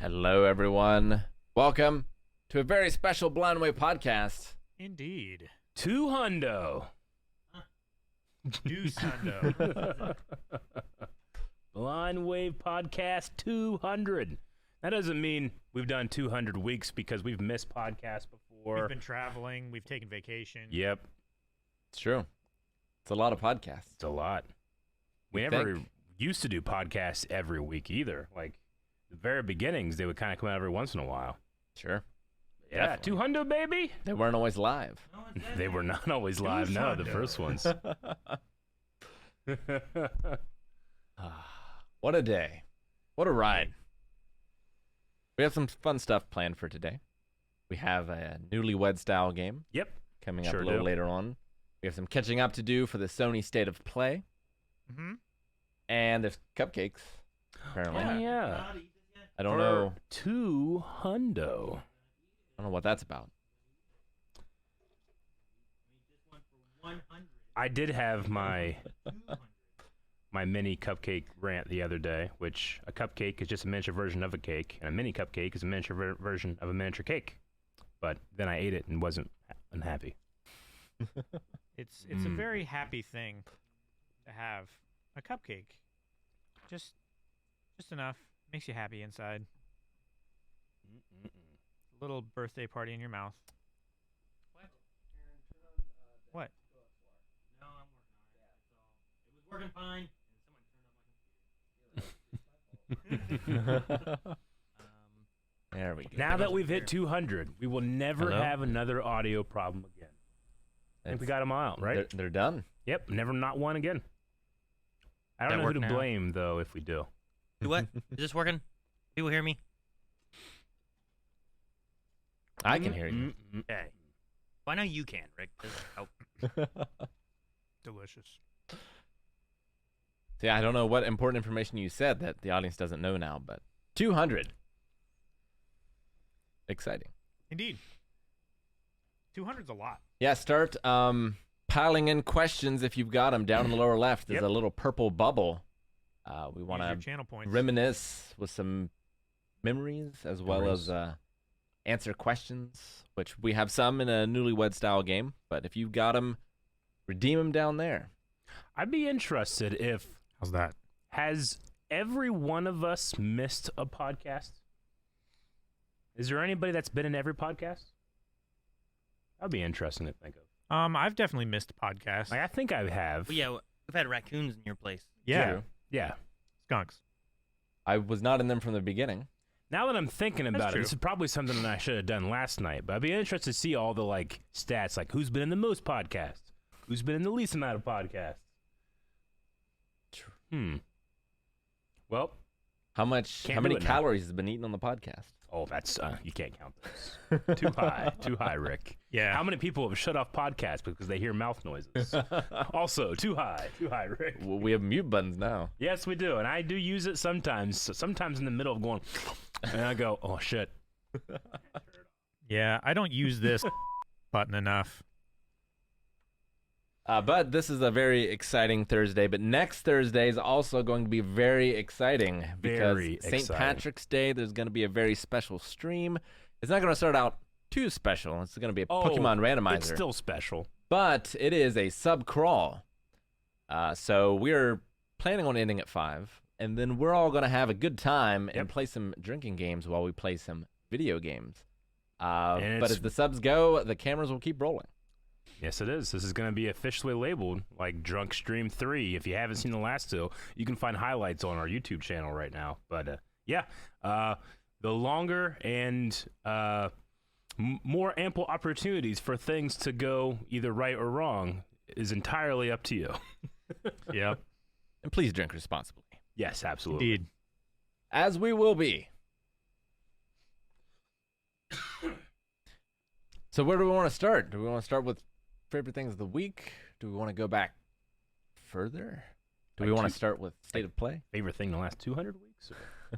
Hello, everyone. Welcome to a very special Blind Way podcast. Indeed. To Hundo. Deuce Hundo. Blind Wave Podcast 200. That doesn't mean we've done 200 weeks because we've missed podcasts before. We've been traveling. We've taken vacation. Yep. It's true. It's a lot of podcasts. It's a lot. We never used to do podcasts every week either. Like, the very beginnings, they would kind of come out every once in a while. Sure. Yeah, Definitely. 200, baby. They weren't always live. They were not always live. No, the first ones. What a day. What a ride. We have some fun stuff planned for today. We have a newlywed style game. Yep. Coming up Sure a little do. later on. We have some catching up to do for the Sony State of Play. Mm-hmm. And there's cupcakes, apparently. Oh, yeah. I don't know. 2 Hundo. I don't know what that's about. I did have my mini cupcake rant the other day, which a cupcake is just a miniature version of a cake, and a mini cupcake is a miniature version of a miniature cake. But then I ate it and wasn't unhappy. It's a very happy thing to have a cupcake. Just enough. Makes you happy inside. Little birthday party in your mouth. What? No, I'm working on it. It was working fine, and someone turned on my computer. There we go. Now that we've hit 200, we will never Hello? have another audio problem again. I think we got them all out, right? They're done. Yep, never not one again. I don't That know who work to now? blame, though, if we do. Do what? Is this working? People hear me? I can hear you. Hey. Well, I know you can, Rick. Delicious. See, I don't know what important information you said that the audience doesn't know now, but 200. Exciting. Indeed. 200's a lot. Yeah, start piling in questions if you've got them down in the lower left. There's Yep. a little purple bubble. We want Use your to channel points. reminisce with some memories as well Memories. as answer questions, which we have some in a newlywed style game. But if you've got them, redeem them down there. I'd be interested if How's that? has every one of us missed a podcast? Is there anybody that's been in every podcast? That'd be interesting to think of. I've definitely missed podcasts. Like, I think I have. Well, yeah, we've had raccoons in your place. Yeah. True. Yeah. Skunks. I was not in them from the beginning. Now that I'm thinking That's about it, true. this is probably something that I should have done last night. But I'd be interested to see all the stats, like who's been in the most podcasts, who's been in the least amount of podcasts. Well, How Can't many do it now. calories has been eaten on the podcast? oh, that's you can't count those. Too high, Rick. Yeah. How many people have shut off podcasts because they hear mouth noises? Also, too high, Rick. Well, we have mute buttons now. Yes, we do, and I do use it sometimes. Sometimes in the middle of going, and I go, "Oh shit!" Yeah, I don't use this button enough. But this is a very exciting Thursday. But next Thursday is also going to be very exciting because Very St. exciting. Patrick's Day, there's going to be a very special stream. It's not going to start out too special. It's going to be a Pokemon randomizer. It's still special. But it is a sub crawl. So we're planning on ending at 5. And then we're all going to have a good time and play some drinking games while we play some video games. But it's- as the subs go, the cameras will keep rolling. Yes, it is. This is going to be officially labeled like Drunk Stream 3. If you haven't seen the last two, you can find highlights on our YouTube channel right now. But the longer and more ample opportunities for things to go either right or wrong is entirely up to you. Yep. And please drink responsibly. Yes, absolutely. Indeed. As we will be. So where do we want to start? Do we want to start with favorite things of the week? Do we want to go back further? Do we Like want two- to start with State of Play? Favorite thing in the last 200 weeks?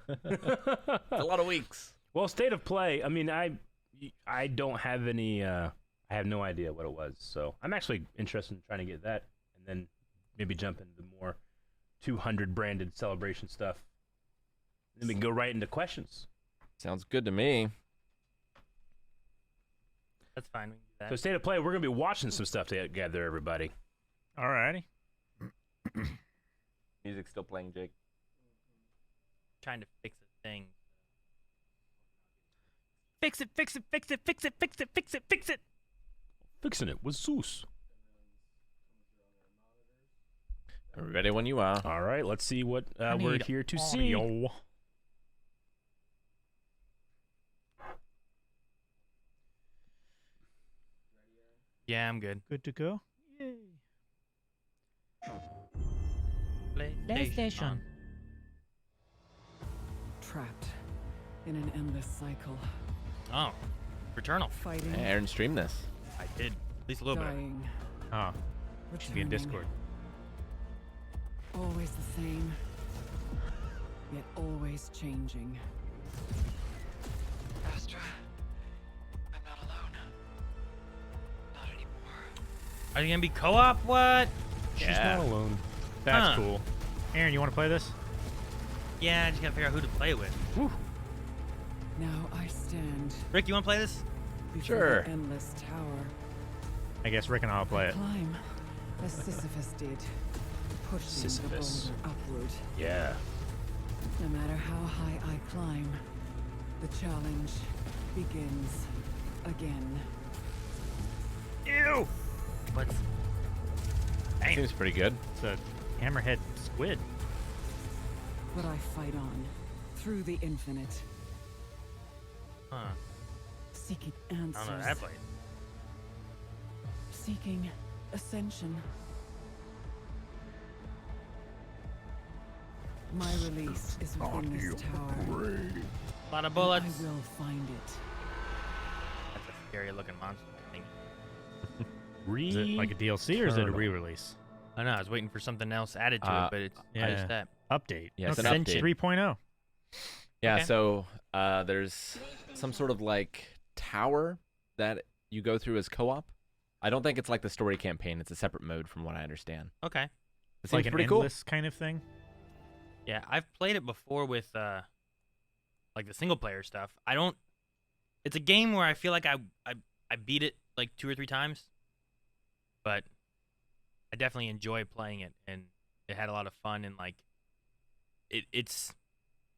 It's a lot of weeks. Well, State of Play, I mean, I don't have any, I have no idea what it was. So I'm actually interested in trying to get that and then maybe jump into the more 200 branded celebration stuff. Then we can go right into questions. Sounds good to me. That's fine. We can do that. So state of play, we're gonna be watching some stuff together, everybody. Alrighty. Music's still playing, Jake. Trying to fix a thing. Fix it, fix it, fix it, fix it, fix it, fix it, fix it. Fixing it with Zeus. Ready when you are. All right, let's see what I we're need here to see. audio. Yeah, I'm good. Good to go. Yay. PlayStation. Trapped in an endless cycle. Oh, Returnal. Fighting, Hey, Aaron, stream this. I did. At least a little bit. dying, Oh, should be in returning. Discord. Always the same, yet always changing. Astra, I'm not alone. Not anymore. Are you gonna be co-op? What? She's Yeah. not alone. That's Huh. cool. Aaron, you want to play this? Yeah, I just gotta figure out who to play it with. Now I stand Rick, you wanna play this? before Sure. the endless tower. I guess Rick and I'll play it. Climb, as Sisyphus did, pushing Sisyphus. the boulder upward. Yeah. No matter how high I climb, the challenge begins again. Ew! What's? Dang. Seems pretty good. It's a hammerhead squid. But I fight on, through the infinite, Huh. seeking I don't know that answers, place. seeking ascension. My release is within this tower. A lot of and bullets. I will find it. That's a scary looking monster thing. Is it like a DLC or is it a Returnal. re-release? I know. I was waiting for something else added to it, but it's yeah. just that. Update. Yeah, it's an Ascension update. 3.0. Yeah, Okay. so there's some sort of like tower that you go through as co-op. I don't think it's like the story campaign. It's a separate mode from what I understand. Okay. It It's seems like an pretty cool. endless kind of thing. Yeah, I've played it before with like the single player stuff. I don't. It's a game where I feel like I beat it like 2 or 3 times, but I definitely enjoy playing it, and it had a lot of fun, and like it's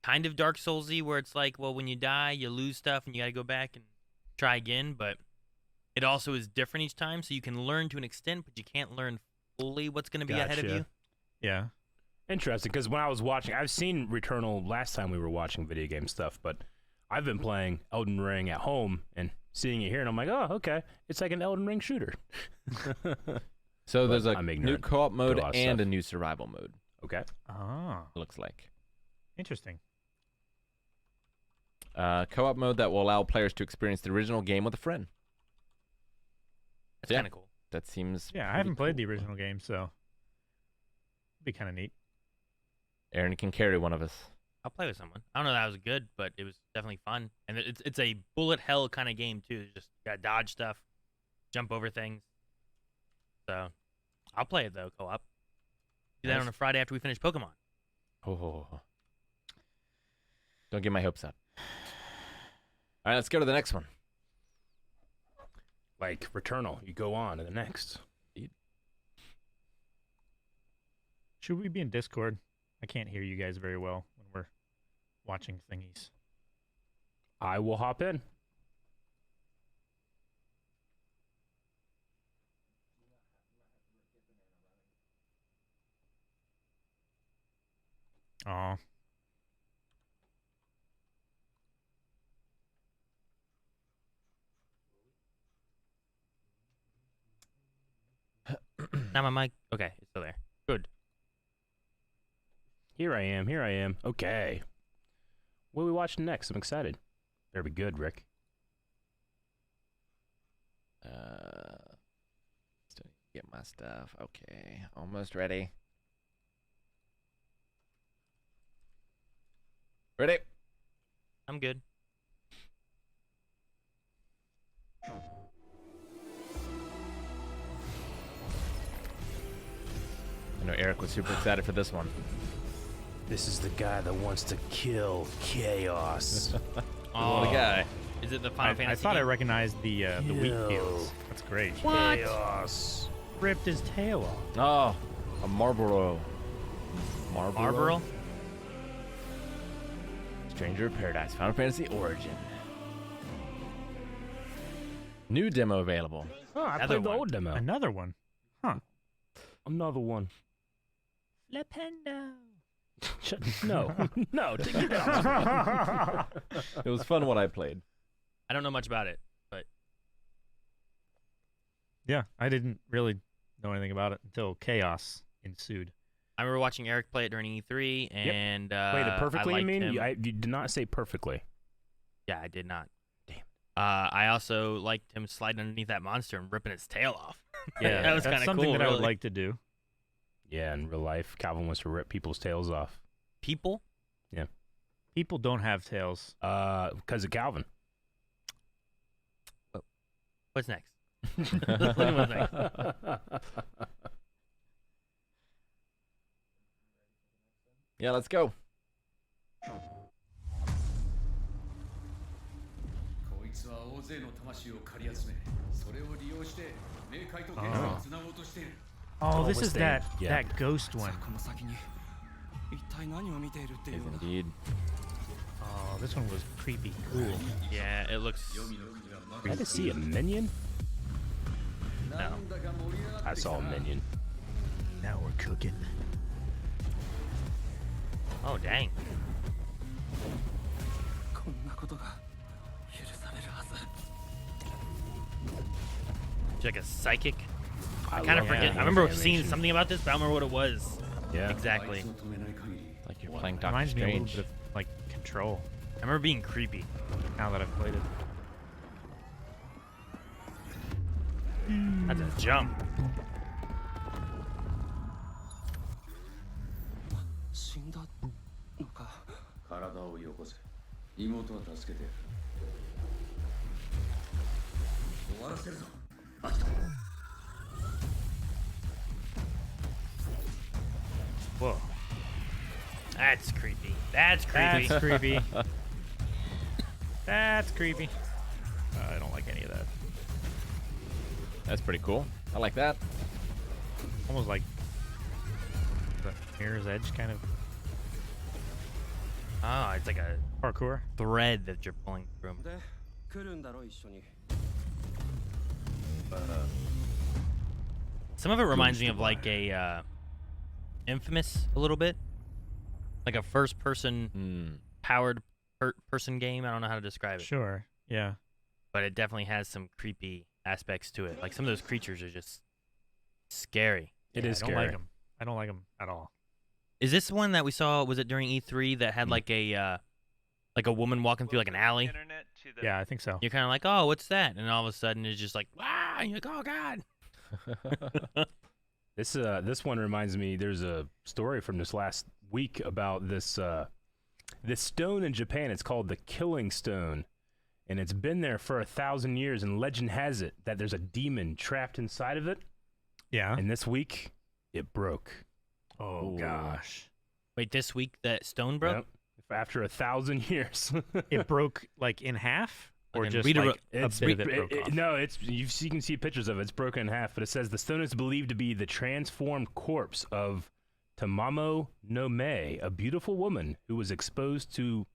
kind of Dark Soulsy where it's like, well, when you die, you lose stuff, and you got to go back and try again, but it also is different each time, so you can learn to an extent, but you can't learn fully what's going to be ahead of Gotcha. you. Yeah. Interesting, because when I was watching, I've seen Returnal last time we were watching video game stuff, but I've been playing Elden Ring at home and seeing it here, and I'm like, oh, okay, it's like an Elden Ring shooter. So there's a I'm new ignorant co-op to mode a lot of and stuff. a new survival mode. Okay. Oh, It looks like interesting. co-op mode that will allow players to experience the original game with a friend. That's Yeah. kind of cool. That seems Yeah, I pretty haven't played cool. the original game, so it'd be kind of neat. Aaron can carry one of us. I'll play with someone. I don't know that was good, but it was definitely fun. And it's a bullet hell kind of game too. Just you gotta dodge stuff, jump over things. So I'll play it though, co-op. Do that Nice. on a Friday after we finish Pokemon. Oh, don't get my hopes up. All right, let's go to the next one. Like Returnal, you go on to the next. Should we be in Discord? I can't hear you guys very well when we're watching thingies. I will hop in. Oh, Now my mic. Okay, it's still there. Good. Here I am. Here I am. Okay. What are we watching next? I'm excited. Better be good, Rick. Still need to get my stuff. Okay, almost ready. Ready? I'm good. I know Eric was super excited for this one. This is the guy that wants to kill chaos. What a guy. Is it the Final I Fantasy? thought I game? recognized the wheat Yo. fields. That's great. What? Chaos. Ripped his tail off. Oh, a Marlboro. Marlboro? Stranger of Paradise, Final Fantasy Origin. New demo available. Oh, I Another played the one. old demo. Another one. Huh. Another one. Lependo. No, no, take it down. It was fun what I played. I don't know much about it, but Yeah, I didn't really know anything about it until chaos ensued. I remember watching Eric play it during E3, and Played it perfectly, I you liked mean? him. You did not say perfectly. Yeah, I did not. Damn. I also liked him sliding underneath that monster and ripping its tail off. Yeah, that was that's kind of something cool. that I would really. like to do. Yeah, in real life, Calvin wants to rip people's tails off. People? People don't have tails. Because of Calvin. What's next? What's next? Yeah, let's go. こいつは大勢の魂を借り集め、それを利用して冥界と現世をつなごうとしている。 Oh, this what's is that? that Yeah. that ghost one. この先に一体何を見ているってい Is うのだ。 indeed. Oh, this one was creepy cool. Yeah, it looks. 黄泉の国はま I had to see a minion? なんだか盛り上がって I きた saw a な。 minion. Now we're cooking. Oh, dang. こんなことが許されるはず。 She's like a psychic. I love kind of forget. that I remember animation. seeing something about this, but I don't remember what it was Yeah. exactly. あいつを止めない限り、 Like you're playing Doctor Reminds me a little Strange. bit of like Control. I remember being creepy. Now that I've played it. That's a jump. 死んだのか。体をよこせ。妹は助けてやる。終わらせるぞ。アキト。 Whoa. That's creepy. That's creepy. That's creepy. That's creepy. I don't like any of that. That's pretty cool. I like that. Almost like the Mirror's Edge kind of Oh, it's like a parkour. thread that you're pulling from. で、来るんだろ一緒に。 Some of it reminds me of like a Infamous a little bit, like a first-person Hmm. powered person game. I don't know how to describe it, Sure. Yeah. but it definitely has some creepy aspects to it. Like some of those creatures are just scary. It Yeah, is I don't scary. like them. I don't like them at all. Is this one that we saw? Was it during E3 that had like a woman walking through like an alley? Yeah, I think so. You're kind of like, oh, what's that? And all of a sudden it's just like, wow, and you're like, oh god. This one reminds me. There's a story from this last week about this stone in Japan. It's called the Killing Stone, and it's been there for 1,000 years. And legend has it that there's a demon trapped inside of it. Yeah. And this week, it broke. Oh Ooh. gosh. Wait, this week that stone broke? Yep. After 1,000 years. It broke like in half, or Like in just Rita like a It's bit of it broke off. No, it's you can see pictures of it. It's broken in half, but it says the stone is believed to be the transformed corpse of Tamamo no Mei, a beautiful woman who was exposed to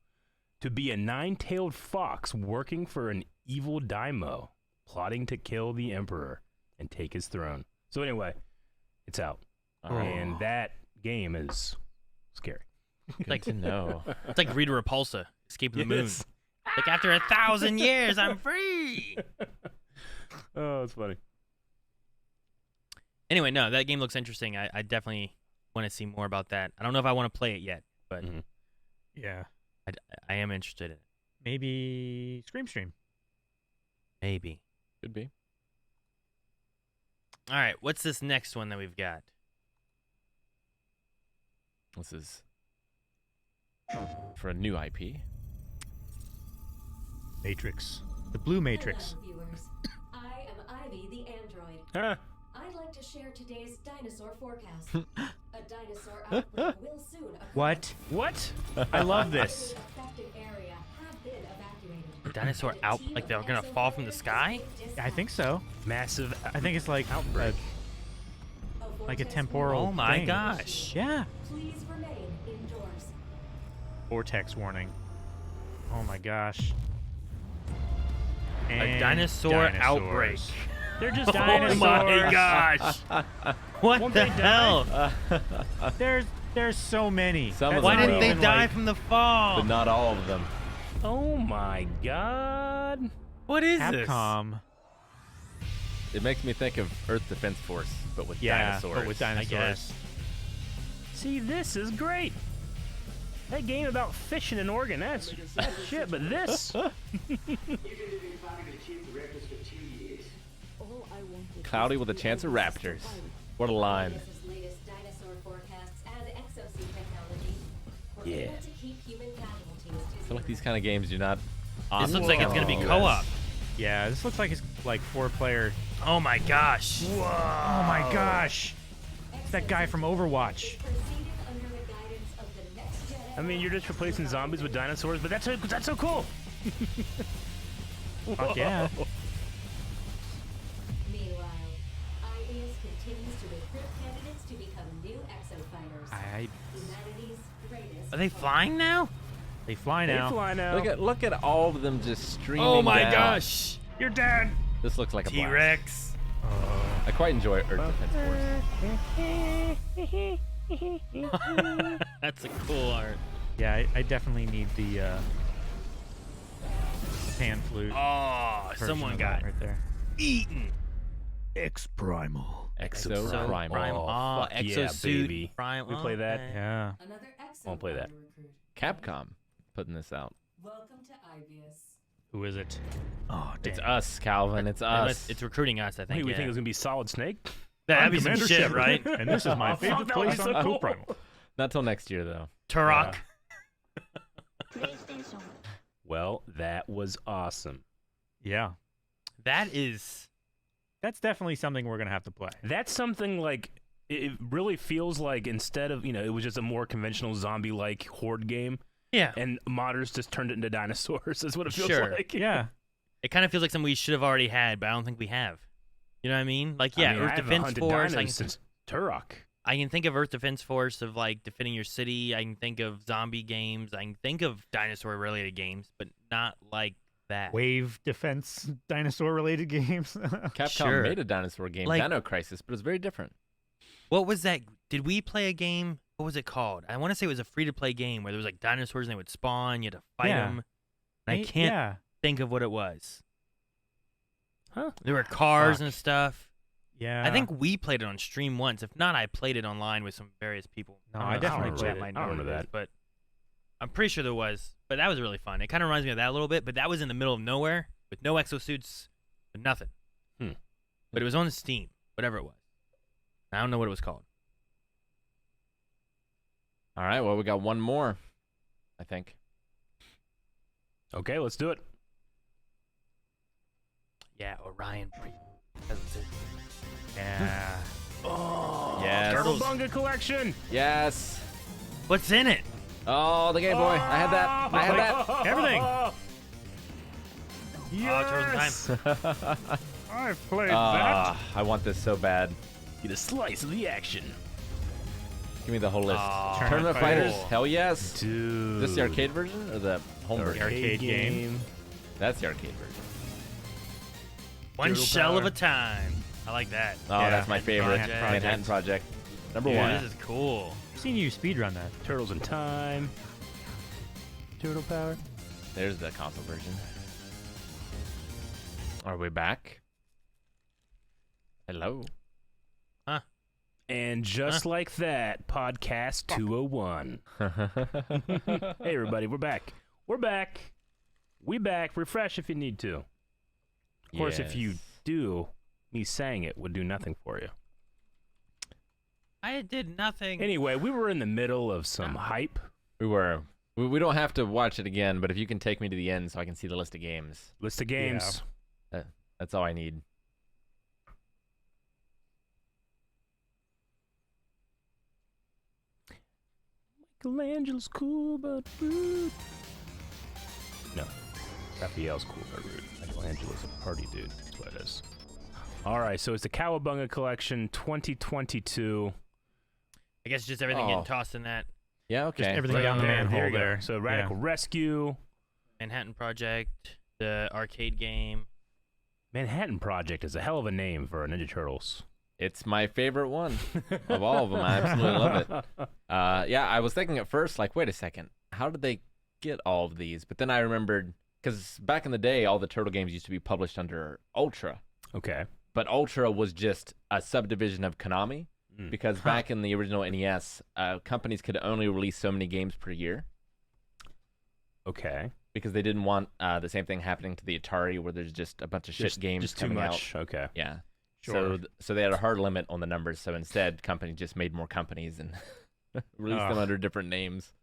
be a nine-tailed fox working for an evil daimyo, plotting to kill the emperor and take his throne. So anyway, it's out, and that game is scary. Good Like- to know. It's like Rita Repulsa escaping the moon. Yes. Like after 1,000 years, I'm free. Oh, it's funny. Anyway, no, that game looks interesting. I definitely want to see more about that. I don't know if I want to play it yet, but Mhm. Yeah. I am interested in it. Maybe Scream Stream. Maybe. Could be. All right, what's this next one that we've got? This is for a new IP. Matrix. The Blue Matrix. Hello, viewers. I am Ivy, the android. Ah, I'd like to share today's dinosaur forecast. A dinosaur outbreak will soon occur. What? what? I love this. The affected area have been evacuated. Dinosaur out, like they're gonna fall from the sky? I think so. Massive. I think it's like Outbreak. like a temporal. Oh my thing. gosh. Yeah. Please remain indoors. Vortex warning. Oh my gosh. A And dinosaur dinosaurs. outbreak. They're just Oh dinosaurs. my gosh. What Won't the they die? hell? There's so many. Some of That's Why them not didn't they even, die like- from the fall? But not all of them. Oh my god. What is this? Capcom? It makes me think of Earth Defense Force, but with Yeah, dinosaurs. but with dinosaurs. guess. See, this is great. That game about fishing in Oregon, that's shit, but this. Cloudy with a chance of raptors. What a line. Ideas' latest dinosaur forecasts and exosuit technology were Yeah. able to keep human casualties to I feel like these kind of games do not. This looks like it's gonna be Whoa. co-op. Yeah, this looks like it's like 4-player. Oh my gosh. Oh my gosh! It's that guy from Overwatch. proceeded under the guidance of the next Jedi. I mean, you're just replacing zombies with dinosaurs, but that's so cool. Fuck yeah. Meanwhile, Ideas continues to recruit candidates to become new exofighters. Humanity's greatest. Are they flying now? They fly They now. fly now. Look at all of them just streaming Oh my down. gosh. You're dead. This looks like a blast. T-Rex. I quite enjoy Earth Defense Force. That's a cool art. Yeah, I definitely need the pan flute. Oh, version someone of got that right there. eaten. X Primal. Exo So Primal. Oh, fuck yeah, exosuit. baby. Prime. We play that? okay. Yeah. Another exofighter Won't play that. recruit. Capcom putting this out. Welcome to Ideas. Who is it? Oh, damn. It's us, Calvin. It's It us. must- It's recruiting us, I think. Wait, we yeah. think it's gonna be Solid Snake? That'd be some Commander shit, Shepard. right? And this is my Oh, favorite fuck, that place was on so cool. Co-Primal. Not till next year, though. Turok. Well, that was awesome. Yeah. That's That's definitely something we're going to have to play. That's something like it really feels like instead of it was just a more conventional zombie-like horde game, yeah. and modders just turned it into dinosaurs. Is what it feels Sure. like. Yeah. It kind of feels like something we should have already had, but I don't think we have. You know what I mean? Like, yeah, I mean, I Earth haven't Defense hunted Force. dinos since Turok. I can think of Earth Defense Force of like defending your city. I can think of zombie games. I can think of dinosaur-related games, but not like that. Wave defense dinosaur related games. Capcom Sure. made a dinosaur game, Like- Dino Crisis, but it's very different. What was that? Did we play a game? What was it called? I want to say it was a free-to-play game where there was like dinosaurs and they would spawn. You had to fight Yeah. them. And I can't Yeah. think of what it was. Huh? There were cars Fuck. and stuff. Yeah. I think we played it on stream once. If not, I played it online with some various people. No, don't I know if definitely someone in played chat it. might I know don't what remember it is, that. but I'm pretty sure there was. But that was really fun. It kind of reminds me of that a little bit, but that was in the middle of nowhere with no exosuits, with nothing. Hmm. But it was on Steam, whatever it was. I don't know what it was called. All right, well, we got one more, I think. Okay, let's do it. Yeah, Orion. Yeah. Oh, Yes. Turtlebunga collection. Yes. What's in it? Oh, the Game Boy. I had that. I had that. Everything. Yes. Oh, Turtles in Time. I've played I want this so bad. Get a slice of the action, Give me the whole list. Oh, Tournament Fighters. Fighters. Hell yes. dude. Is this the arcade version or the home version? arcade game. That's the arcade version. One Turtle shell of power. a time. I like that. Oh, Yeah, that's my favorite. Project. Manhattan Project. Number Dude, one. this is cool. I've seen you speedrun that. Turtles in Time. Turtle Power. There's the console version. Are we back? Hello. And just like that, podcast 201. Hey, everybody, we're back. We're back. We back. Refresh if you need to. Of course, if you Yes. do, me saying it would do nothing for you. I did nothing. Anyway, we were in the middle of some hype. We were. We don't have to watch it again, but if you can take me to the end so I can see the list of games, List of games. that's all I need. Michelangelo's cool, but rude. No. Raphael's cool, Rude. Michelangelo's a party dude. That's what it is. All right, so it's the Cowabunga Collection 2022. I guess just everything getting tossed in that. Yeah, okay. Just everything down the manhole There you go. there. So Radical Rescue. Manhattan Project, the arcade game. Manhattan Project is a hell of a name for a Ninja Turtles. It's my favorite one of all of them. I absolutely love it. Yeah, I was thinking at first, like, wait a second, how did they get all of these? But then I remembered, because back in the day, all the Turtle games used to be published under Ultra. Okay. But Ultra was just a subdivision of Konami, because back in the original NES, companies could only release so many games per year. Okay. Because they didn't want the same thing happening to the Atari, where there's just a bunch of shit games just too coming much. out. Okay. Yeah. Sure. So they had a hard limit on the numbers. So instead, companies just made more companies and released them under different names.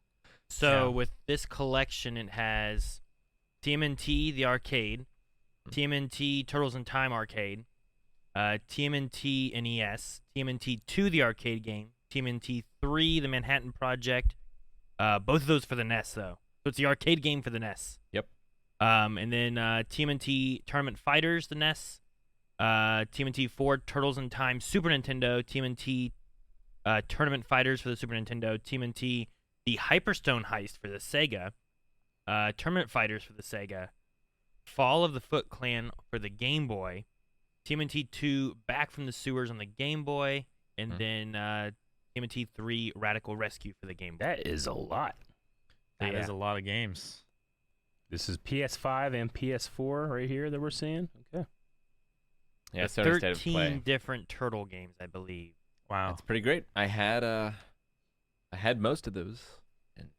So with this collection, it has TMNT, the arcade, TMNT Turtles in Time arcade, TMNT NES, TMNT 2, the arcade game, TMNT 3, the Manhattan Project. Both of those for the NES, though. So it's the arcade game for the NES. Yep. And then TMNT Tournament Fighters, the NES. TMNT 4, Turtles in Time, Super Nintendo. TMNT Tournament Fighters for the Super Nintendo. TMNT The Hyperstone Heist for the Sega. Tournament Fighters for the Sega. Fall of the Foot Clan for the Game Boy. TMNT 2, Back from the Sewers on the Game Boy. And then TMNT 3, Radical Rescue for the Game Boy. That is a lot. That is a lot of games. This is PS5 and PS4 right here that we're seeing. Okay. Yeah, Sony State of 13 Play. different Turtle games, I believe. Wow. That's pretty great. I had most of those and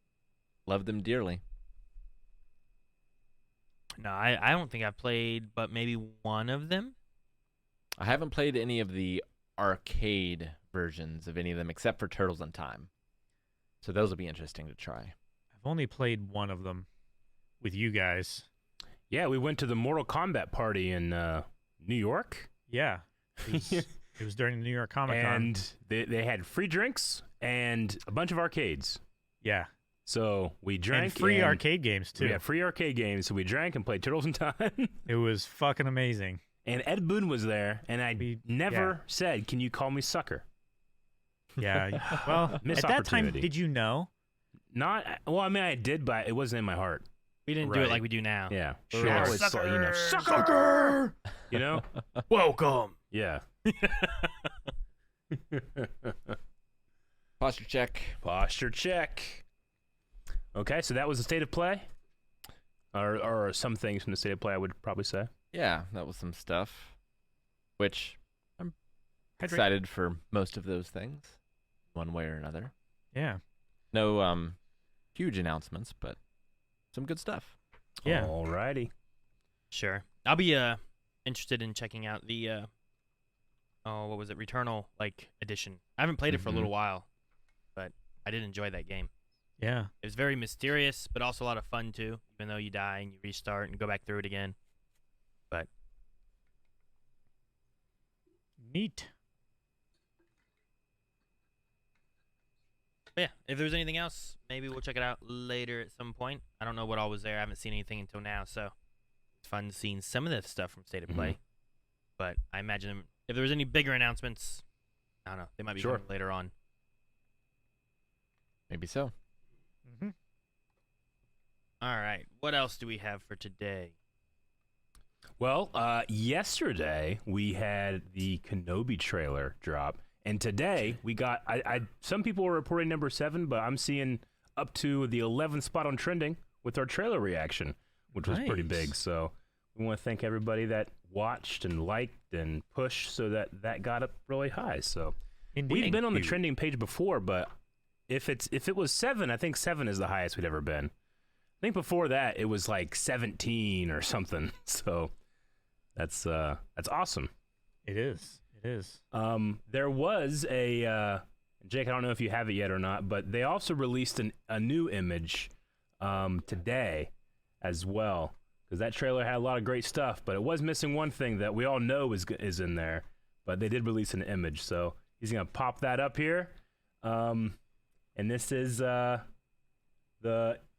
loved them dearly. No, I don't think I've played but maybe one of them. I haven't played any of the arcade versions of any of them except for Turtles in Time. So those will be interesting to try. I've only played one of them with you guys. Yeah, we went to the Mortal Kombat party in New York. Yeah. It was during the New York Comic Con. And they had free drinks and a bunch of arcades. Yeah. So we drank. And free arcade games, too. We had free arcade games, so we drank and played Turtles in Time. It was fucking amazing. And Ed Boon was there, and I never said, "Can you call me sucker?" Yeah. Well, Missed at that time, opportunity. did you know? Not well. I mean, I did, but it wasn't in my heart. We didn't do it like we do now. Yeah, Sure. I always saw, Sucker! sucker. You know, Welcome. yeah. Posture check. Posture check. Okay, so that was the state of play, or some things from the state of play. I would probably say. Yeah, that was some stuff. Which I'm excited for most of those things, one way or another. Yeah. No huge announcements, but some good stuff. Yeah. Alrighty. Sure. I'll be interested in checking out the what was it? Returnal edition. I haven't played it for a little while, but I did enjoy that game. Yeah. It was very mysterious, but also a lot of fun too, even though you die and you restart and go back through it again. But Neat. yeah, if there's anything else, maybe we'll check it out later at some point. I don't know what all was there. I haven't seen anything until now, so it's fun seeing some of the stuff from State of Play. But I imagine if there was any bigger announcements, I don't know, they might be coming later on. Maybe so. Mm-hmm. All right, what else do we have for today? Well, yesterday we had the Kenobi trailer drop, and today we got. Some people were reporting number 7, but I'm seeing up to the 11th spot on trending with our trailer reaction, which was pretty big. So we want to thank everybody that watched and liked and pushed, so that got up really high. So we've been on the trending page before, but if it was 7, I think 7 is the highest we'd ever been. I think before that it was like 17 or something. So that's awesome. It is. It is. There was a Jake, I don't know if you have it yet or not, but they also released a new image today as well, because that trailer had a lot of great stuff, but it was missing one thing that we all know is in there, but they did release an image. So he's gonna pop that up here, and this is the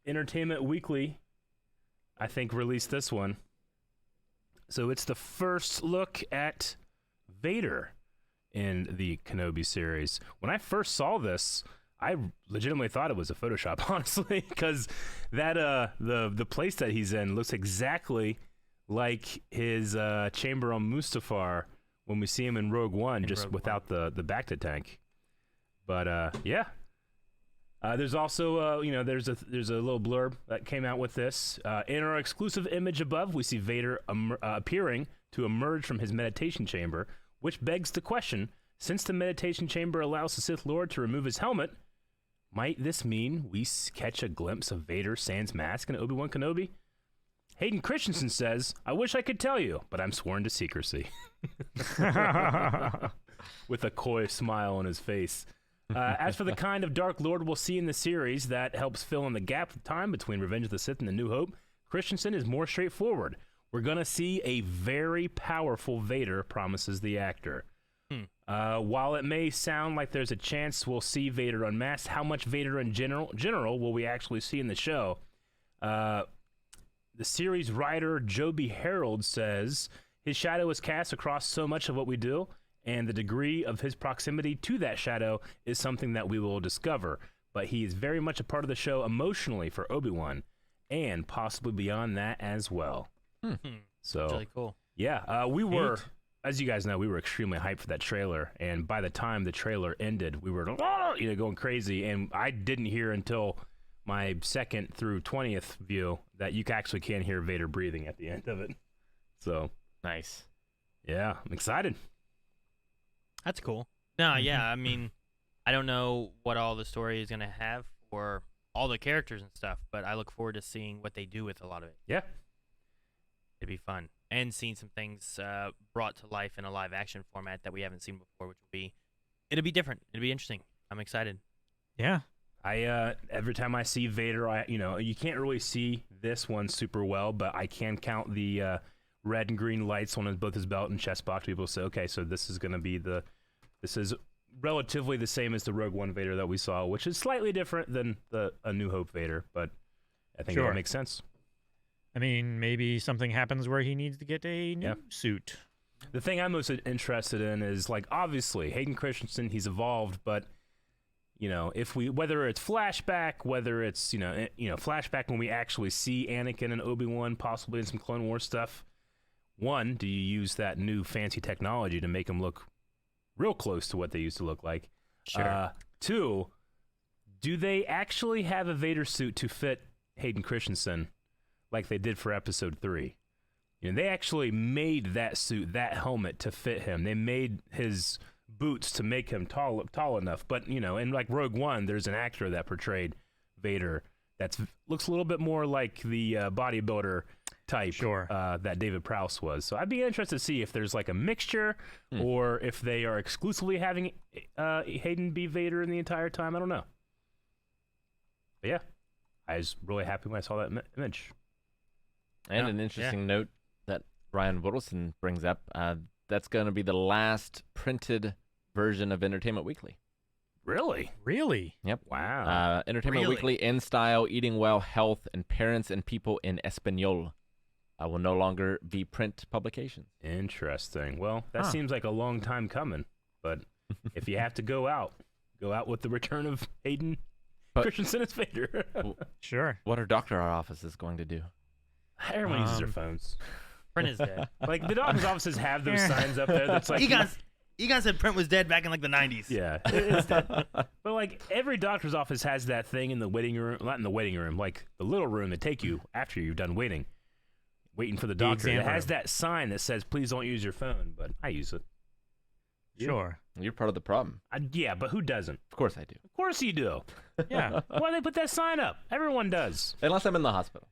Entertainment Weekly I think, released this one. So it's the first look at Vader in the Kenobi series. When I first saw this, I legitimately thought it was a Photoshop, honestly, because that the place that he's in looks exactly like his chamber on Mustafar when we see him in Rogue One, just without the Bacta tank. But yeah. There's also, there's a little blurb that came out with this. In our exclusive image above, we see Vader appearing to emerge from his meditation chamber, which begs the question, since the meditation chamber allows the Sith Lord to remove his helmet, might this mean we catch a glimpse of Vader sans mask in Obi-Wan Kenobi? Hayden Christensen says, I wish I could tell you, but I'm sworn to secrecy. With a coy smile on his face. As for the kind of Dark Lord we'll see in the series that helps fill in the gap of time between Revenge of the Sith and A New Hope, Christensen is more straightforward. We're going to see a very powerful Vader, promises the actor. While it may sound like there's a chance we'll see Vader unmasked, how much Vader in general will we actually see in the show? The series writer Joby Harold says, his shadow is cast across so much of what we do, and the degree of his proximity to that shadow is something that we will discover. But he is very much a part of the show emotionally for Obi-Wan, and possibly beyond that as well. So, That's really cool. Yeah, we were, as you guys know, we were extremely hyped for that trailer, and by the time the trailer ended, we were going crazy, and I didn't hear until my 2nd through 20th view that you actually can hear Vader breathing at the end of it. So, Nice. yeah, I'm excited. That's cool. No, yeah, I mean, I don't know what all the story is going to have for all the characters and stuff, but I look forward to seeing what they do with a lot of it. Yeah. It'd be fun. And seeing some things brought to life in a live action format that we haven't seen before, which it'll be different. It'll be interesting. I'm excited. Yeah. I every time I see Vader, you can't really see this one super well, but I can count the red and green lights on both his belt and chest box. People say, okay, so this is going to be this is relatively the same as the Rogue One Vader that we saw, which is slightly different than the A New Hope Vader, but I think that makes sense. I mean, maybe something happens where he needs to get a new suit. The thing I'm most interested in is, like, obviously Hayden Christensen, he's evolved, but whether it's flashback, whether it's flashback when we actually see Anakin and Obi-Wan possibly in some Clone Wars stuff. One, do you use that new fancy technology to make them look real close to what they used to look like? Sure. Two, do they actually have a Vader suit to fit Hayden Christensen like they did for Episode 3? They actually made that suit, that helmet, to fit him. They made his boots to make him tall enough. But, in like Rogue One, there's an actor that portrayed Vader that looks a little bit more like the bodybuilder type that David Prowse was. So I'd be interested to see if there's like a mixture or if they are exclusively having Hayden be Vader in the entire time. I don't know. But yeah, I was really happy when I saw that image. And an interesting note that Ryan Whittleson brings up, that's going to be the last printed version of Entertainment Weekly. Really? Really? Yep. Wow. Entertainment Weekly, In Style, Eating Well, Health, and Parents and People in Espanol will no longer be print publications. Interesting. Well, that seems like a long time coming, but if you have to go out with the return of Hayden Christensen as Vader. Sure. What are doctor offices going to do? Everyone uses their phones. Print is dead. Like, the doctor's offices have those signs up there that's like... Egon said print was dead back in like the 90s. Yeah, it's dead. But like every doctor's office has that thing in the waiting room, not in the waiting room, like the little room they take you after you've done waiting for the doctor. It has that sign that says, please don't use your phone, but I use it. Sure. You're part of the problem. Yeah, but who doesn't? Of course I do. Of course you do. Yeah. Why do they put that sign up? Everyone does. Unless I'm in the hospital.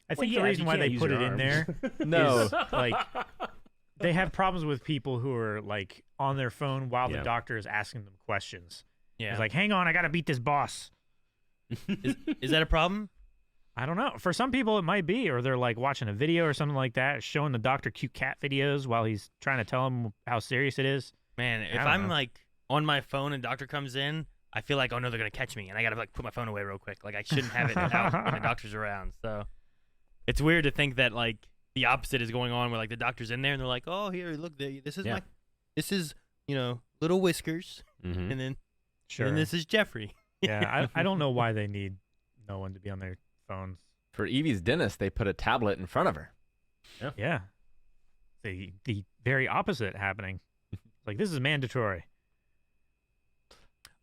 I think the reason why they put it in there No. is like they have problems with people who are like on their phone while the doctor is asking them questions. Yeah. It's like, hang on, I got to beat this boss. Is that a problem? I don't know. For some people, it might be, or they're like watching a video or something like that, showing the doctor cute cat videos while he's trying to tell them how serious it is. Man, if I'm like on my phone and doctor comes in, I feel like, oh no, they're gonna catch me, and I gotta like put my phone away real quick. Like I shouldn't have it out when the doctor's around. So it's weird to think that like the opposite is going on, where like the doctor's in there and they're like, "Oh, here, look, this is this is little Whiskers, Mm-hmm. and then Sure. and this is Jeffrey." Yeah, I don't know why they need no one to be on their phones. For Evie's dentist, they put a tablet in front of her. Yeah. The very opposite happening. Like, this is mandatory.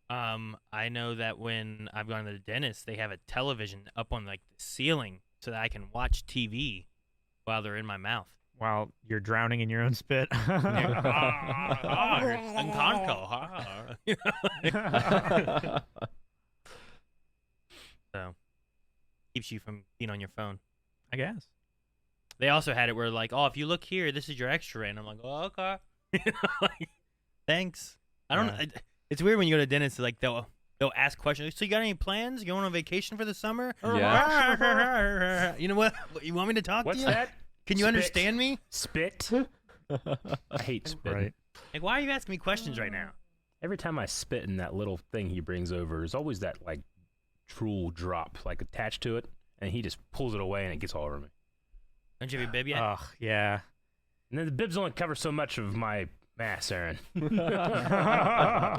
I know that when I've gone to the dentist, they have a television up on like the ceiling so that I can watch TV while they're in my mouth. While you're drowning in your own spit. So keeps you from being on your phone. I guess. They also had it where like, oh, if you look here, this is your X-ray, and I'm like, oh, okay, like, thanks. I don't. Yeah. It's weird when you go to dentists. Like they'll ask questions. So you got any plans? You going on vacation for the summer? Yeah. You know what? You want me to talk What's to you? that? Can you Spit. understand me? Spit. I hate spit. Right. Like, why are you asking me questions right now? Every time I spit in that little thing he brings over, there's always that like drool drop like attached to it, and he just pulls it away and it gets all over me. Don't you have your bib yet? Ugh, yeah. And then the bibs only cover so much of my mass, Aaron.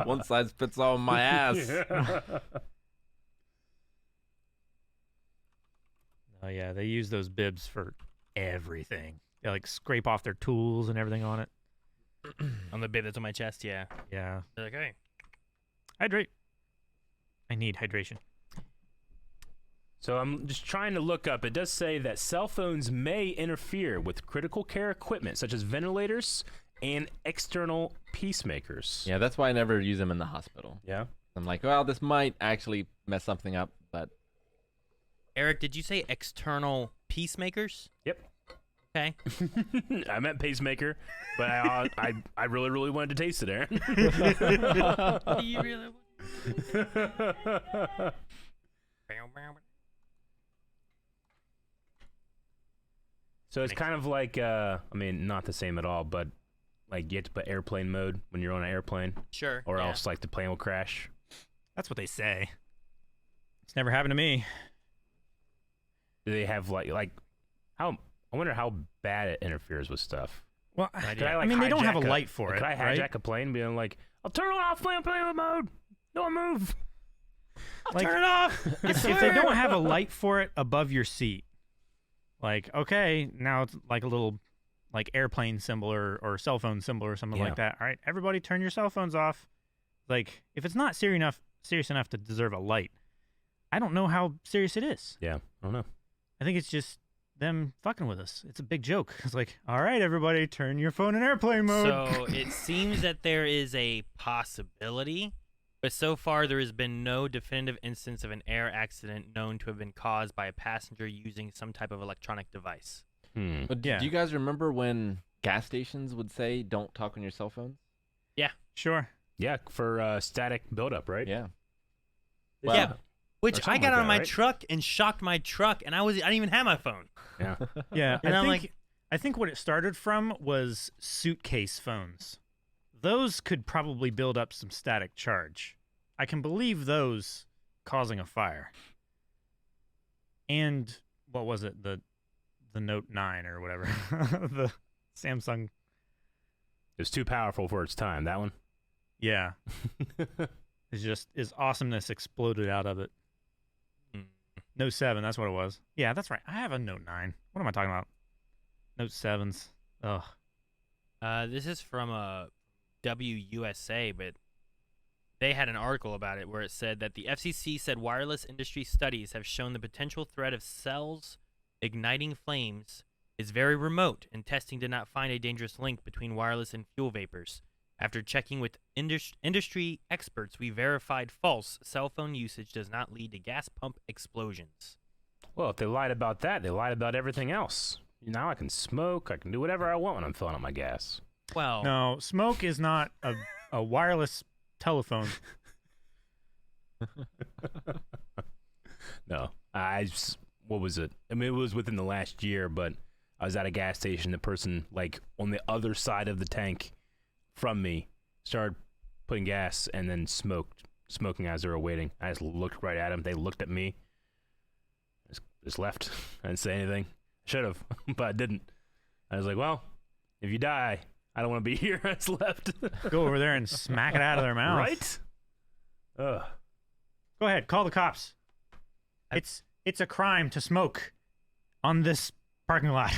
One size fits all my ass. Oh, yeah. They use those bibs for everything. They, like, scrape off their tools and everything on it. On the bib that's on my chest, yeah. Yeah. They're like, hey. Hydrate. I need hydration. So I'm just trying to look up. It does say that cell phones may interfere with critical care equipment such as ventilators and external peacemakers. Yeah, that's why I never use them in the hospital. Yeah. I'm like, well, this might actually mess something up, but Eric, did you say external peacemakers? Yep. Okay. I meant pacemaker, but I really, really wanted to taste it, Aaron. You really? So it's kind of like, I mean, not the same at all, but like you have to put airplane mode when you're on an airplane, Sure. or yeah. else like the plane will crash. That's what they say. It's never happened to me. Do they have like how? I wonder how bad it interferes with stuff. Well, Could I, like, I mean, they don't have a hijack light for it, Could I hijack right? a plane, being like, "I'll turn it off, plane mode. Don't move. I'll Like, turn it off." if they don't have a light for it above your seat, like, okay, now it's like a little like airplane symbol or cell phone symbol or something Yeah. like that. All right, everybody turn your cell phones off. Like, if it's not serious enough to deserve a light, I don't know how serious it is. Yeah, I don't know. I think it's just them fucking with us. It's a big joke. It's like, all right, everybody, turn your phone in airplane mode. So it seems that there is a possibility, but so far there has been no definitive instance of an air accident known to have been caused by a passenger using some type of electronic device. But Yeah. do you guys remember when gas stations would say don't talk on your cell phones? Sure. Yeah, for static buildup, right? Yeah. Yeah, which or I something got like out of that, my right? truck and shocked my truck, and I didn't even have my phone. Yeah. Yeah, And I'm I think what it started from was suitcase phones. Those could probably build up some static charge. I can believe those causing a fire. And what was it? The Note 9 or whatever. The Samsung. It was too powerful for its time. That one. Yeah. It's just his awesomeness exploded out of it. Mm. Note 7, that's what it was. Yeah, that's right. I have a Note 9. What am I talking about? Note 7s. Ugh. This is from WUSA, but they had an article about it where it said that the FCC said wireless industry studies have shown the potential threat of cells igniting flames is very remote, and testing did not find a dangerous link between wireless and fuel vapors. After checking with industry experts, we verified false cell phone usage does not lead to gas pump explosions. Well, if they lied about that, they lied about everything else. Now I can smoke. I can do whatever I want when I'm filling up my gas. Well, No, smoke is not a wireless telephone. No, what was it? I mean, it was within the last year, but I was at a gas station. The person, like, on the other side of the tank from me started putting gas and then smoking as they were waiting. I just looked right at them. They looked at me. Just left. I didn't say anything. Should have, but I didn't. I was like, well, if you die, I don't want to be here. It's left. Go over there and smack it out of their mouth. Right? Ugh. Go ahead, call the cops. It's a crime to smoke on this parking lot.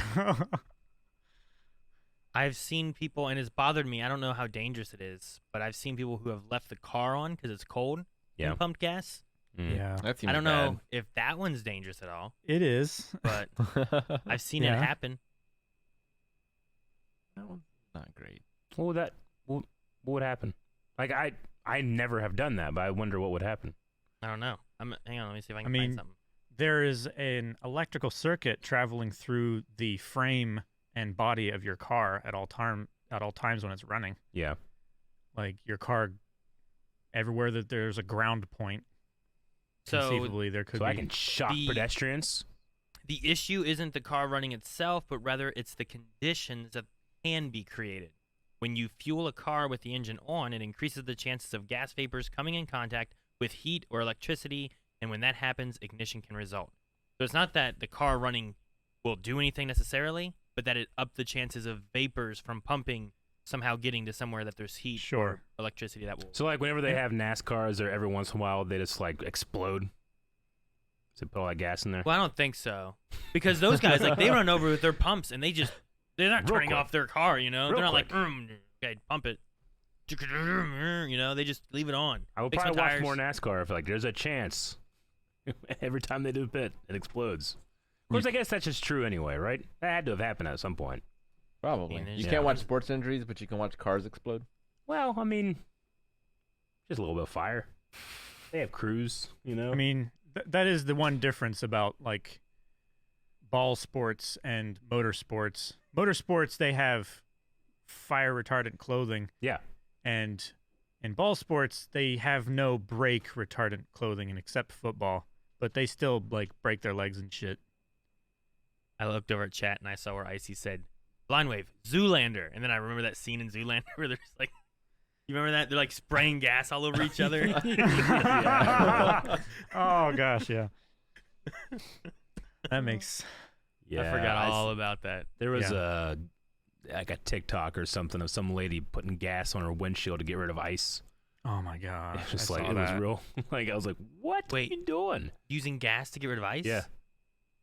I've seen people, and it's bothered me. I don't know how dangerous it is, but I've seen people who have left the car on because it's cold Yeah. and pumped gas. Yeah, That seems I don't know if that one's dangerous at all, it is. but bad. I've seen Yeah. it happen. That one's not great. What would happen? Like, I never have done that, but I wonder what would happen. I don't know. Hang on, let me see if I can mean, find something. There is an electrical circuit traveling through the frame and body of your car at all times when it's running. Yeah. Like your car, everywhere that there's a ground point, So conceivably there could So be. I can shock the- pedestrians. the issue isn't the car running itself, but rather it's the conditions that can be created. When you fuel a car with the engine on, it increases the chances of gas vapors coming in contact with heat or electricity, and when that happens, ignition can result. So it's not that the car running will do anything necessarily, but that it upped the chances of vapors from pumping somehow getting to somewhere that there's heat Sure. or electricity that will. So, like, whenever they have NASCARs, or every once in a while, they just, like, explode. So put all that gas in there. Well, I don't think so, because those guys, like, they run over with their pumps, and they're not Real turning quick. off their car, you know? Real They're not quick. like, okay, pump it. You know, they just leave it on. I would Fix my probably watch tires. more NASCAR if, like, there's a chance every time they do a pit, it explodes. Of course, I guess that's just true anyway, right? That had to have happened at some point. Probably. Yeah, You yeah. can't watch sports injuries, but you can watch cars explode. Well, I mean, just a little bit of fire. They have crews, you know? I mean, that is the one difference about like ball sports and motorsports. Motorsports, they have fire retardant clothing, yeah. and in ball sports, they have no brake retardant clothing, and except football, but they still like break their legs and shit. I looked over at chat and I saw where Icy said, "Blind Wave, Zoolander," and then I remember that scene in Zoolander where there's like, you remember that? They're like spraying gas all over each other. Oh gosh, yeah. That makes Yeah. I forgot all about that. There was like a TikTok or something of some lady putting gas on her windshield to get rid of ice. oh my god. It's just I like, saw it was that. real. Like, I was like, what Wait. are you doing? Using gas to get rid of ice? Yeah.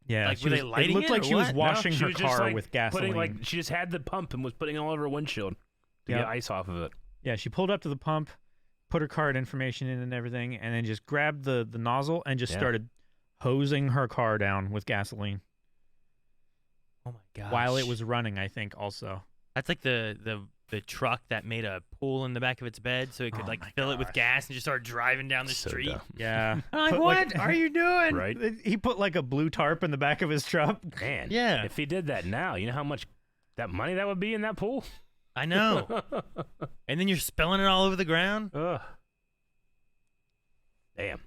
Yeah, Like, she were they was- lighting it looked it like or she was what? washing No, she her was just, car like, with gasoline. Putting, like, she just had the pump and was putting it all over her windshield to Yep. get ice off of it. Yeah, she pulled up to the pump, put her card information in and everything, and then just grabbed the nozzle and just Yeah. started hosing her car down with gasoline Oh my god. while it was running, I think, also. That's like the truck that made a pool in the back of its bed so it could Oh like my fill it with gosh. gas and just start driving down the So street. dumb. Yeah. I'm like, Put, what are you doing? Right? He put like a blue tarp in the back of his truck. Man. Yeah. If he did that now, you know how much that money that would be in that pool? I know. And then you're spilling it all over the ground. Ugh. Damn.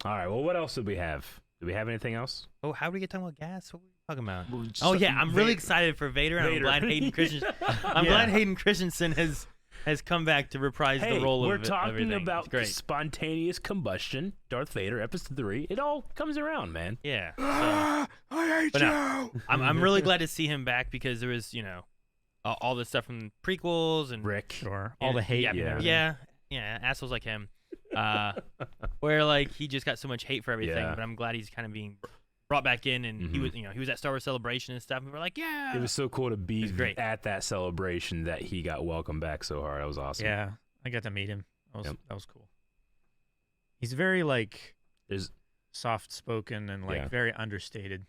All right. Well, what else did we have? Do we have anything else? Oh, how did we get talking about gas? What were we talking about? Well, just Oh yeah, something I'm really Vader. excited for Vader. And I'm Vader. glad Hayden Christensen. I'm Yeah. glad Hayden Christensen has come back to reprise Hey, the role we're of talking everything. It's about great. spontaneous combustion, Darth Vader, episode 3. It all comes around, man. Yeah. So, I hate But no, I'm really glad to see him back because there was all the stuff from prequels and Rick. Sure. All the hate. Yeah, and Yeah. everything. yeah, assholes like him, where like he just got so much hate for everything. Yeah. But I'm glad he's kind of being brought back in, and he Mhm. was he was at Star Wars Celebration and stuff. And we're like, yeah, It was so cool to be was great. at that celebration that he got welcomed back so hard. That was awesome. Yeah. I got to meet him. Yep. That was cool. He's very like There's soft spoken and like Yeah. very understated.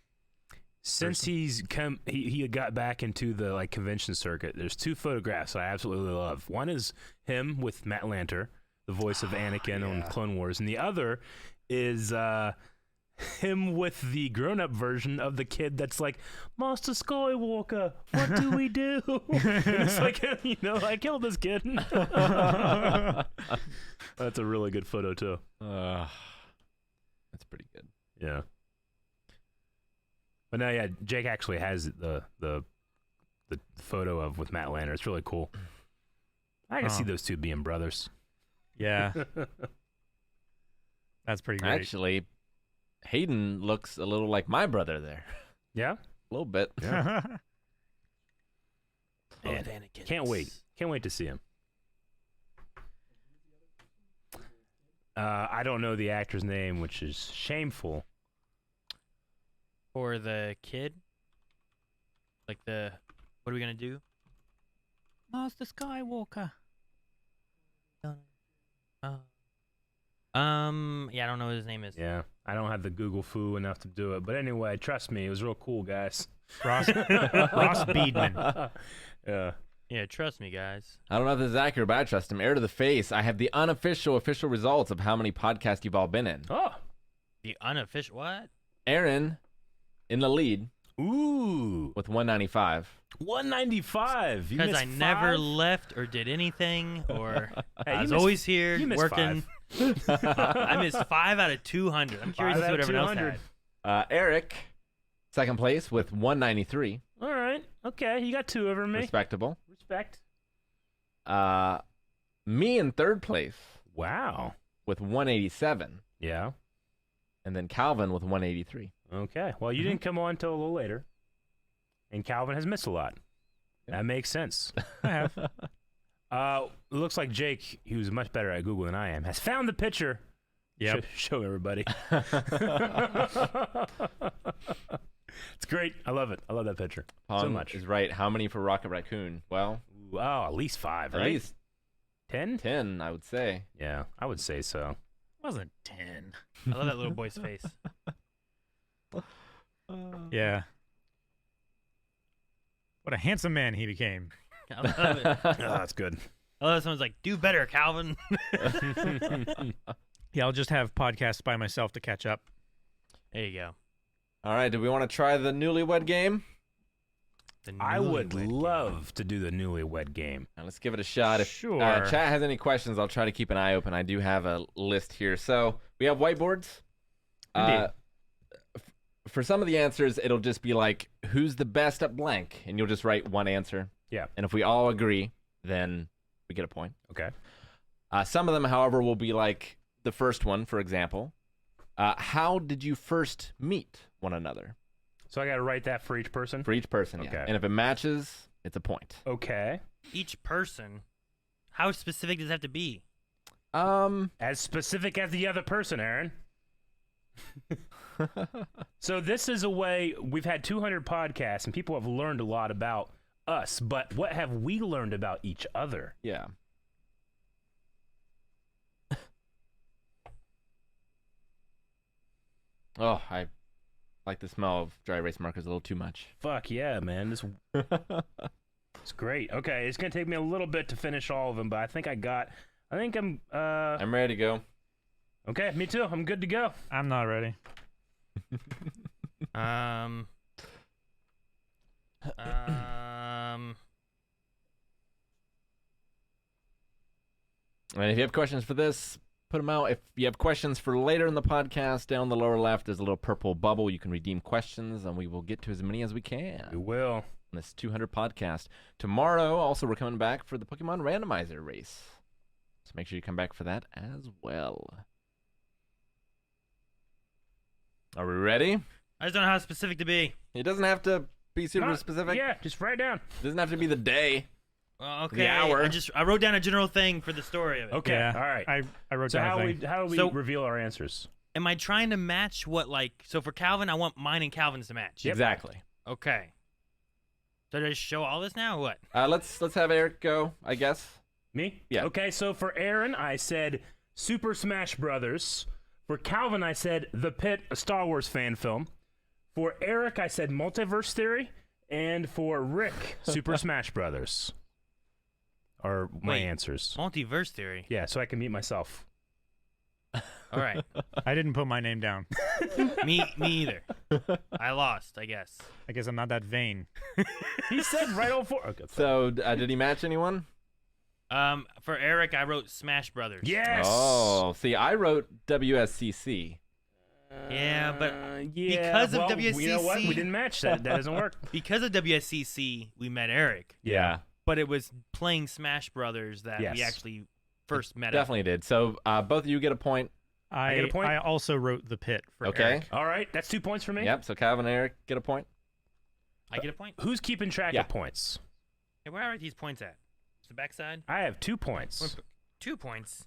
Since he's come, he had got back into the like convention circuit. There's 2 photographs that I absolutely love. One is him with Matt Lanter, the voice of Anakin on yeah. Clone Wars, and the other is him with the grown-up version of the kid that's like, Master Skywalker, what do we do? And it's like, I killed this kid. That's a really good photo too. That's pretty good. Yeah. But no, yeah, Jake actually has the photo of with Matt Lanter. It's really cool. I can see those two being brothers. Yeah. That's pretty great. Actually, Hayden looks a little like my brother there. Yeah. A little bit. Yeah. Man, Man, can't wait. Can't wait to see him. I don't know the actor's name, which is shameful. For the kid? Like what are we going to do? Master Skywalker. Yeah, I don't know what his name is. Yeah, I don't have the Google foo enough to do it. But anyway, trust me, it was real cool, guys. Ross Beedman. Yeah. Yeah, trust me, guys. I don't know if this is accurate, but I trust him. Air to the face. I have the official results of how many podcasts you've all been in. Oh. The unofficial what? Aaron in the lead Ooh. with 195. 195. You Because missed I never 5? left or did anything, or Hey, I you was missed- always here you missed working. 5. I missed 5 out of 200. I'm curious 5 to see out what of everyone else 200. had. Eric, second place with 193. All right. Okay, you got 2 over me. Respectable. Respect. Me in third place Wow. with 187. Yeah. And then Calvin with 183. Okay. Well, you didn't come on until a little later. And Calvin has missed a lot. That makes sense. I have. Looks like Jake, who's much better at Google than I am, has found the picture. Yep. Show everybody. It's great. I love it. I love that picture so Pong much. is right. How many for Rocket Raccoon? Well, Ooh, oh, at least 5, at right? least 10? 10, I would say. Yeah, I would say so. Wasn't 10. I love that little boy's face. Yeah. What a handsome man he became. I love it. Oh, that's good. I love someone's like, do better, Calvin. Yeah, I'll just have podcasts by myself to catch up. There you go. All right, do we want to try the newlywed game? The I would newlywed game. love to do the newlywed game. Now, let's give it a shot. If Sure. chat has any questions, I'll try to keep an eye open. I do have a list here. So we have whiteboards. Indeed. For some of the answers, it'll just be like, who's the best at blank? And you'll just write one answer. Yeah. And if we all agree, then we get a point. Okay. Some of them, however, will be like the first one, for example. How did you first meet one another? So I got to write that for each person? For each person, yeah. Okay. And if it matches, it's a point. Okay. Each person. How specific does it have to be? As specific as the other person, Aaron. So this is a way, we've had 200 podcasts and people have learned a lot about us, but what have we learned about each other? Yeah. Oh, I like the smell of dry erase markers a little too much. Fuck yeah, man. This it's great. Okay, it's gonna take me a little bit to finish all of them, but I think I'm I'm ready to go. okay, me too. I'm good to go. I'm not ready. And if you have questions for this, put them out. If you have questions for later in the podcast, down the lower left, there's a little purple bubble. You can redeem questions, and we will get to as many as we can We will. on this 200 podcast. Tomorrow, also, we're coming back for the Pokemon Randomizer race. So make sure you come back for that as well. Are we ready? I just don't know how specific to be. It doesn't have to be super Not- specific. Yeah, just write down. It doesn't have to be the day. Okay. hour. I wrote down a general thing for the story of it. Okay. Yeah. All right. I wrote So down how a do thing. we So- reveal our answers? Am I trying to match what, like, so for Calvin, I want mine and Calvin's to match. Yep. Exactly. Okay. So do I just show all this now or what? Let's have Eric go, I guess. Me? Yeah. Okay, so for Aaron, I said Super Smash Brothers. For Calvin, I said The Pit, a Star Wars fan film. For Eric, I said Multiverse Theory. And for Rick, Super Smash Brothers. Are my Wait. answers. Multiverse theory. Yeah, so I can meet myself. All right. I didn't put my name down. me either. I lost, I guess. I guess I'm not that vain. He said right all four. Okay, So, did he match anyone? For Eric, I wrote Smash Brothers. yes! Oh, see, I wrote WSCC. Yeah, but yeah, because of well, you know what? WSCC We didn't match that. That doesn't work. because of WSCC, we met Eric. Yeah, But it was playing Smash Brothers that we Yes. actually first met. definitely did. So, both of you get a point. I get a point? I also wrote the pit for Okay. Eric. All right, that's 2 points for me. Yep. So Calvin and Eric get a point. I get a point. Who's keeping track Yeah. of points? Hey, where are these points at? It's the backside. I have 2 points. 2 points.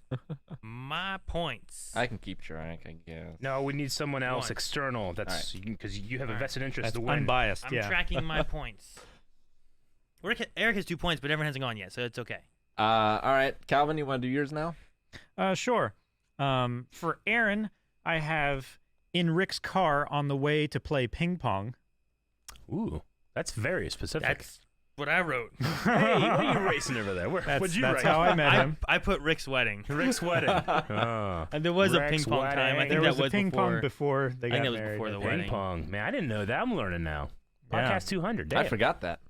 My points. I can keep track, I guess. No, we need someone else One. external. That's because you have a Alright. vested interest That's to win. unbiased. I'm yeah. tracking my points. Eric has 2 points, but everyone hasn't gone yet, so it's okay. All right, Calvin, you want to do yours now? Sure. For Aaron, I have in Rick's car on the way to play ping pong. Ooh, that's very specific. That's what I wrote. Hey, what are you racing over there? What'd you That's write? how I met him. I put Rick's wedding. Rick's wedding. Oh. And there was a Rex ping pong time. I wedding. think There that was a was ping before. pong before they I got think that was married. before the I think. wedding. Ping pong. Man, I didn't know that. I'm learning now. Yeah. Podcast 200. Damn. I forgot that.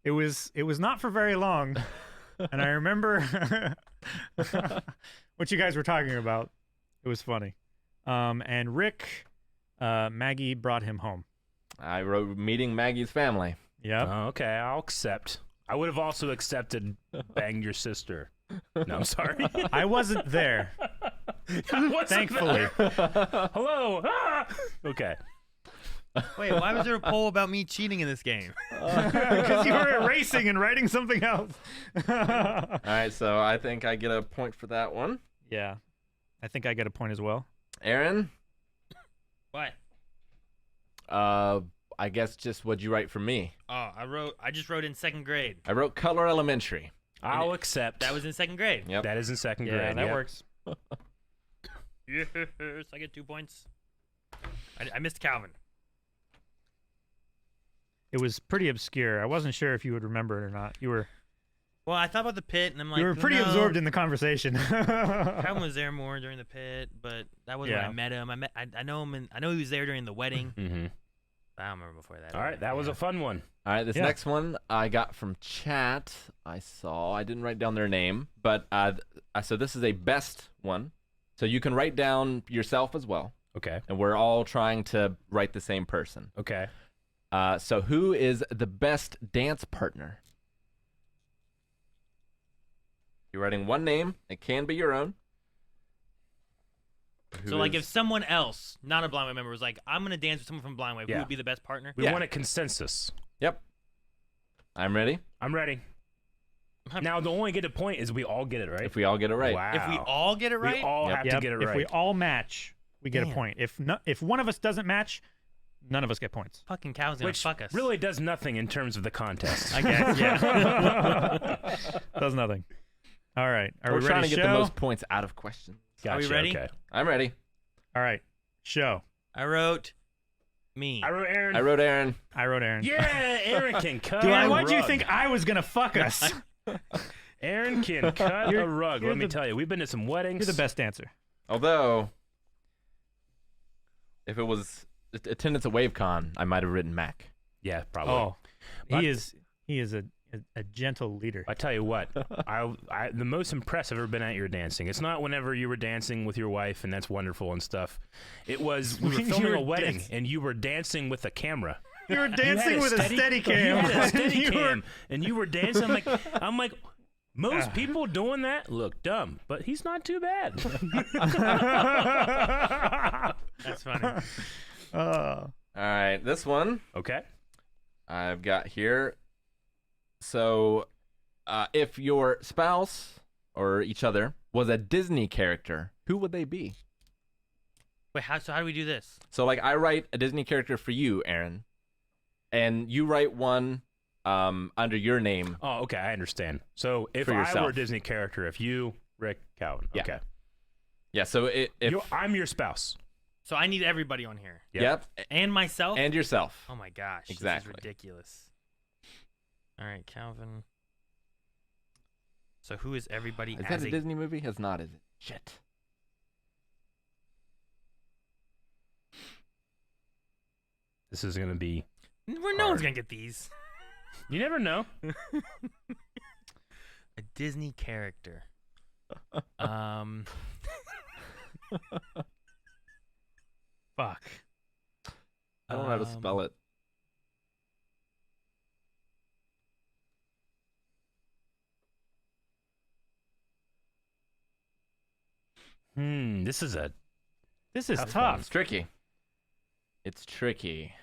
It was not for very long, and I remember what you guys were talking about. It was funny. And Rick, Maggie brought him home. I wrote meeting Maggie's family. Yep. Oh, okay, I'll accept. I would have also accepted bang your sister. No, I'm sorry. I wasn't there, I wasn't thankfully. there. Hello. Ah! Okay. Wait, why was there a poll about me cheating in this game? Because you were erasing and writing something else. All right, so I think I get a point for that one. Yeah. I think I get a point as well. Aaron, What? I guess just what'd you write for me? Oh, I just wrote in 2nd grade. I wrote Color Elementary. I'll accept. That was in 2nd grade. Yep. That is in 2nd Yeah, grade. that yep. works. Yes, I get 2 points. I missed Calvin. It was pretty obscure. I wasn't sure if you would remember it or not. You were Well, I thought about the pit, and I'm like, you were pretty no. absorbed in the conversation. Calvin was there more during the pit, but that was when Yeah. I met him. I know him, and I know he was there during the wedding. Mm-hmm. I don't remember before that. All right, that was a fun one. All right, this Yeah. next one I got from chat. I didn't write down their name, but so this is a best one. So you can write down yourself as well, Okay. and we're all trying to write the same person. Okay. So who is the best dance partner? You're writing one name. It can be your own. So, like, if someone else, not a Blind Wave member, was like, I'm going to dance with someone from Blind Wave, Yeah. who would be the best partner? We Yeah. want a consensus. Yep. I'm ready. I'm ready. Now, the only get a point is we all get it right. If we all get it right. Wow. If we all get it right? we all Yep. have Yep. to get it If right. we all match, we get a Damn. point. If one of us doesn't match, none of us get points. Fucking cow's going to Which fuck us. really does nothing in terms of the contest. I guess, yeah. Does nothing. All right. Are We're we trying ready? to get Show? the most points out of questions. Gotcha, we ready? Okay. I'm ready. All right. Show. I wrote me. I wrote Aaron. I wrote Aaron. I wrote Aaron. Yeah, Aaron can cut Aaron, a why'd you rug. think I was gonna fuck us? Aaron can cut You're- a rug. you're Let me the- tell you, we've been to some weddings. You're the best dancer. Although, if it was attendance at WaveCon, I might have written Mac. Yeah, probably. Oh, But- he is a gentle leader. I tell you what, the most impressed I've ever been at your dancing. It's not whenever you were dancing with your wife and that's wonderful and stuff. It was we were You filming were a wedding dancing. and you were dancing with a camera. You were You had dancing with a steady cam. You had a steady You were- cam, and you were dancing. I'm like, most people doing that look dumb, but he's not too bad. That's funny. All right, this one Okay. I've got here. So, if your spouse or each other was a Disney character, who would they be? Wait, how do we do this? So, like, I write a Disney character for you, Aaron, and you write one under your name. Oh, okay. I understand. So if For I were yourself. a Disney character, if you, Rick, Calvin, Yeah. okay, Yeah. So I'm your spouse. So I need everybody on here. yep, And myself? and yourself. Oh my gosh. Exactly. This is ridiculous. All right, Calvin. So who is everybody Is as that a Disney movie? It's not, is it? Shit. This is gonna be. No one's going to get these. You never know. A Disney character. Fuck. I don't know how to spell it. This is tough. It's tricky. It's tricky.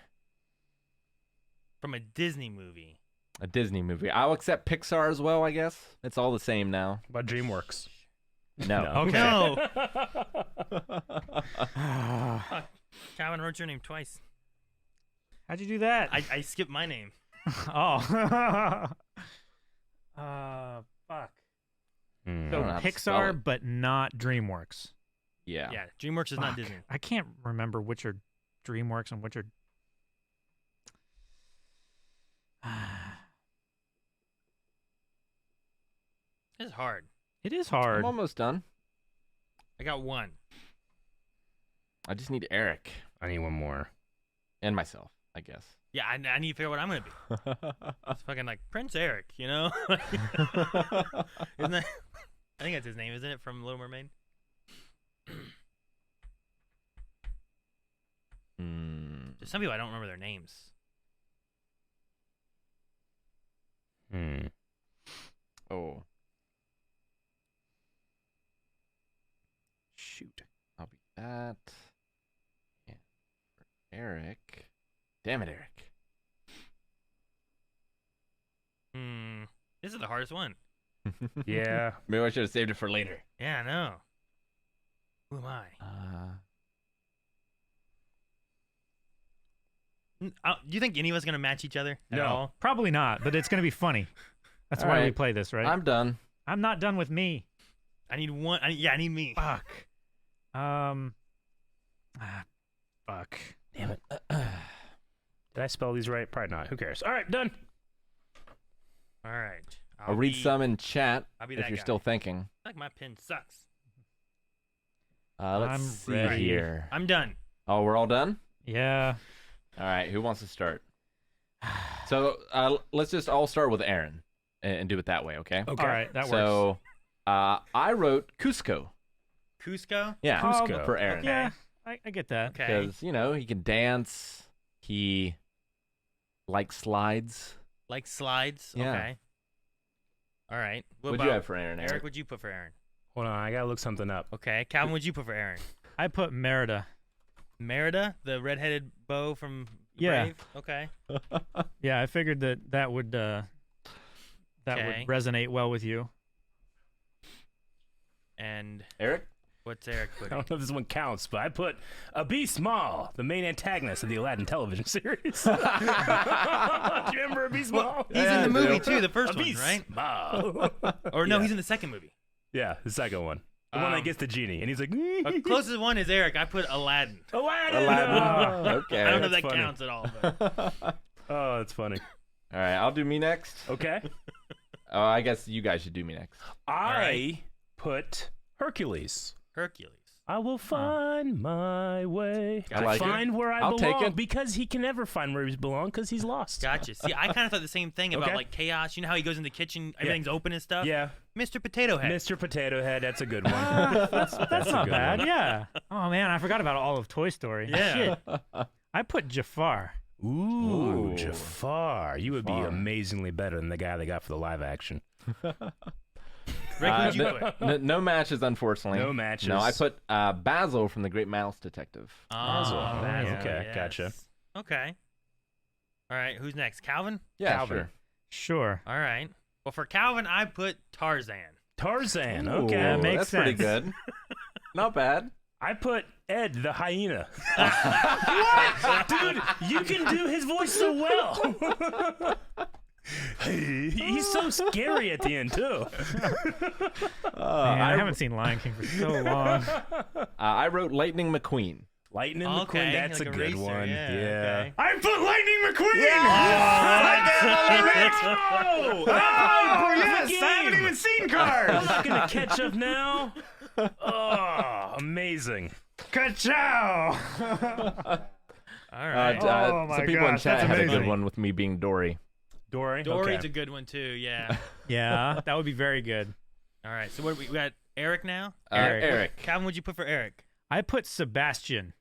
From a Disney movie. A Disney movie. I'll accept Pixar as well, I guess. It's all the same now. about DreamWorks. No. Okay. No. Calvin wrote your name twice. How'd you do that? I skipped my name. Oh. Fuck. So I don't know how to spell Pixar, it. but not DreamWorks. Yeah. Yeah, DreamWorks is not Fuck. Disney. I can't remember which are DreamWorks and which are. It's hard. It is hard. I'm almost done. I got one. I just need Eric I need one more. and myself, I guess. Yeah, I need to figure out what I'm gonna be. It's fucking like Prince Eric, you know? Isn't that? I think that's his name, isn't it? From Little Mermaid. There's some people I don't remember their names. Oh, Shoot. I'll be that. And for Eric. Damn it, Eric. This is the hardest one. Yeah. Maybe I should have saved it for later. Yeah, I know. Who am I? Do you think any of us are gonna match each other at No. all? Probably not, but it's gonna be funny. That's All why we right. play this, right? I'm done. I'm not done with me. I need one. I need me. Fuck. Fuck. Damn it. Did I spell these right? Probably not. Who cares? All right, done. All right. I'll read some in chat I'll be if that you're guy. still thinking. I think my pen sucks. Let's I'm see ready. here. I'm done. Oh, we're all done? Yeah. All right, who wants to start? So let's just all start with Aaron and do it that way, okay? Okay. All right, that works. So I wrote Cusco. Cusco. Yeah, Cusco. for Aaron. Okay. Yeah, I get that. Okay. Because, you know, he can dance. He likes slides. Like slides. Yeah. Okay. All right. What What'd about you have for Aaron, Eric? Eric? What'd you put for Aaron? Hold on, I gotta look something up. Okay. Calvin, what'd you put for Aaron? I put Merida. Merida, the redheaded beau from Yeah. Brave. Okay. Yeah, I figured that would Okay. would resonate well with you. And Eric? what's Eric I putting? don't know if this one counts, but I put Abyss Maul, the main antagonist of the Aladdin television series. Do you remember Abyss Maul? He's in the movie too, the first one, Abyss right? Maul. Or no, Yeah. he's in the second movie. Yeah, the second one. The one that gets the genie, and he's like, Closest one is Eric. I put Aladdin. Aladdin! Aladdin. Okay. I don't know if that's that funny. counts at all. But. Oh, that's funny. All right, I'll do me next. Okay. Oh, I guess you guys should do me next. I put Hercules. Hercules. I will find my way I to like it. find where I I'll take belong it. because he can never find where he belongs because he's lost. Gotcha. See, I kind of thought the same thing about Okay. like chaos. You know how he goes in the kitchen, everything's open and stuff. Yeah, Mr. Potato Head. Mr. Potato Head. That's a good one. That's a not good bad. one. Yeah. Oh man, I forgot about all of Toy Story. Yeah. Shit. I put Jafar. Ooh, Ooh. Jafar. You would be Jafar. amazingly better than the guy they got for the live action. Rick, what'd you put? No matches, unfortunately. No matches. No, I put Basil from The Great Mouse Detective. Basil. Oh, Basil. yes. Okay, gotcha. Okay. All right, who's next? Calvin? Yeah, Calvin. sure. Sure. All right. Well, for Calvin, I put Tarzan. Tarzan. Ooh, Okay. that makes that's pretty sense. good. Not bad. I put Ed the hyena. Dude, you can do his voice so well. He's so scary at the end too. Man, I haven't seen Lion King for so long. I wrote Lightning McQueen. Lightning Okay, McQueen, that's like a a good racer, one. yeah, Yeah. okay. I put Lightning McQueen. Yes, I haven't even seen Cars. I'm not gonna catch up now. Oh, amazing. Ka-chow. All right. Oh my some people in gosh, chat that's had a good amazing. one with me being Dory. Dory. Dory's Okay. a good one too. Yeah. Yeah, that would be very good. All right. So what we got? Eric now. Eric. Calvin, what'd you put for Eric? I put Sebastian.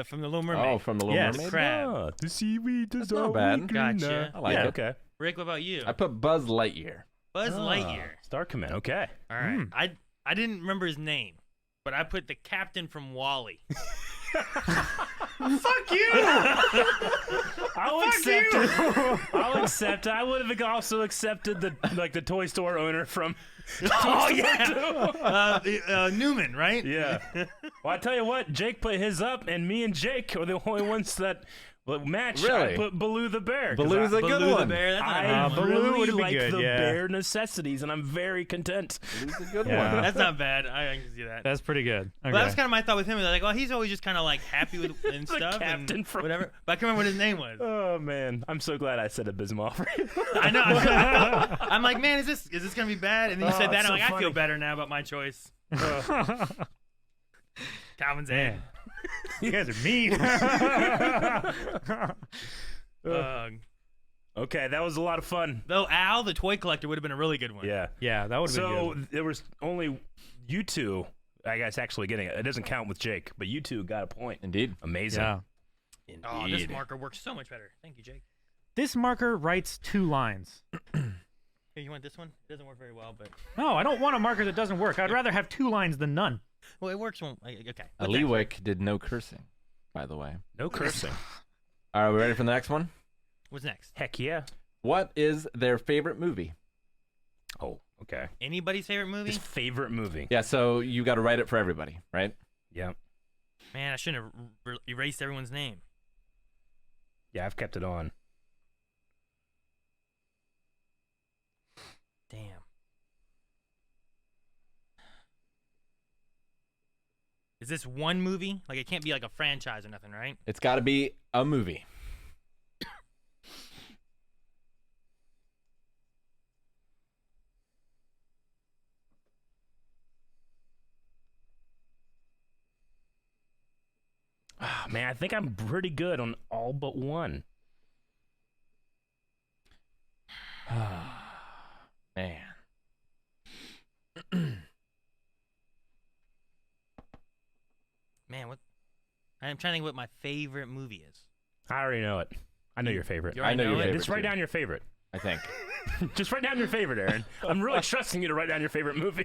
From the Little Mermaid. Oh, from The Little Yes. Mermaid? Crab. Ah, the seaweed is That's not all bad. greener. Gotcha. I like Yeah. it. Okay. Rick, what about you? I put Buzz Lightyear. Buzz Ah, Lightyear. Star Command. Okay. All right. I didn't remember his name. but I put the captain from Wall-E. Fuck you! I'll accept it. I'll accept it. I would have also accepted the toy store owner from. Oh yeah, Newman, right? Yeah. Well, I tell you what, Jake put his up, and me and Jake are the only ones that match. Really? I put Baloo the bear. 'cause Baloo's a good Baloo the one. bear. That's not a I bad one. Baloo really would be like good, the yeah. bare necessities, and I'm very content. Baloo's a good Yeah. one. That's not bad. I can see that. That's pretty good. Okay. Well, that was kind of my thought with him. Like, well, he's always just kind of like happy with and The stuff captain and from- whatever. But I can't remember what his name was. Oh man, I'm so glad I said Abysmal for you. I know. I'm like, man, is this gonna be bad? And then you said that, it's and I'm so like, I feel funny. better now about my choice. Calvin's Man. in. You guys are mean. Okay, that was a lot of fun. Though Al, the toy collector, would have been a really good one. Yeah. Yeah, that would have been So good. there was only you two, I guess, actually getting it. It doesn't count with Jake, but you two got a point. Indeed. Amazing. Yeah. Oh, this marker works so much better. Thank you, Jake. This marker writes 2 lines. Hey, you want this one? It doesn't work very well, but No, I don't want a marker that doesn't work. I'd rather have 2 lines than none. well, it works. Okay. What's next? Lewick did no cursing, by the way. No cursing. All right, we ready for the next one? What's next? Heck yeah. What is their favorite movie? Oh, okay. Anybody's favorite movie? His favorite movie. Yeah, so you got to write it for everybody, right? Yeah. Man, I shouldn't have erased everyone's name. Yeah, I've kept it on. Damn. Is this one movie? Like, it can't be like a franchise or nothing, right? It's got to be a movie. Oh, man, I think I'm pretty good on all but one. Man. Man, what? I'm trying to think what my favorite movie is. I already know it. I know your favorite. You already I know your know it? favorite. Just write too, down your favorite. I think. Just write down your favorite, Aaron. I'm really trusting you to write down your favorite movie.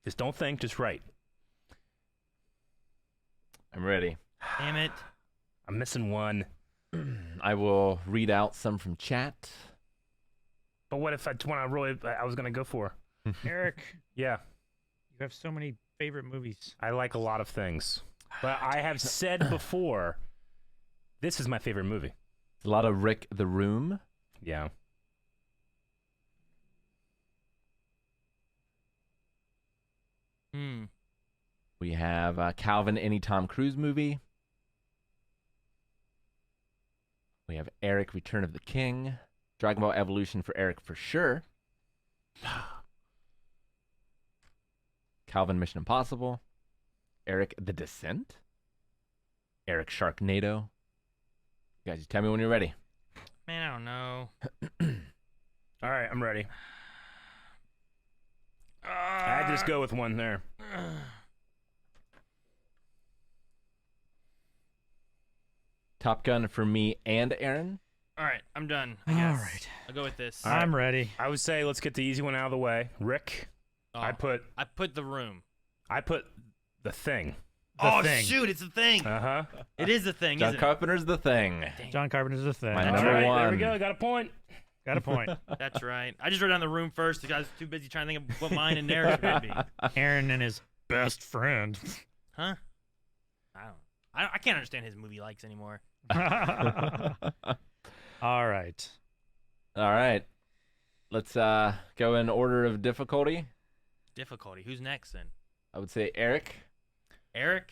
Just don't think, just write. I'm ready. Damn it. I'm missing one. I will read out some from chat. But what if that's one I was going to go for? Eric, Yeah, you have so many favorite movies. I like a lot of things. But I have said before, this is my favorite movie. A lot of Rick the Room. Yeah. We have Calvin, any Tom Cruise movie. We have Eric, Return of the King. Dragon Ball Evolution for Eric for sure. Calvin, Mission Impossible. Eric, The Descent. Eric, Sharknado. You guys, tell me when you're ready. Man, I don't know. All right, I'm ready. I just go with one there. Top Gun for me and Aaron. All right, I'm done. All I guess. right. I'll go with this. All right. I'm ready. I would say let's get the easy one out of the way. Rick, Oh, I put The Room. The Thing. Oh, Thing. shoot, it's The Thing. Uh-huh. It is The Thing, John isn't Carpenter's The Thing. John Carpenter's The Thing. My That's number right. There one. we go. Got a point. Got a point. it? That's right. I just wrote down The Room first because I was too busy trying to think of what mine and Narrative would be. Aaron and his best friend. Huh? I can't understand his movie likes anymore. All right. All right. Let's go in order of difficulty. Difficulty. Who's next then? I would say Eric. Eric?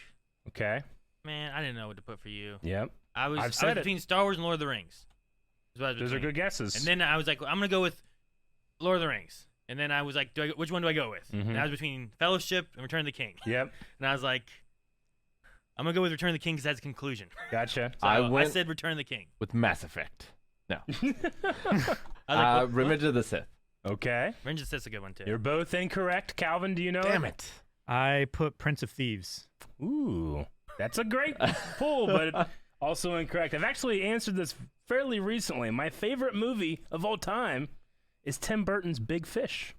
Okay. Man, I didn't know what to put for you. Yep. I was I've said it. between Star Wars and Lord of the Rings. Is what I was Those are between. good guesses. And then I was like, I'm gonna go with Lord of the Rings. And then I was like, which one do I go with? Mhm. And I was between Fellowship and Return of the King. Yep. And I was like, I'm gonna go with Return of the King because that's a conclusion. Gotcha. So I I went- said Return of the King. With Mass Effect. No. I was like, what? Revenge of the Sith. Okay. Revenge of the Sith's a good one too. You're both incorrect. Calvin, do you know? Damn it. I put Prince of Thieves. Ooh. That's a great pull, but Also incorrect. I've actually answered this fairly recently. My favorite movie of all time is Tim Burton's Big Fish.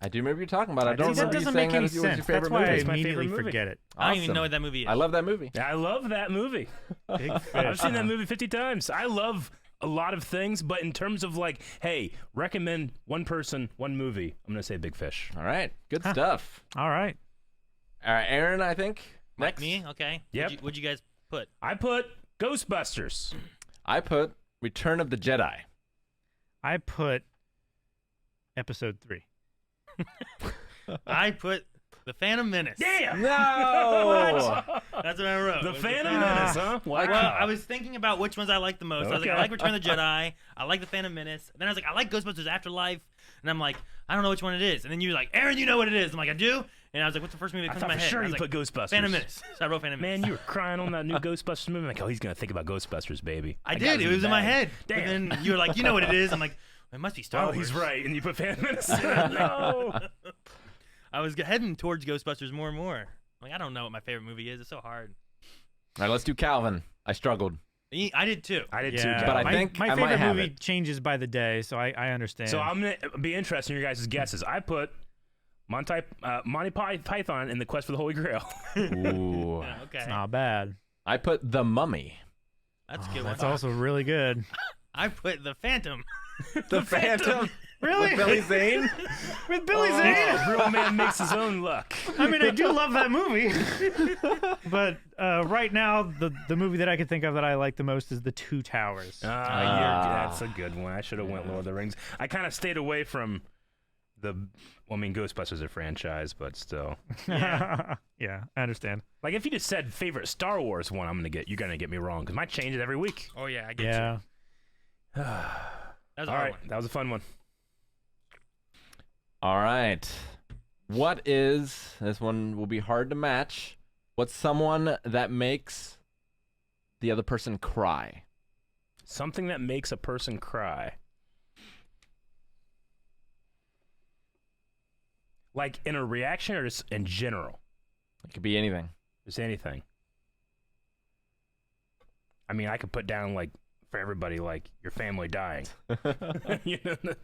I do remember you talking about it. I don't See, that remember you doesn't saying make that any was your sense. favorite That's why movie. I It's my immediately favorite movie. forget it. I don't even Awesome. know what that movie is. I love that movie. I love that movie. Big Fish. I've seen that movie 50 times. I love a lot of things, but in terms of like, hey, recommend one person, one movie, I'm going to say Big Fish. All right. Good stuff. All right. All right, Aaron, I think. Like Next. me? Okay. Yep. What'd you guys put? I put Ghostbusters. I put Return of the Jedi. I put episode 3. I put The Phantom Menace. Damn! No! That's what I wrote. The was Phantom Menace, huh? Wow. Well, I was thinking about which ones I like the most. I was like, Okay. I like Return of the Jedi. I like The Phantom Menace. Then I was like, I like Ghostbusters Afterlife. And I'm like, I don't know which one it is. And then you're like, Aaron, you know what it is. I'm like, I do. And I was like, what's the first movie that I comes to thought my for head? sure And I you was put like, Ghostbusters. Phantom Menace. So I wrote Phantom Menace. Man, you were crying on that new Ghostbusters movie. Like, oh, he's going to think about Ghostbusters, baby. I got did. It the was in my bag. head. Damn. And then you were like, you know what it is. I'm like, it must be Star Oh, Wars. he's right. And you put Phantom Menace. No. I was heading towards Ghostbusters more and more. I'm like, I don't know what my favorite movie is. It's so hard. All right, let's do Calvin. I struggled. I did too. I did too, Yeah, But I my, think my I might favorite have movie it. changes by the day, so I understand. So I'm going to be interested in your guys' guesses. I put Monty Python and the Quest for the Holy Grail. Ooh. Yeah, okay. It's not bad. I put The Mummy. That's a good That's one. also really good. I put The Phantom. The Phantom. Really? With Billy Zane. With Billy Zane? Oh, real man makes his own luck. I mean, I do love that movie. But right now, the movie that I could think of that I like the most is The Two Towers. That's a good one. I should have went Lord of the Rings. I kind of stayed away from Ghostbusters is a franchise, but still. Yeah, I understand. Like, if you just said favorite Star Wars one, you're gonna get me wrong because mine changes every week. Oh, yeah, I get Yeah. you. That was a All hard right, one. that was a fun one. All right. What is, this one will be hard to match. What's someone that makes the other person cry? Something that makes a person cry. Like in a reaction or just in general? It could be anything. Just anything. I mean, I could put down, like, for everybody, like, your family dying. You know?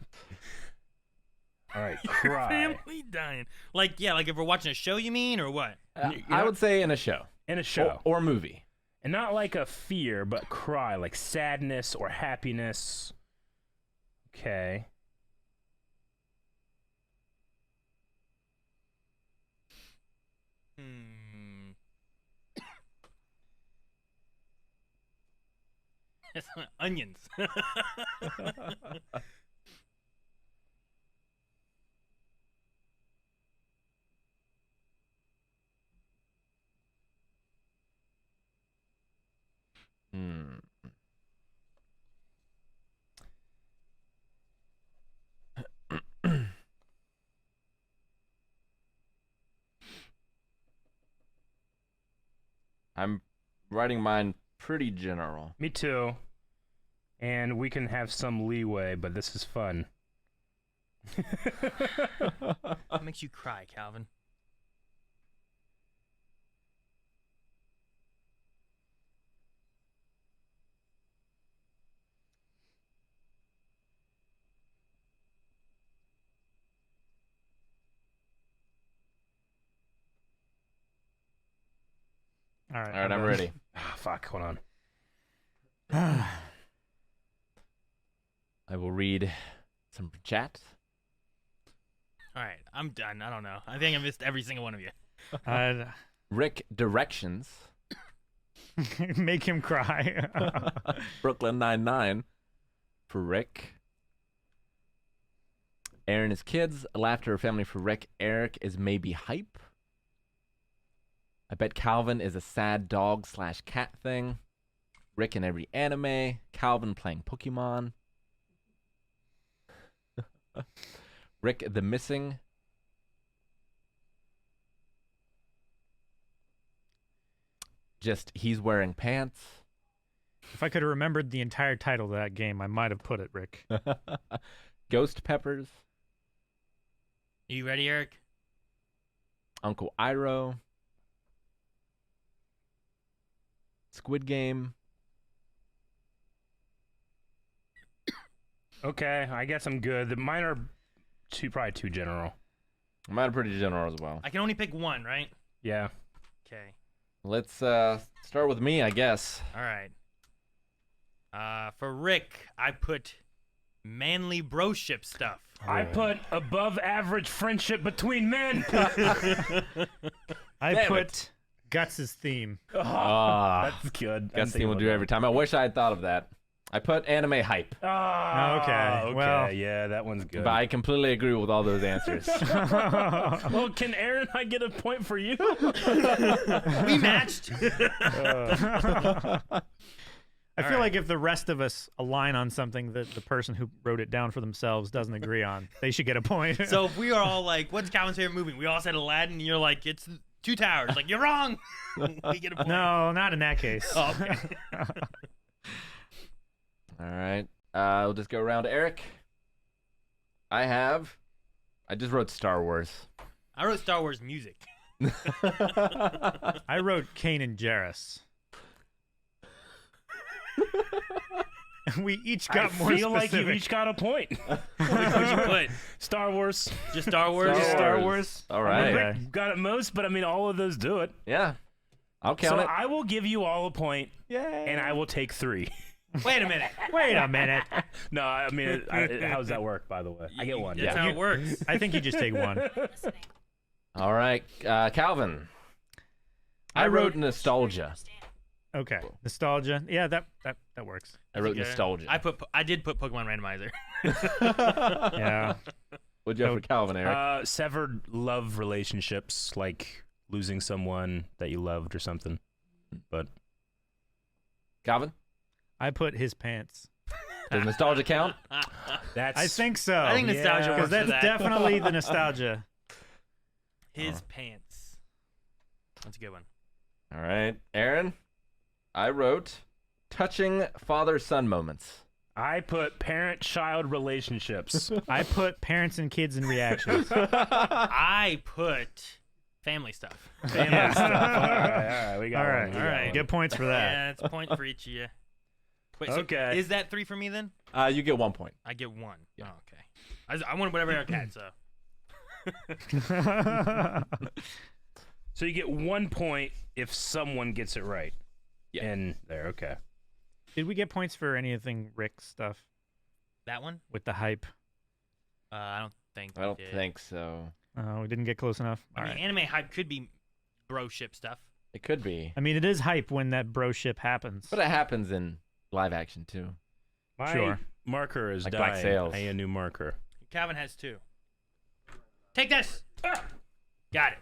All right, cry. Family dying. Like, yeah, like if we're watching a show, you mean, or what? I would say in a show. In a show. Or movie. And not like a fear, but cry, like sadness or happiness. Okay. Onions. Hmm. I'm writing mine pretty general. Me too. And we can have some leeway, but this is fun. What makes you cry, Calvin? All right. All right, I'm ready. Ah, fuck, hold on. I will read some chat. All right, I'm done. I don't know. I think I missed every single one of you. Rick Directions. Make him cry. Brooklyn Nine-Nine for Rick. Aaron is kids. Laughter family for Rick. Eric is maybe hype. I bet Calvin is a sad dog / cat thing. Rick in every anime. Calvin playing Pokemon. Rick the missing. Just he's wearing pants. If I could have remembered the entire title of that game, I might have put it, Rick. Ghost Peppers. Are you ready, Eric? Uncle Iroh. Squid Game. Okay, I guess I'm good. Mine are probably too general. Mine are pretty general as well. I can only pick one, right? Yeah. Okay. Let's start with me, I guess. All right. For Rick, I put manly broship stuff. I put above average friendship between men. I Damn put Guts' theme. That's good. Guess team will do every time. I wish I had thought of that. I put anime hype, Okay, well. yeah, that one's good. but I completely agree with all those answers. Well, can Aaron and I get a point for you? We matched. I feel like if the rest of us align on something that the person who wrote it down for themselves doesn't agree on, they should get a point. So if we are all like, what's Calvin's favorite movie? We all said Aladdin, and you're like, it's Two Towers. Like, you're wrong. We get a point. No, not in that case. Oh, okay. All right. We'll just go around to Eric. I just wrote Star Wars. I wrote Star Wars music. I wrote Kane and Jarrus. We each got more feel like specific. you each got a point. What'd you put? Star Wars. Just Star Wars? StarArs. All I mean, right. Rick got it most, but I mean, all of those do it. Yeah. I'll count So it. I will give you all a point, Yay. and I will take 3. Wait a minute. Wait a minute. No, I mean, how does that work, by the way? I get 1. That's how it works. I think you just take one. All right. Calvin. I wrote nostalgia. Okay. Nostalgia. Yeah, that works. I wrote Good. nostalgia. I did put Pokemon Randomizer. Yeah. What'd you have for Calvin, Eric? Severed love relationships, like losing someone that you loved or something. But Calvin? I put his pants. Does nostalgia count? that's I think so. I think nostalgia Because works that's for that. definitely the nostalgia. His pants. That's a good one. All right. Aaron? I wrote touching father-son moments. I put parent-child relationships. I put parents and kids and reactions. I put family stuff. Family stuff. All right, we got All one, right. we got All right. one. Get points for that. Yeah, it's a point for each of you. Wait, so Okay. is that 3 for me then? You get 1 point. I get 1. Yeah. Oh, okay. I want whatever Eric had, so. So you get 1 point if someone gets it right. Yeah. And there, okay. Did we get points for anything Rick stuff That one? with the hype? I don't think I don't we did. think so. We didn't get close enough. I All mean, right. anime hype could be bro ship stuff. It could be. I mean, it is hype when that bro ship happens. But it happens in live action, too. My Sure. marker is Like dying. Black Sails. I need a new marker. Calvin has 2. Take this. Got it.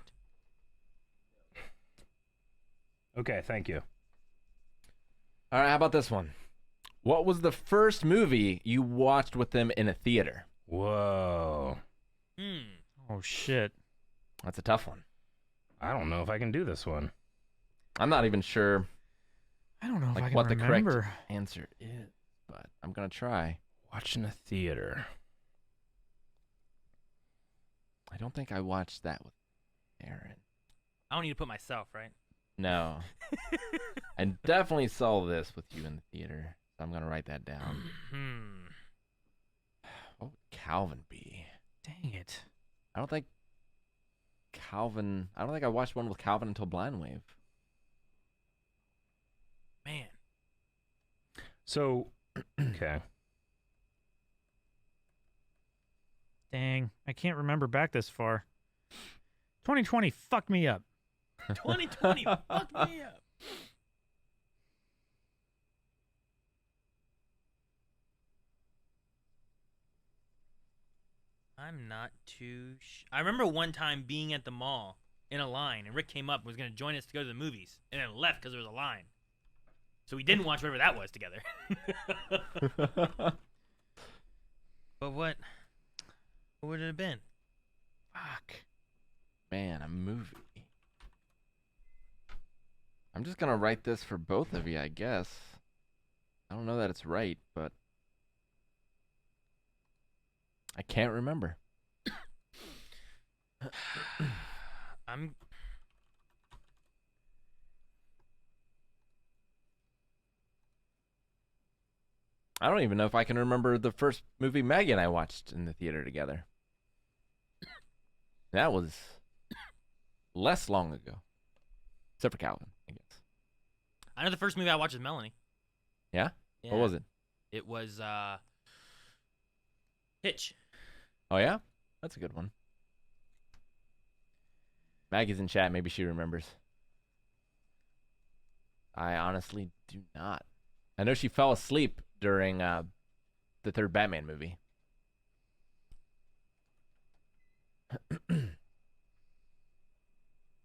Okay, thank you. All right, how about this one? What was the first movie you watched with them in a theater? Whoa. Oh, shit. That's a tough one. I don't know if I can do this one. I'm not even sure I don't know if I like can what the remember. correct answer is, but I'm gonna try. Watching a theater. I don't think I watched that with Aaron. I don't need to put myself, right? No. I definitely saw this with you in the theater, so I'm gonna write that down. What would Calvin be? Dang it. I don't think I watched one with Calvin until Blind Wave. Man. So, okay. Dang. I can't remember back this far. 2020 fucked me up. 2020 fucked me up. I'm not too I remember one time being at the mall in a line, and Rick came up and was going to join us to go to the movies, and then left because there was a line. So we didn't watch whatever that was together. But what would it have been? Fuck. Man, a movie. I'm just gonna write this for both of you, I guess. I don't know that it's right, but I can't remember. I don't even know if I can remember the first movie Maggie and I watched in the theater together. That was less long ago. Except for Calvin, I guess. I know the first movie I watched was Melanie. Yeah? Yeah. What was it? It was Hitch. Oh, yeah? That's a good one. Maggie's in chat. Maybe she remembers. I honestly do not. I know she fell asleep during the third Batman movie.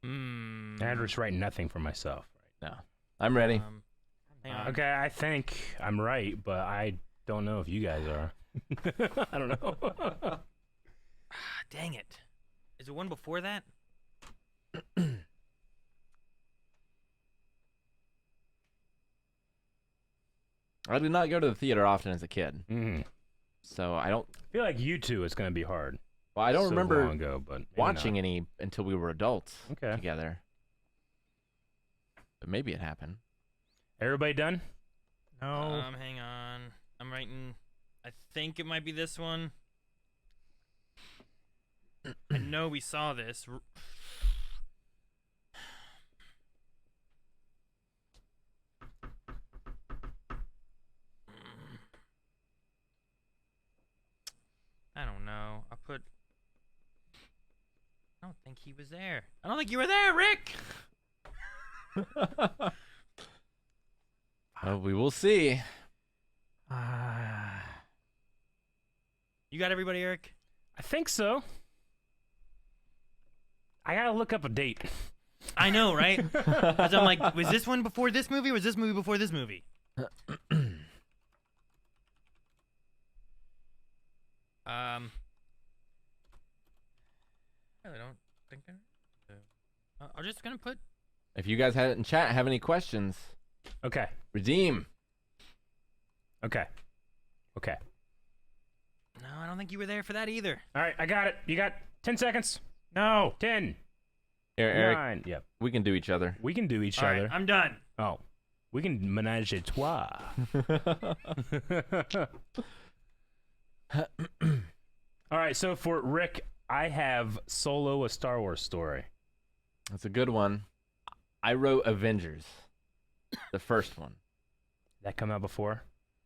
Andrew's writing nothing for myself. No. I'm ready. Hang on. Okay, I think I'm right, but I don't know if you guys are. I don't know. Dang it. Is there one before that? I did not go to the theater often as a kid. Mm. So I don't... I feel like you two is going to be hard. Well, I don't So remember long ago, but maybe watching not. any until we were adults Okay. together. But maybe it happened. Everybody done? No. Hang on. I'm writing. I think it might be this one. I know we saw this. I don't know. I don't think he was there. I don't think you were there, Rick. We will see. You got everybody, Eric? I think so. I got to look up a date. I know, right? 'Cause I'm like, was this one before this movie, or was this movie before this movie? I really don't think I'm just gonna put. If you guys had it in chat, have any questions, Okay. redeem. Okay. Okay. No, I don't think you were there for that either. All right, I got it. You got 10 seconds. No. 10. Eric, 9. Yep. we can do each other. We can do each All other. right, I'm done. Oh. We can menage a trois. All right, so for Rick, I have Solo, a Star Wars story. That's a good one. I wrote Avengers, the first one. That come out before?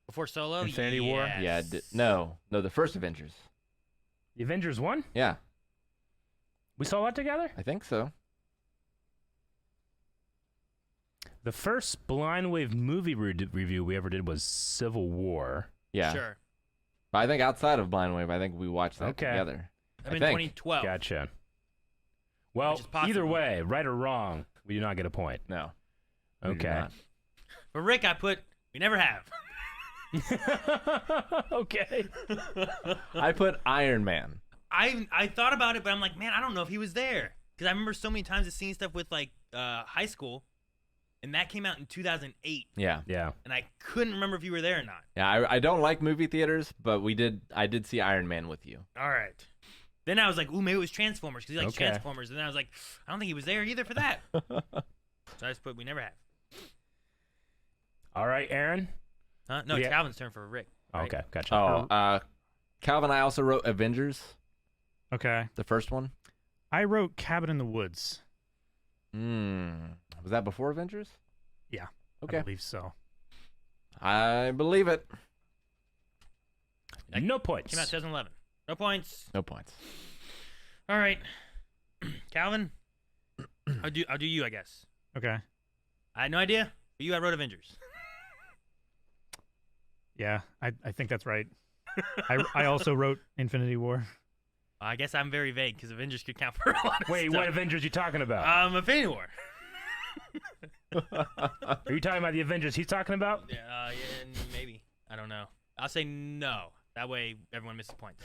Before Solo, Infinity War? yes. Yeah, no, the first Avengers. The Avengers 1? Yeah, We saw that together? I think so. The first Blind Wave movie review we ever did was Civil War. Yeah, Sure. but I think outside of Blind Wave, I think we watched that Okay. together. I I mean, think. 2012. Gotcha. Well, Which is possible. either way, right or wrong, we do not get a point. No. we did Okay. not. For Rick, I put we never have. Okay. I put Iron Man. I thought about it, but I'm like, man, I don't know if he was there because I remember so many times of seeing stuff with like high school, and that came out in 2008, Yeah, Yeah. and I couldn't remember if you were there or not. yeah. I don't like movie theaters, but I did see Iron Man with you. All right. Then I was like, ooh, maybe it was Transformers because he likes Okay. Transformers, and then I was like, I don't think he was there either for that. So I just put we never have. All right, Aaron. No, it's Yeah. Calvin's turn for Rick. right? Okay, gotcha. Oh, Calvin, I also wrote Avengers, Okay. the first one. I wrote Cabin in the Woods. Was that before Avengers? Yeah. Okay. I believe so. I believe it. No points. Came out 2011. No points. No points. All right, Calvin. I'll do you, I guess. Okay. I had no idea, but you I wrote Avengers. Yeah, I think that's right. I also wrote Infinity War. I guess I'm very vague because Avengers could count for a lot of Wait, stuff. what Avengers you talking about? Infinity War. Are you talking about the Avengers he's talking about? Yeah, maybe. I don't know. I'll say no. That way everyone misses points.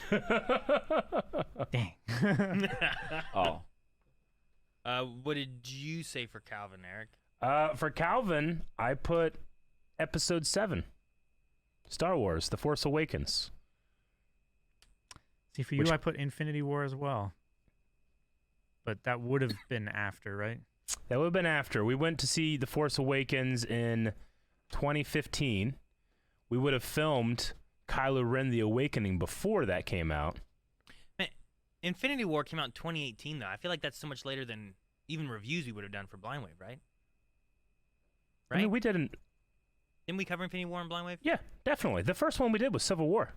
Dang. Oh, What did you say for Calvin, Eric? For Calvin, I put Episode 7. Star Wars, The Force Awakens. See, for you, I put Infinity War as well. But that would have been after, right? That would have been after. We went to see The Force Awakens in 2015. we would have filmed Kylo Ren: The Awakening before that came out. Man, Infinity War came out in 2018, though. I feel like that's so much later than even reviews we would have done for Blind Wave, right? I mean, we didn't. Didn't we cover Infinity War and Blind Wave? Yeah, definitely. The first one we did was Civil War.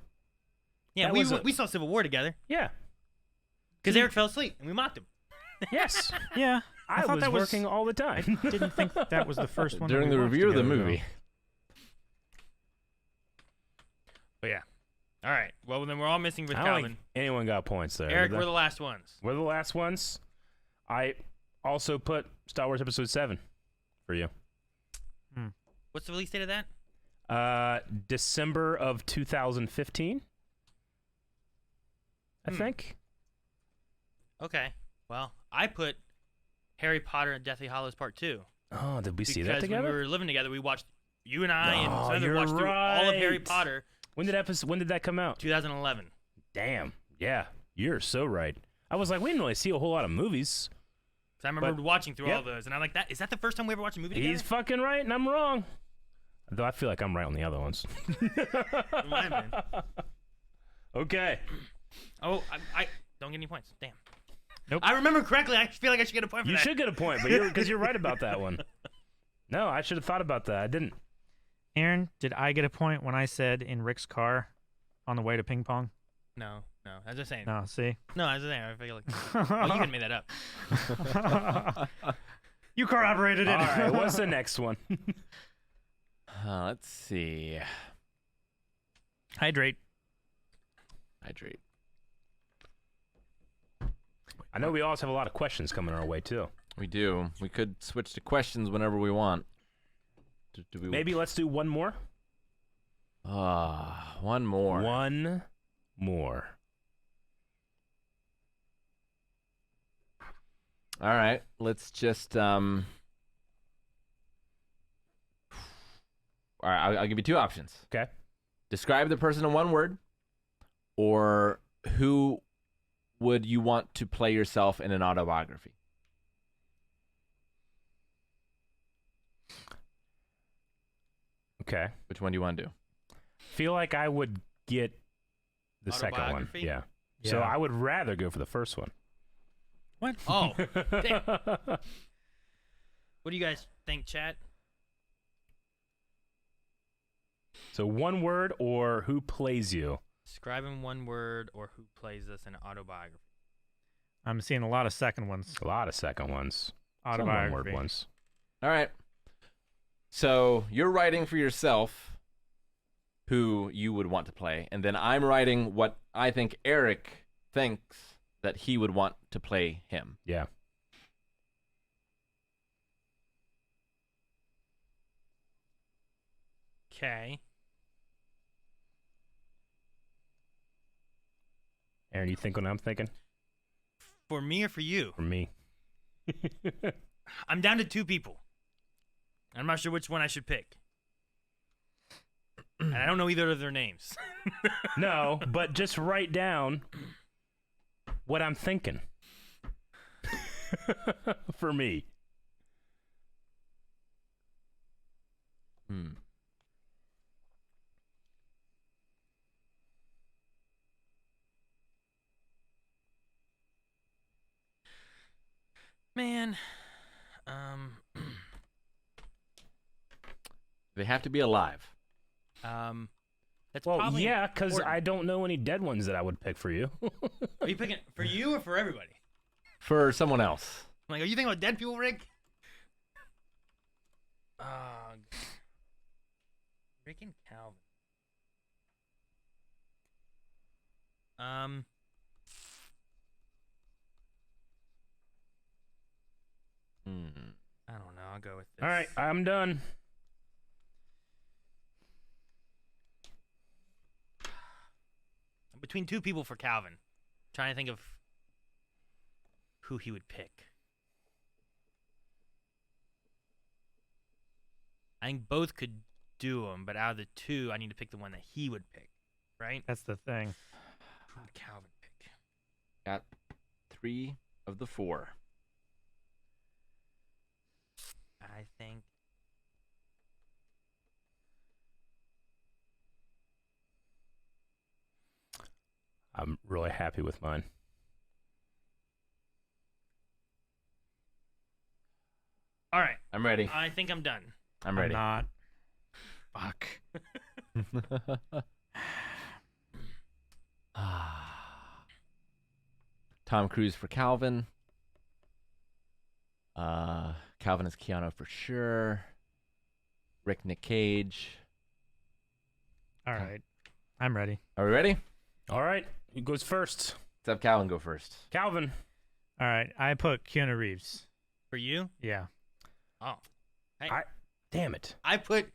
Yeah, we saw Civil War together. Yeah. Because Eric fell asleep and we mocked him. Yes. Yeah. I thought was that was working all the time. Didn't think that was the first one During that the we watched review of the together, though. movie. But yeah. All right. Well, then we're all missing with I don't Calvin. think anyone got points there. Eric, did they? we're the last ones. We're the last ones. I also put Star Wars Episode 7 for you. What's the release date of that? December of 2015, I think. Okay. Well, I put Harry Potter and Deathly Hallows Part 2. Oh, did we see that Because together? when we were living together, we watched, you and I and Oh, Sandra you're watched through all of Harry right. Potter, When did that come out? 2011. Damn. Yeah, you're so right. I was like, we didn't really see a whole lot of movies. So I remember But- watching through yep. all those, and I'm like, is that the first time we ever watched a movie together? He's fucking right, and I'm wrong. Though I feel like I'm right on the other ones. It might have been. Okay. Oh, I don't get any points. Damn. Nope. I remember correctly. I feel like I should get a point for You that. should get a point, but because you're right about that one. No, I should have thought about that. I didn't. Aaron, did I get a point when I said in Rick's car on the way to ping pong? No. I was just saying. No, see? No, I was just saying. I feel like. Well, you can make that up. You corroborated it. All right, what's the next one? Let's see. Hydrate. Hydrate. I know we always have a lot of questions coming our way, too. We do. We could switch to questions whenever we want. Do we? Maybe let's do one more. One more. One more. All right. Let's just All right. I'll give you two options. Okay. Describe the person in one word, or who would you want to play yourself in an autobiography? Okay. Which one do you want to do? Feel like I would get the second one. Autobiography? Yeah. So Yeah. I would rather go for the first one. What? Oh. Damn. What do you guys think, chat? So one word or who plays you? Describe in one word or who plays this in an autobiography. I'm seeing a lot of second ones. A lot of second ones. Some Autobiography. one-word ones. All right. So you're writing for yourself who you would want to play, and then I'm writing what I think Eric thinks that he would want to play him. Yeah. Okay. Aaron, you think what I'm thinking? For me or for you? For me. I'm down to two people. I'm not sure which one I should pick. And I don't know either of their names. No, but just write down what I'm thinking. For me. Man. They have to be alive. That's Well, probably yeah, because important. I don't know any dead ones that I would pick for you. Are you picking for you or for everybody? For someone else. I'm like, are you thinking about dead people, Rick? Rick and Calvin. I don't know. I'll go with this. All right, I'm done. Between two people for Calvin. Trying to think of who he would pick. I think both could do them, but out of the two, I need to pick the one that he would pick. Right? That's the thing. Who would Calvin pick? Got 3 of the 4. I think. I'm really happy with mine. All right. I'm ready. I think I'm done. I'm ready. Not. Fuck. Tom Cruise for Calvin. Calvin is Keanu for sure. Rick, Nick Cage. All right. I'm ready. Are we ready? All right, who goes first? Let's have Calvin go first. Calvin. All right. I put Keanu Reeves. For you? Yeah. Oh. Hey. Damn it. I put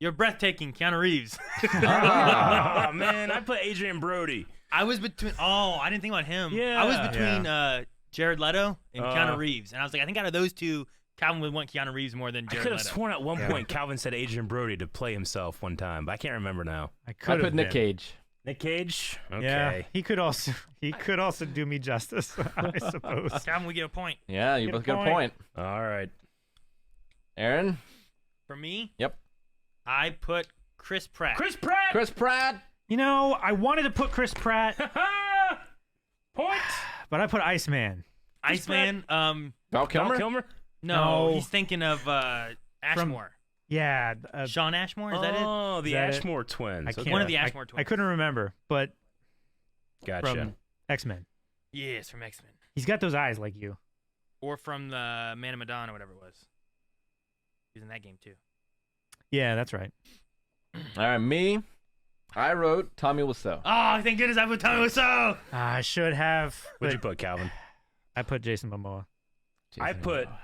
your breathtaking Keanu Reeves. Oh, man, I put Adrian Brody. I was between. Oh, I didn't think about him. Yeah. I was between Jared Leto and Uh. Keanu Reeves, and I was like, I think out of those two, Calvin would want Keanu Reeves more than I Jared could have Leto. sworn at one point Calvin said Adrian Brody to play himself one time, but I can't remember now. I I could put Nick Cage. Nick Cage? Okay. Yeah. He could also do me justice, I suppose. Calvin, we get a point. Yeah, you Get a both got a point. point. All right. Aaron? For me, Yep. I put Chris Pratt. Chris Pratt! Chris Pratt? You know, I wanted to put Chris Pratt, Point! but I put Iceman. Iceman. Val Kilmer? Val Kilmer? No, No. he's thinking of Ashmore. Yeah. Sean Ashmore, is that it? Oh, the Is that it? Ashmore twins. I Okay. can't- One of the I- Ashmore twins. I couldn't remember, but Gotcha. from X-Men. Yes, from X-Men. He's got those eyes like you. Or from the Man of Medan or whatever it was. He was in that game too. Yeah, that's right. All right, me. I wrote Tommy Wiseau. Oh, thank goodness I put Tommy Wiseau. I should have. What'd you but put, Calvin? I put Jason Momoa. I Jason put Momoa.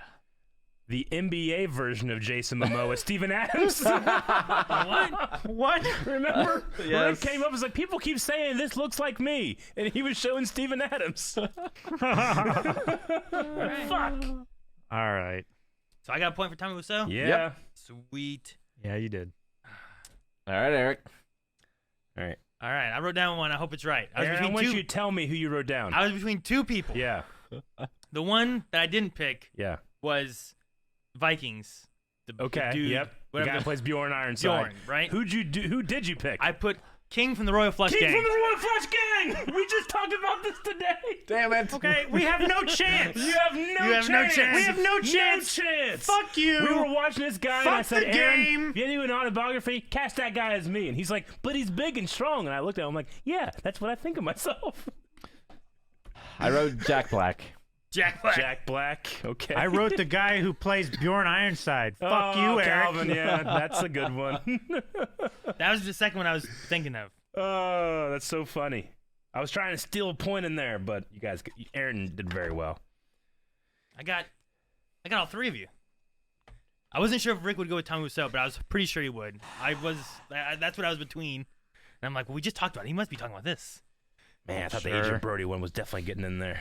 the NBA version of Jason Momoa, Steven Adams. What? Remember? Yes. Rick came up and was like, people keep saying this looks like me. And he was showing Steven Adams. Fuck. All right. So I got a point for Tommy Wiseau? Yeah. Yep. Sweet. Yeah, you did. All right, Eric. All right. All right, I wrote down one. I hope it's right. I was Aaron, I between want two. you to tell me who you wrote down. I was between two people. Yeah. The one that I didn't pick Yeah. was Vikings. The Okay. dude, Yep. The whatever guy that the- plays Bjorn Ironside. Bjorn, right? Who did you pick? I put King from the Royal Flush King Gang. from the Royal Flush Gang! We just talked about this today. Damn it. Okay, we have no chance. You have no have no chance. chance. We have no chance. No chance. Fuck you. We were watching this guy, and I Fuck said, the Aaron, game. if you do an autobiography, cast that guy as me. And he's like, but he's big and strong. And I looked at him, I'm like, yeah, that's what I think of myself. I wrote Jack Black. Jack Black. Jack Black. Okay. I wrote the guy who plays Bjorn Ironside. Fuck you, Eric. Calvin, yeah, that's a good one. That was the second one I was thinking of. Oh, that's so funny. I was trying to steal a point in there, but Aaron did very well. I got all three of you. I wasn't sure if Rick would go with Tommy Wiseau, but I was pretty sure he would. That's what I was between. And I'm like, well, we just talked about it. He must be talking about this. Man, I thought the Sure. Agent Brody one was definitely getting in there.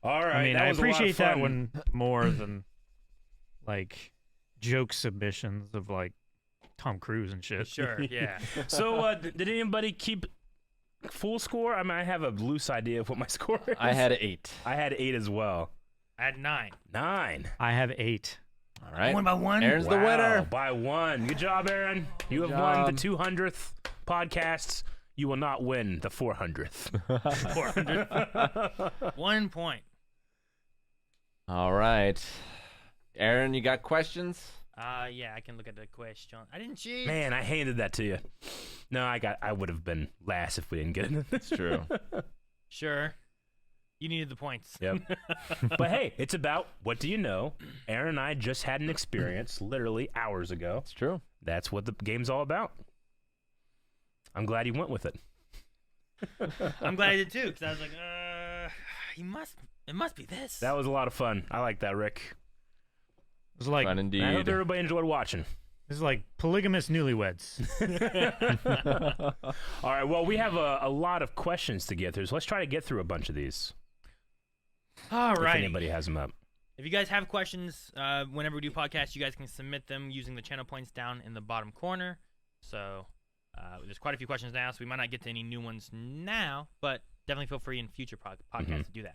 All right, I mean, that I was a lot of appreciate that fun. one more than like joke submissions of like Tom Cruise and shit. Sure, yeah. So, did anybody keep full score? I mean, I have a loose idea of what my score is. I had 8. I had 8 as well. I had 9. 9. I have 8. All right. One by one. Aaron's the Wow, winner. by 1. Good job, Aaron. You have Good won the job. 200th podcast. You will not win the 400th. 1 point. All right. Aaron, you got questions? Yeah, I can look at the question. I didn't cheat. Man, I handed that to you. No, I would have been last if we didn't get it. It's true. Sure. You needed the points. Yep. But hey, it's about what do you know? Aaron and I just had an experience literally hours ago. It's true. That's what the game's all about. I'm glad he went with it. I'm glad I did too, because I was like, it must be this. That was a lot of fun. I like that, Rick. It was like Fun And I hope indeed. everybody enjoyed watching. this is like polygamous newlyweds. All right, well, we have a lot of questions to get through, so let's try to get through a bunch of these. All If right. anybody has them up. If you guys have questions, whenever we do podcasts, you guys can submit them using the channel points down in the bottom corner. So there's quite a few questions now, so we might not get to any new ones now, but definitely feel free in future podcasts to do that.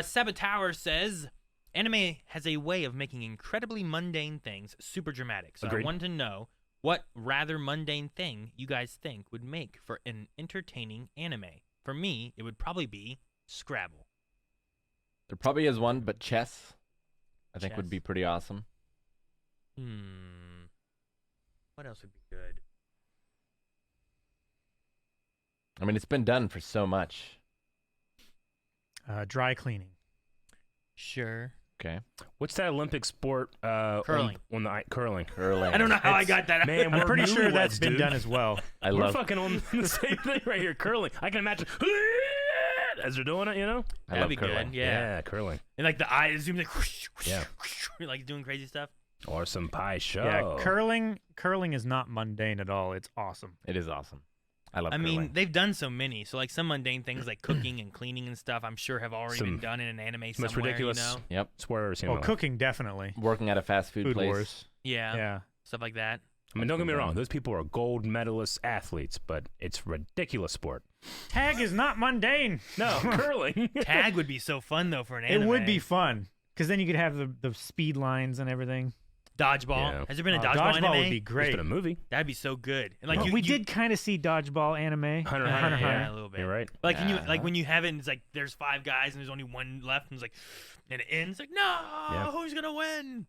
Sabatower says, anime has a way of making incredibly mundane things super dramatic. So Agreed. I wanted to know, what rather mundane thing you guys think would make for an entertaining anime? For me, it would probably be Scrabble. There probably is one, but chess, I think, would Chess. be pretty awesome. What else would be good? I mean, it's been done for so much. Dry cleaning. Sure. Okay. What's that Olympic sport? Curling. Curling. Curling. I don't know how I got that. Man, I'm we're pretty sure that's newlyweds, been dude. done as well. I We're love. fucking on the same thing right here. Curling. I can imagine as they're doing it. You know. I That'd love be curling. good. Yeah. curling. And like the eye zooms like, whoosh, whoosh, Yeah. whoosh, like doing crazy stuff. Or some pie show. Yeah, curling is not mundane at all. It's awesome. It is awesome. I love I curling. mean, they've done so many. So like some mundane things like cooking and cleaning and stuff, I'm sure have already been Some done in an anime somewhere. most ridiculous You know? Yep. swear I've ever seen. Oh, in my life. cooking definitely. Working at a fast food place. Wars. Yeah. Yeah. Stuff like that. I mean, don't get me wrong. Those people are gold medalist athletes, but it's ridiculous sport. Tag is not mundane. No, curling. Tag would be so fun though for an It anime. would be fun because then you could have the speed lines and everything. Dodgeball. Yeah. Has there been a Oh, dodgeball anime? would be There's great. been a movie. That'd be so good. And like Well, you, we you- did kind of see dodgeball anime. Hunter, Yeah, Hunter, yeah, Hunter. a little bit. You're right. Like can you Yeah. like when you have it, and it's like there's 5 guys and there's only one left, and it's like, and it ends like, no, Yeah. who's gonna win?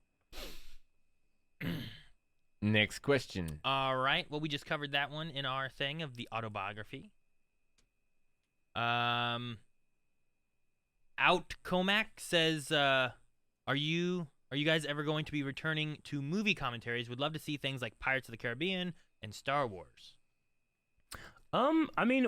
Next question. All right. Well, we just covered that one in our thing of the autobiography. Out Comac says, "Are you guys ever going to be returning to movie commentaries? Would love to see things like Pirates of the Caribbean and Star Wars." I mean,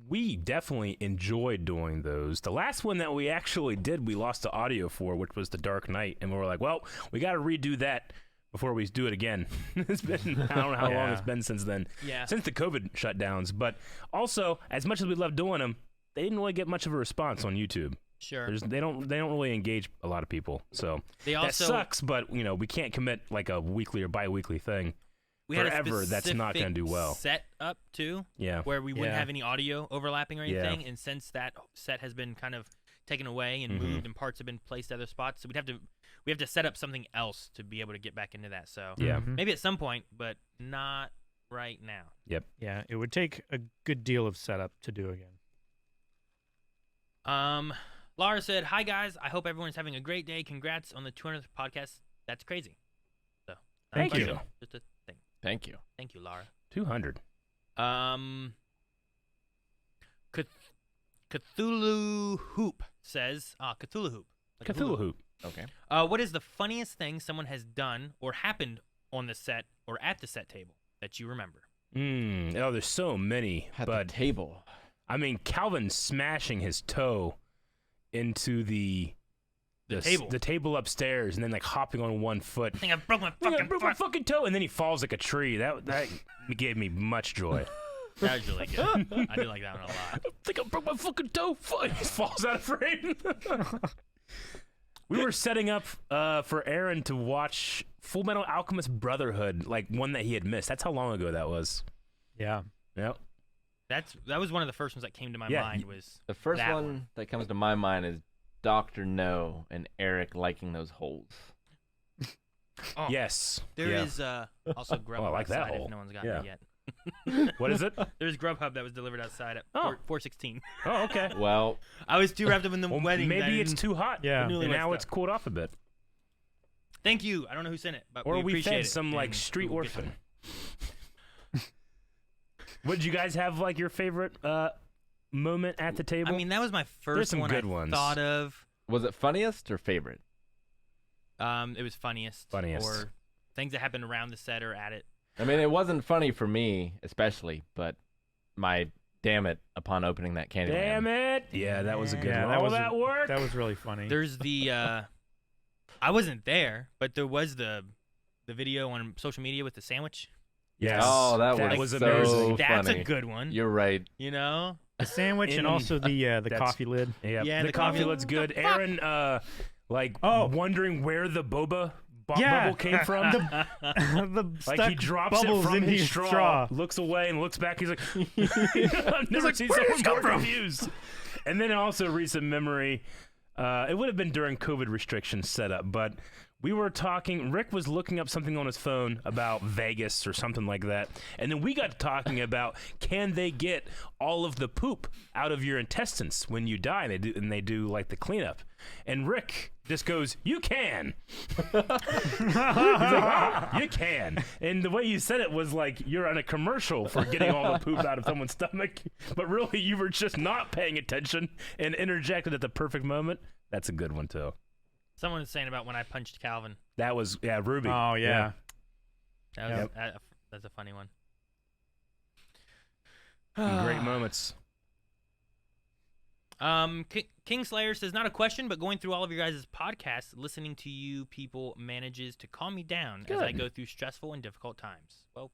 we definitely enjoyed doing those. The last one that we actually did, we lost the audio for, which was The Dark Knight, and we were like, well, we got to redo that before we do it again. It's been, I don't know how long it's been since then. Yeah. Since the COVID shutdowns. But also, as much as we love doing them, they didn't really get much of a response on YouTube. Sure. They don't really engage a lot of people. So They that also sucks, but you know, we can't commit like a weekly or bi-weekly thing. we had forever, a that's not gonna do well. Set up too, Yeah. where we wouldn't Yeah. have any audio overlapping or Yeah. anything. And since that set has been kind of taken away and moved, and parts have been placed other spots, so we have to set up something else to be able to get back into that. So Yeah. Mhm. maybe at some point, but not right now. Yeah, it would take a good deal of setup to do again. Laura said, "Hi guys, I hope everyone's having a great day. Congrats on the 200th podcast. That's crazy." So Thank not you. much, Just a thing. Thank you. Thank you, Laura. 200. Cthulhu Hoop says, Cthulhu Hoop. Like a hula Cthulhu Hoop. Okay. What is the funniest thing someone has done or happened on the set or at the set table that you remember? Oh, there's so many. At But the table. I mean, Calvin smashing his toe into the table. the table upstairs, and then like hopping on one foot. I think I broke my I fucking broke my foot. fucking toe, and then he falls like a tree. That gave me much joy. That was really good. I did like that one a lot. I think I broke my fucking toe. He falls out of frame. We were setting up for Aaron to watch Full Metal Alchemist Brotherhood, like one that he had missed. That's how long ago that was. Yeah. Yep. That was one of the first ones that came to my Yeah, mind. Was The first that one that comes to my mind is Dr. No and Eric liking those holes. Oh, Yes. There yeah. is also Grubhub I like that outside hole. if no one's gotten Yeah. it yet. What is it? There's Grubhub that was delivered outside at Oh. 416. Oh, okay. Well, I was too wrapped up in the Well, wedding. that I maybe it's didn't- too hot. Yeah. The And newlywed now it's stuff. cooled off a bit. Thank you. I don't know who sent it, but Or we we appreciate fed it, some like and street we'll get orphan. them. Would you guys have like your favorite moment at the table? I mean, that was my first some one good I ones. thought of. was it funniest or favorite? It was funniest. Funniest. Or things that happened around the set or at it. I mean, it wasn't funny for me, especially, but my damn it upon opening that candy damn it! Yeah, that was a good Yeah, one. that All was that work. That was really funny. There's the I wasn't there, but there was the video on social media with the sandwich. Yes. Oh, that That was was so amazing. That's funny. a good one. You're right. You know? The sandwich and In- also the That's- coffee lid. Yeah, Yeah, the the coffee coffee- looks good. What the fuck? Aaron, like, Oh. wondering where the boba Yeah. bubble came from. The Like stuck he drops it bubbles from in his his straw, looks away and looks back. He's like, I've never like, seen "Where did someone this come more from?" confused. And then also recent memory. It would have been during COVID restrictions set up, but we were talking. Rick was looking up something on his phone about Vegas or something like that, and then we got to talking about can they get all of the poop out of your intestines when you die? And they do like the cleanup, and Rick just goes, "You can." He's like, "Oh, you can." And the way you said it was like you're on a commercial for getting all the poop out of someone's stomach, but really you were just not paying attention and interjected at the perfect moment. That's a good one too. Someone was saying about when I punched Calvin. That was Ruby. Oh yeah. That was, that's a funny one. Great moments. Kingslayer says, not a question, but going through all of your guys' podcasts, listening to you people manages to calm me down as I go through stressful and difficult times. Well,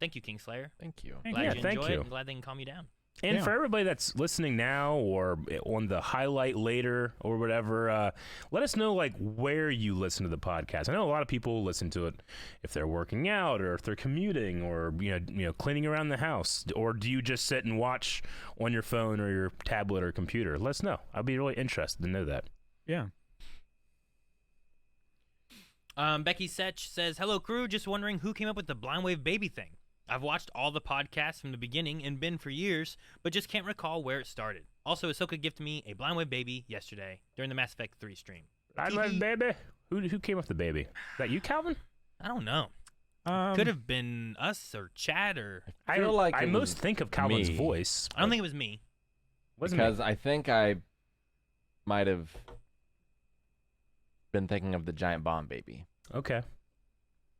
thank you, Kingslayer. Thank you. Glad you thank enjoy you. it. I'm glad they can calm you down. And for everybody that's listening now or on the highlight later or whatever, let us know like where you listen to the podcast. I know a lot of people listen to it if they're working out or if they're commuting or you know cleaning around the house. Or do you just sit and watch on your phone or your tablet or computer? Let us know. I'd be really interested to know that. Yeah. Becky Setch says, hello, crew. Just wondering who came up with the Blind Wave baby thing. I've watched all the podcasts from the beginning and been for years, but just can't recall where it started. Also, Ahsoka gifted me a Blind Wave baby yesterday during the Mass Effect 3 stream. Blind Wave baby? Who came up with the baby? Is that you, Calvin? I don't know. Could have been us or Chad or... I feel like I it most was think of Calvin's me. voice. I don't think it was me. Because I think I might have been thinking of the giant bomb baby, Okay.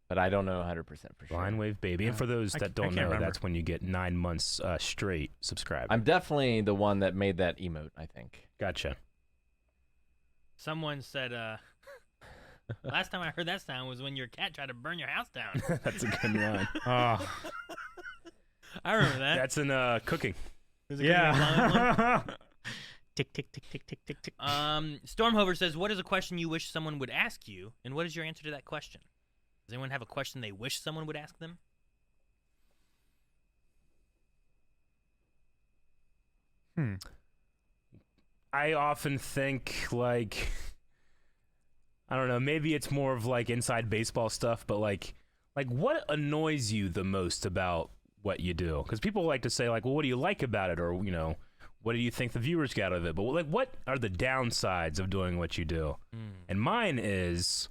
but I don't know 100% for sure. Blind Wave baby. And for those that don't can't know, remember. that's when you get 9 months straight subscribed. I'm definitely the one that made that emote, I think. Gotcha. Someone said, last time I heard that sound was when your cat tried to burn your house down. That's a good line. Oh. I remember that. That's in cooking. Is it gonna be a blind one? Yeah. Tick, tick, tick, tick, tick, tick, tick. Stormhover says, what is a question you wish someone would ask you, and what is your answer to that question? Does anyone have a question they wish someone would ask them? I often think, like, I don't know, maybe it's more of, like, inside baseball stuff, but, like what annoys you the most about what you do? Because people like to say, like, well, what do you like about it? Or, you know, what do you think the viewers get out of it? But, like, what are the downsides of doing what you do? And mine is,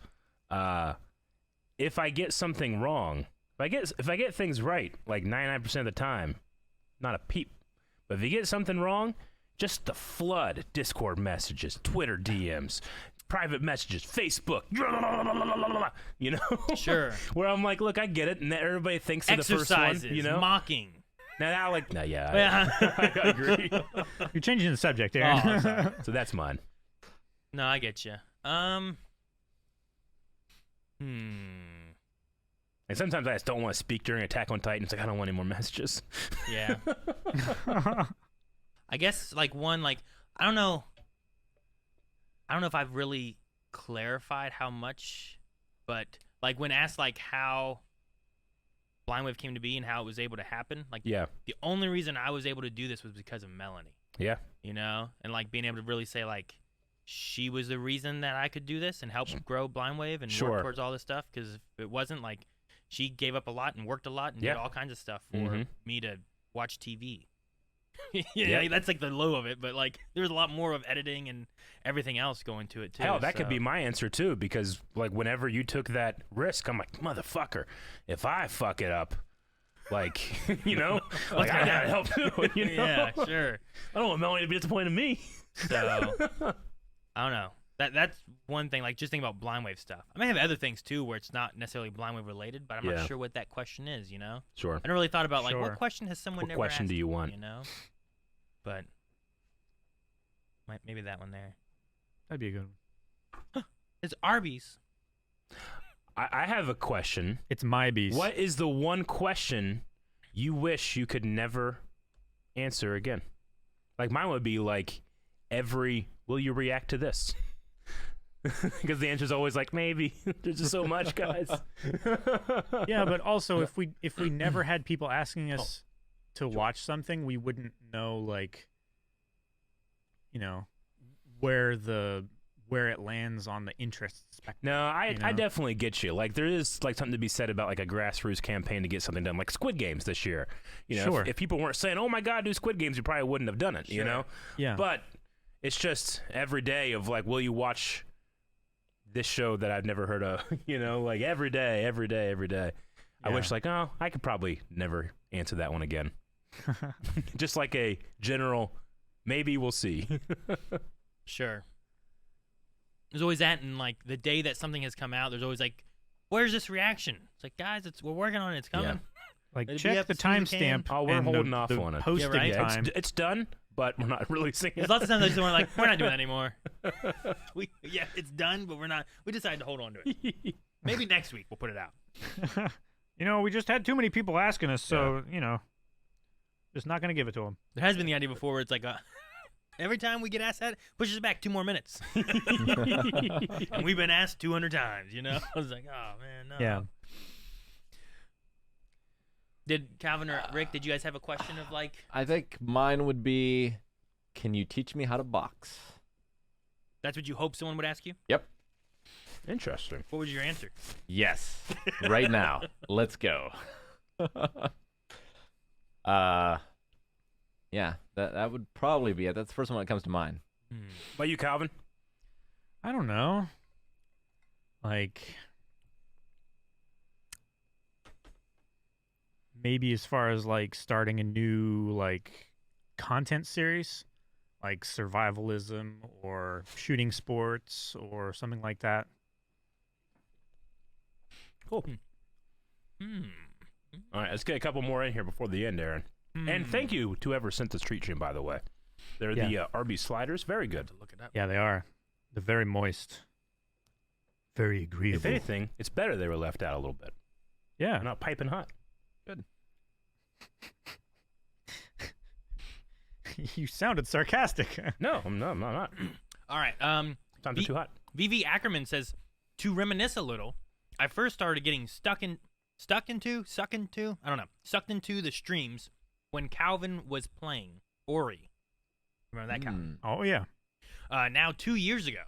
if I get something wrong, if I get things right, like 99% of the time, not a peep. But if you get something wrong, just the flood, Discord messages, Twitter DMs, private messages, Facebook, you know? Sure. Where I'm like, look, I get it, and everybody thinks of the first Exercises, one, you know? mocking. Now, like, no, yeah, Yeah. I agree. You're changing the subject, Aaron. Oh, sorry. So that's mine. No, I get you. And sometimes I just don't want to speak during Attack on Titan. It's like, I don't want any more messages. Yeah. I guess, like, one, like, I don't know if I've really clarified how much, but, like, when asked, like, how Blind Wave came to be and how it was able to happen, like, Yeah. the only reason I was able to do this was because of Melanie, Yeah. you know? And, like, being able to really say, like, she was the reason that I could do this and help grow Blind Wave and Sure. work towards all this stuff, because if it wasn't, like, she gave up a lot and worked a lot and Yeah. did all kinds of stuff for me to watch TV. Yeah, Yeah. like, that's like the low of it, but like there's a lot more of editing and everything else going to it too. Hell, that could so- be my answer too, because like whenever you took that risk, I'm like, motherfucker, if I fuck it up, like, you know, like I gotta help too, you know? Yeah, sure. I don't want Melanie to be disappointed in me. So I don't know. That's one thing. Like, just think about Blind Wave stuff. I may have other things too where it's not necessarily Blind Wave related, but I'm Yeah. not sure what that question is. You know, Sure. I never really thought about like Sure. what question has someone What never question asked do you want? You know, but maybe that one there. That'd be a good one. It's Arby's. I have a question. It's my beast. What is the one question you wish you could never answer again? Like mine would be like, will you react to this? Because the answer is always like, maybe. There's just so much, guys. Yeah, but also if we never had people asking us to watch something, we wouldn't know, like, you know, where the where it lands on the interest spectrum. No, I You know? definitely get you. Like there is like something to be said about like a grassroots campaign to get something done, like Squid Games this year. You know, Sure. if people weren't saying, "Oh my God, do Squid Games," you probably wouldn't have done it. You know, Yeah. but it's just every day of like, will you watch this show that I've never heard of? You know, like every day. I Yeah. wish like, oh, I could probably never answer that one again. Just like a general, maybe we'll see. Sure. There's always that, and like the day that something has come out, there's always like, "Where's this reaction?" It's like, guys, we're working on it. It's coming. Like, Maybe check up the as soon as we can. timestamp. Oh, we're and holding the, off the on it. posting right? Yeah, time. it's done, but we're not releasing it. There's lots of times I just want like, we're not doing that anymore. It's done, but we're not. We decided to hold on to it. Maybe next week we'll put it out. You know, we just had too many people asking us, so you know, just not gonna give it to them. There has been the idea before where it's like, every time we get asked that, pushes it back 2 more minutes. And we've been asked 200 times, you know? I was like, oh, man, no. Yeah. Did Calvin or Rick, did you guys have a question of like, I think mine would be, can you teach me how to box? that's what you hope someone would ask you? Yep. Interesting. What was your answer? Yes. Right now. Let's go. Yeah, that would probably be it. That's the first one that comes to mind. About you, Calvin? I don't know. Like, maybe as far as like starting a new like content series, like survivalism or shooting sports or something like that. Cool. All right, let's get a couple more in here before the end, Aaron. And thank you to whoever sent this treat stream, by the way. They're the RB sliders. Very good. Look it up. Yeah, they are. They're very moist. Very agreeable. If anything, it's better they were left out a little bit. Yeah. They're not piping hot. Good. You sounded sarcastic. No, I'm not. All right. Sometimes they're too hot. VV Ackerman says, to reminisce a little, I first started getting sucked into the streams when Calvin was playing Ori. Remember that, Calvin? Oh, yeah. Now 2 years ago.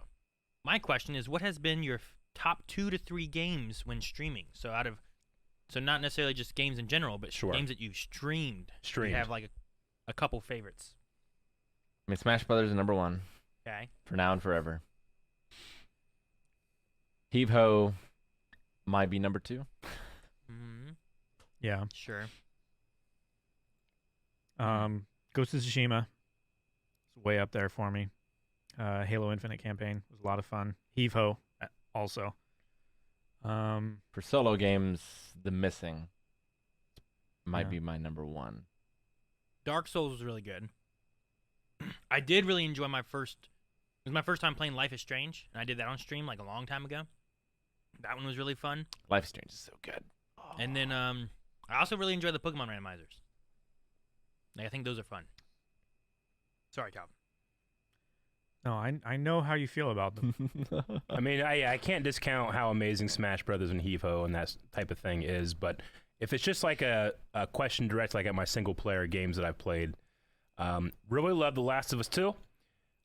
My question is, what has been your top 2 to 3 games when streaming? So not necessarily just games in general, but games that you've streamed. You have like a couple favorites. I mean, Smash Brothers is number 1. Okay. For now and forever. Heave Ho might be number 2. Mm-hmm. Yeah. Sure. Ghost of Tsushima is way up there for me. Halo Infinite campaign was a lot of fun. Heave Ho also. For solo games, The Missing might be my number 1. Dark Souls was really good. I did really enjoy it was my first time playing Life is Strange, and I did that on stream like a long time ago. That one was really fun. Life is Strange is so good. And then I also really enjoy the Pokemon randomizers. Like, I think those are fun. Sorry, Calvin. No, I know how you feel about them. I mean, I can't discount how amazing Smash Brothers and Heave Ho and that type of thing is, but if it's just like a question direct, like at my single player games that I've played, really love The Last of Us 2.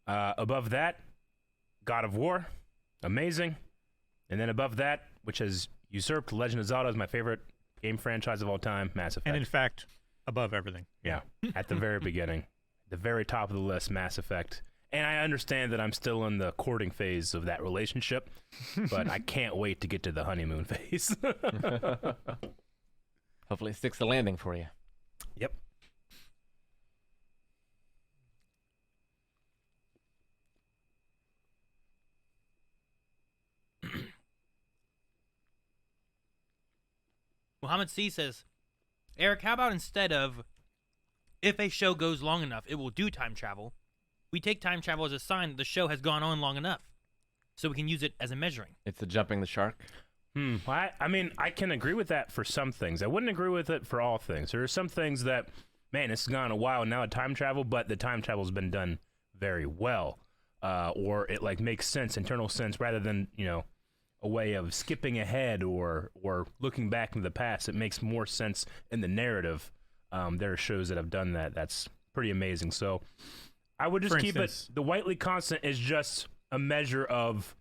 Above that, God of War, amazing. And then above that, which has usurped Legend of Zelda as my favorite game franchise of all time, Mass Effect. And in fact, above everything. Yeah, at the very beginning. The very top of the list, Mass Effect. And I understand that I'm still in the courting phase of that relationship, but I can't wait to get to the honeymoon phase. Hopefully it sticks the landing for you. Yep. Muhammad C says, Eric, how about instead of, if a show goes long enough, it will do time travel, we take time travel as a sign that the show has gone on long enough, so we can use it as a measuring. It's the jumping the shark. I mean, I can agree with that for some things. I wouldn't agree with it for all things. There are some things that, man, it's gone a while now at time travel, but the time travel's been done very well, or it like makes sense, internal sense, rather than a way of skipping ahead or looking back into the past. It makes more sense in the narrative. There are shows that have done that. That's pretty amazing. So I would just keep it. The Whiteley constant is just a measure of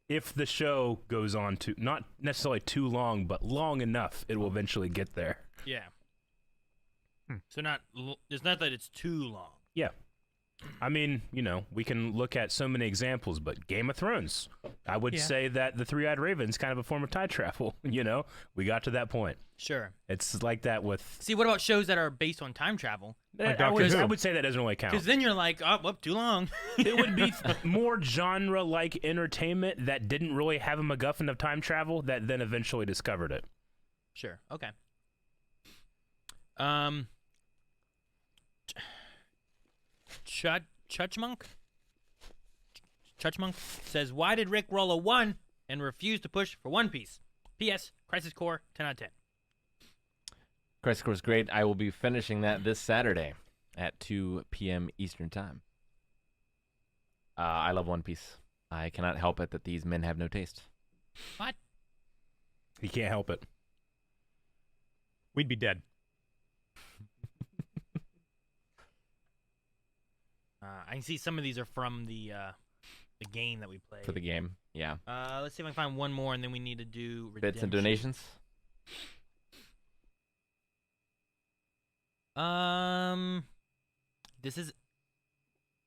if the show goes on to not necessarily too long, but long enough, it will eventually get there. Yeah. So it's not that it's too long. Yeah. I mean, we can look at so many examples, but Game of Thrones, I would say that the Three-Eyed Raven's kind of a form of time travel. We got to that point. Sure. It's like that with. See, what about shows that are based on time travel? Like I Doctor Who. would say that doesn't really count. Because then you're like, oh, too long. It would be more genre-like entertainment that didn't really have a MacGuffin of time travel that then eventually discovered it. Sure. Okay. Chutchmonk says, why did Rick roll a 1 and refuse to push for One Piece? P.S. Crisis Core, 10 out of 10. Crisis Core is great. I will be finishing that this Saturday at 2 p.m. Eastern Time. I love One Piece. I cannot help it that these men have no taste. What? He can't help it. We'd be dead. I can see some of these are from the game that we played. For the game, yeah. Let's see if I can find one more, and then we need to do redemption. Bits and donations. This is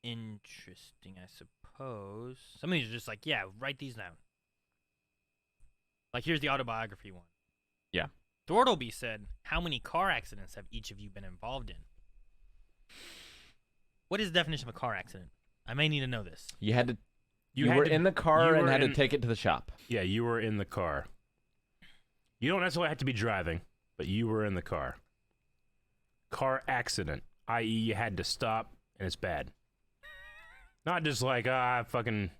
interesting, I suppose. Some of these are just like, yeah, write these down. Like, here's the autobiography one. Yeah. Thortleby said, how many car accidents have each of you been involved in? What is the definition of a car accident? I may need to know this. You had to. You were in the car and had to take it to the shop. Yeah, you were in the car. You don't necessarily have to be driving, but you were in the car. Car accident, i.e., you had to stop and it's bad. Not just like I fucking,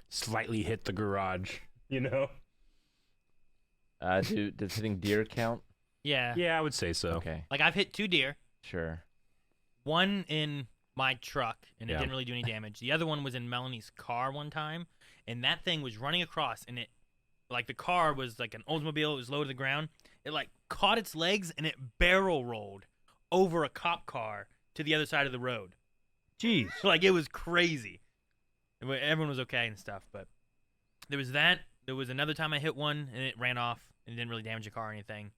slightly hit the garage. Does hitting deer count? Yeah. Yeah, I would say so. Okay. Like, I've hit 2 deer. Sure. One in my truck, and it Yeah. didn't really do any damage. The other one was in Melanie's car one time, and that thing was running across, and it, like, the car was like an Oldsmobile. It was low to the ground. It, like, caught its legs, and it barrel rolled over a cop car to the other side of the road. Jeez. Like, it was crazy. Everyone was okay and stuff, but there was that. There was another time I hit one, and it ran off, and it didn't really damage the car or anything.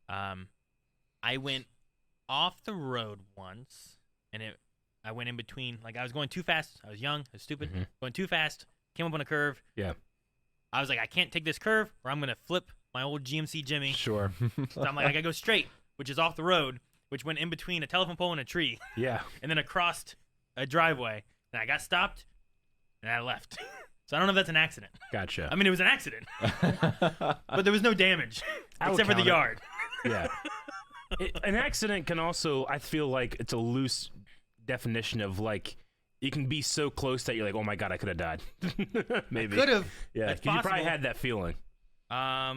I went off the road once, and I went in between. Like, I was going too fast. I was young. I was stupid. Mhm. Going too fast. Came up on a curve. Yeah. I was like, I can't take this curve, or I'm going to flip my old GMC Jimmy. Sure. So I'm like, I got to go straight, which is off the road, which went in between a telephone pole and a tree, Yeah. and then across a driveway. And I got stopped, and I left. So I don't know if that's an accident. Gotcha. I mean, it was an accident, but there was no damage, I would except for the count yard. Yeah. An accident can also, I feel like it's a loose definition of, like, you can be so close that you're like, oh my God, I could have died. Maybe. Could have. Yeah, That's because you probably possible. had that feeling. I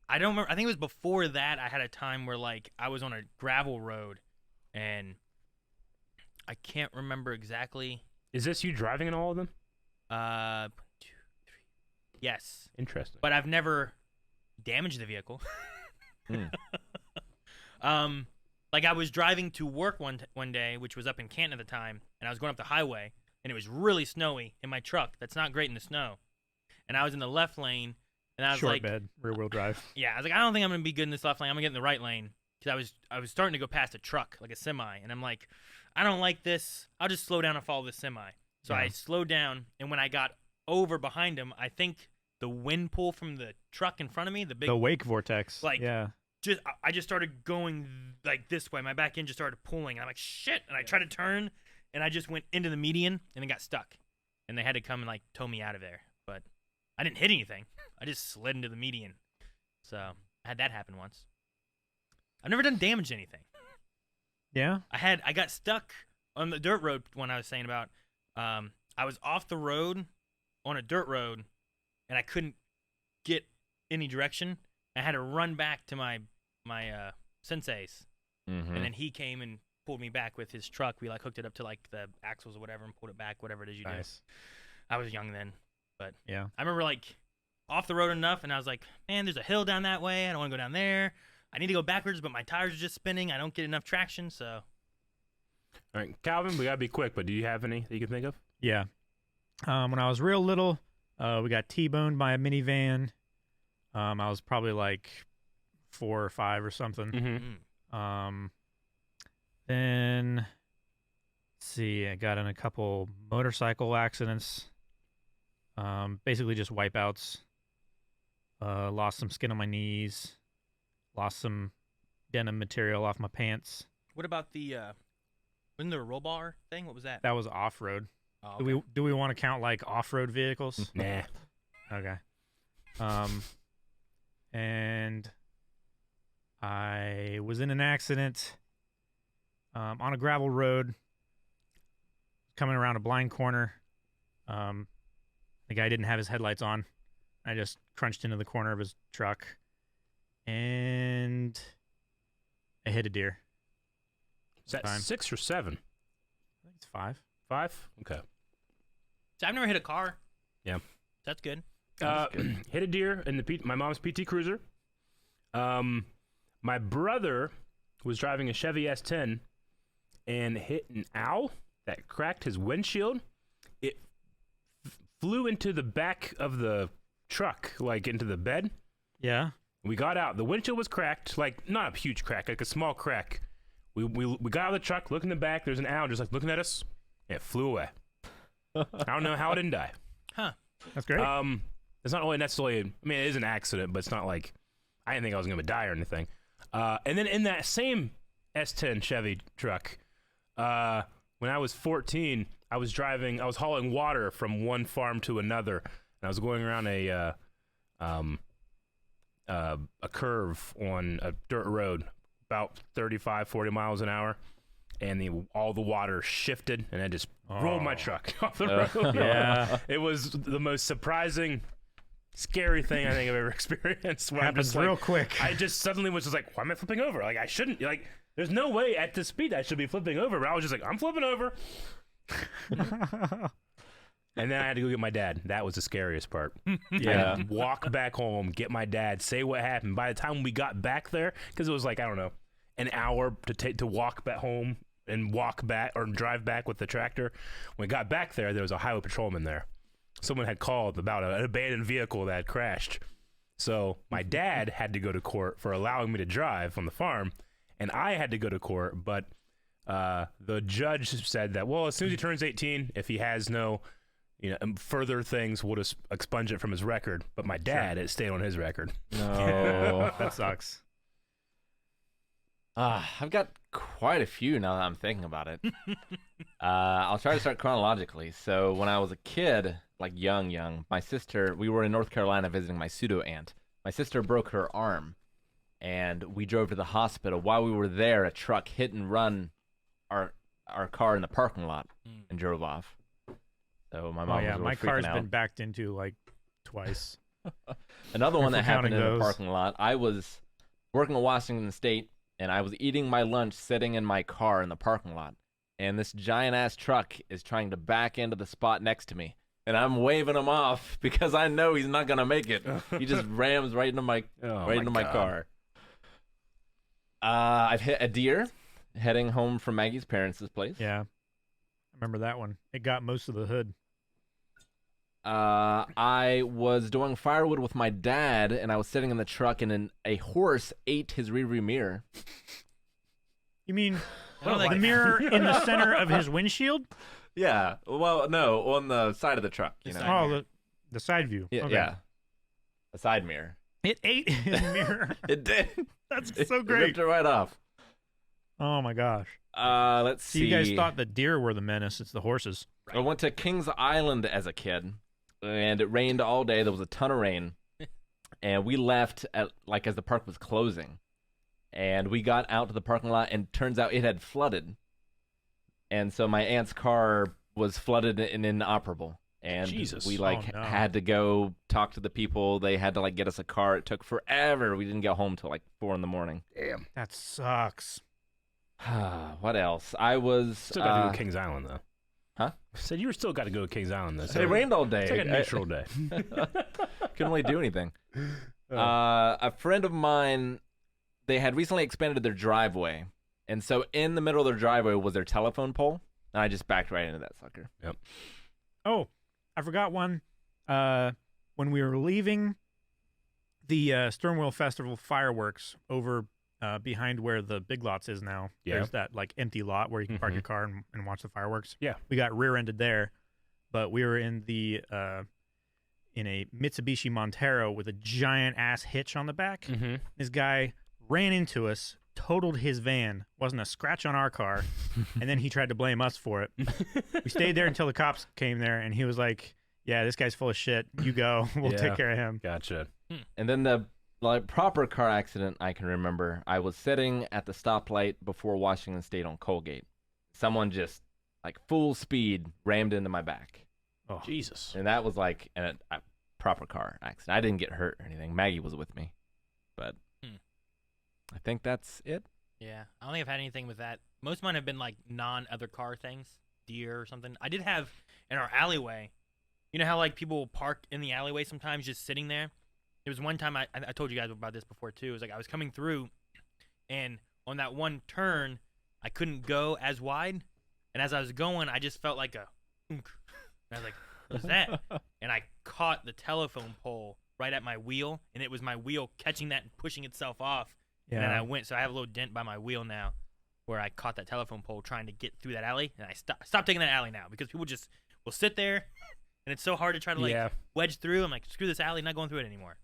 don't remember. I think it was before that. I had a time where, like, I was on a gravel road, and I can't remember exactly. Is this you driving in all of them? 2, 3. Yes, Interesting. but I've never damaged the vehicle. Like, I was driving to work one day, which was up in Canton at the time, and I was going up the highway, and it was really snowy in my truck. That's not great in the snow. And I was in the left lane, and I was Short like, bed, rear wheel drive. yeah, I was like, I don't think I'm gonna be good in this left lane. I'm gonna get in the right lane, because I was starting to go past a truck, like a semi, and I'm like, I don't like this. I'll just slow down and follow this semi. So I slowed down, and when I got over behind him, I think the wind pull from the truck in front of me, the wake vortex. like, yeah. I just started going like this way. My back end just started pulling. I'm like, shit. And I tried to turn, and I just went into the median, and it got stuck. And they had to come and, like, tow me out of there. But I didn't hit anything. I just slid into the median. So I had that happen once. I've never done damage to anything. Yeah. I got stuck on the dirt road when I was saying about. I was off the road on a dirt road, and I couldn't get any direction. I had to run back to my sensei's, Mm-hmm. and then he came and pulled me back with his truck. We, like, hooked it up to, like, the axles or whatever and pulled it back, whatever it is you Nice. do. I was young then, but Yeah. I remember, like, off the road enough, and I was like, man, there's a hill down that way. I don't want to go down there. I need to go backwards, but my tires are just spinning. I don't get enough traction, so. All right, Calvin, we got to be quick, but do you have any that you can think of? Yeah. When I was real little, we got T-boned by a minivan. I was probably like 4 or 5 or something. Mm-hmm. Then, let's see, I got in a couple motorcycle accidents. Basically just wipeouts. Lost some skin on my knees. Lost some denim material off my pants. What about the wasn't there a roll bar thing? What was that? That was off-road. Oh, Do we want to count like off-road vehicles? Nah. Okay. And I was in an accident on a gravel road coming around a blind corner. The guy didn't have his headlights on. I just crunched into the corner of his truck and I hit a deer. Is that Fine. 6 or 7? I think it's 5. 5? Okay. So I've never hit a car. Yeah. That's good. Hit a deer in my mom's PT Cruiser. My brother was driving a Chevy S10 and hit an owl that cracked his windshield. It flew into the back of the truck, like into the bed. Yeah. We got out. The windshield was cracked, like not a huge crack, like a small crack. We got out of the truck, look in the back. There's an owl just like looking at us. And it flew away. I don't know how it didn't die. Huh. That's great. It's not really necessarily. I mean, it is an accident, but it's not like I didn't think I was gonna die or anything. And then in that same S10 Chevy truck, when I was 14, I was hauling water from one farm to another, and I was going around a curve on a dirt road, about 35, 40 miles an hour, and all the water shifted, and I just rolled my truck off the road. Yeah. It was the most surprising, scary thing I think I've ever experienced. Where I'm Happens just like, real quick. I just suddenly was just like, why am I flipping over? Like, I shouldn't. Like, there's no way at this speed I should be flipping over. But I was just like, I'm flipping over. And then I had to go get my dad. That was the scariest part. Yeah. I had to walk back home, get my dad, say what happened. By the time we got back there, because it was like, I don't know, an hour to walk back home and walk back or drive back with the tractor. When we got back there, there was a highway patrolman there. Someone had called about an abandoned vehicle that had crashed. So my dad had to go to court for allowing me to drive on the farm, and I had to go to court, but the judge said that, well, as soon as he turns 18, if he has no further things, we'll just expunge it from his record. But my dad, it stayed on his record. No. That sucks. I've got quite a few now that I'm thinking about it. I'll try to start chronologically. So when I was a kid, like young, my sister, we were in North Carolina visiting my pseudo aunt. My sister broke her arm, and we drove to the hospital. While we were there, a truck hit and run our car in the parking lot and drove off. So my mom was really my freaking car's out. been backed into like twice. Another one If that we're happened in counting the those. parking lot. I was working in Washington State, and I was eating my lunch sitting in my car in the parking lot. And this giant-ass truck is trying to back into the spot next to me. And I'm waving him off because I know he's not going to make it. He just rams right into my car. I've hit a deer heading home from Maggie's parents' place. Yeah. I remember that one. It got most of the hood. I was doing firewood with my dad, and I was sitting in the truck, and a horse ate his rearview mirror. You mean Oh, the like- mirror in the center of his windshield? Yeah. Well, no, on the side of the truck. You know. Oh, the side view. Yeah, Okay. yeah. A side mirror. It ate his mirror. It did. That's It so ripped great. it right off. Oh my gosh. Let's So see. you guys thought the deer were the menace. It's the horses. I went to Kings Island as a kid, and it rained all day. There was a ton of rain, and we left as the park was closing, and we got out to the parking lot, and turns out it had flooded, and so my aunt's car was flooded and inoperable, and Jesus. we Oh, no. had to go talk to the people. They had to get us a car. It took forever. We didn't get home till 4 a.m. Damn. That sucks. What else? I was Still got to go to Kings Island, though. Huh? Said you were still got to go to Kings Island, though. So It rained all day. It's like a neutral day. Couldn't really do anything. A friend of mine, they had recently expanded their driveway, and so in the middle of their driveway was their telephone pole, and I just backed right into that sucker. Oh, I forgot one. When we were leaving the Sternwheel Festival fireworks over behind where the Big Lots is now. Yeah. There's that like empty lot where you can park your car and watch the fireworks. Yeah. We got rear-ended there, but we were in the in a Mitsubishi Montero with a giant ass hitch on the back. This guy ran into us, totaled his van, wasn't a scratch on our car, and then he tried to blame us for it. We stayed there until the cops came there, and he was like, yeah, this guy's full of shit. You go. We'll take care of him. Gotcha. And then the proper car accident I can remember, I was sitting at the stoplight before Washington State on Colgate. Someone just, like, full speed rammed into my back. Oh, Jesus. And that was like a proper car accident. I didn't get hurt or anything. Maggie was with me. But I think that's it. Yeah, I don't think I've had anything with that. Most of mine have been like non-other car things, deer or something. I did have in our alleyway. You know how like people will park in the alleyway sometimes, just sitting there. There was one time I told you guys about this before too. It was like I was coming through, and on that one turn, I couldn't go as wide, and as I was going, I just felt like a, and I was like, "What's that?" And I caught the telephone pole right at my wheel, and it was my wheel catching that and pushing itself off. Yeah. And then I went, so I have a little dent by my wheel now, where I caught that telephone pole trying to get through that alley, and I stopped taking that alley now because people just will sit there, and it's so hard to try to like wedge through. I'm like, screw this alley, not going through it anymore.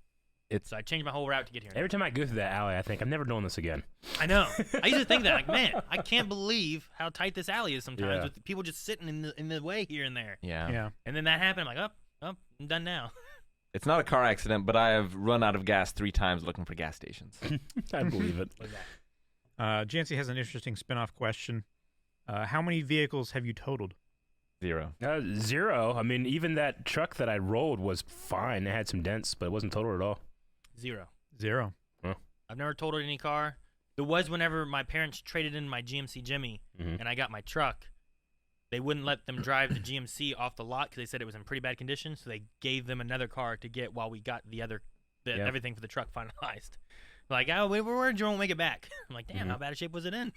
So I changed my whole route to get here. Every time I go through that alley, I think I'm never doing this again. I know. I used to think that, like, man, I can't believe how tight this alley is sometimes Yeah. with people just sitting in the way here and there. Yeah. And then that happened. I'm like, oh, I'm done now. It's not a car accident, but I have run out of gas 3 times looking for gas stations. I believe it. Like that. Jancy has an interesting spin-off question. How many vehicles have you totaled? 0. 0. I mean, even that truck that I rolled was fine. It had some dents, but it wasn't totaled at all. 0. 0. I've never totaled any car. There was whenever my parents traded in my GMC Jimmy and I got my truck. They wouldn't let them drive the GMC off the lot because they said it was in pretty bad condition. So they gave them another car to get while we got everything for the truck finalized. Like, oh, we're worried you won't make it back. I'm like, damn, how bad a shape was it in?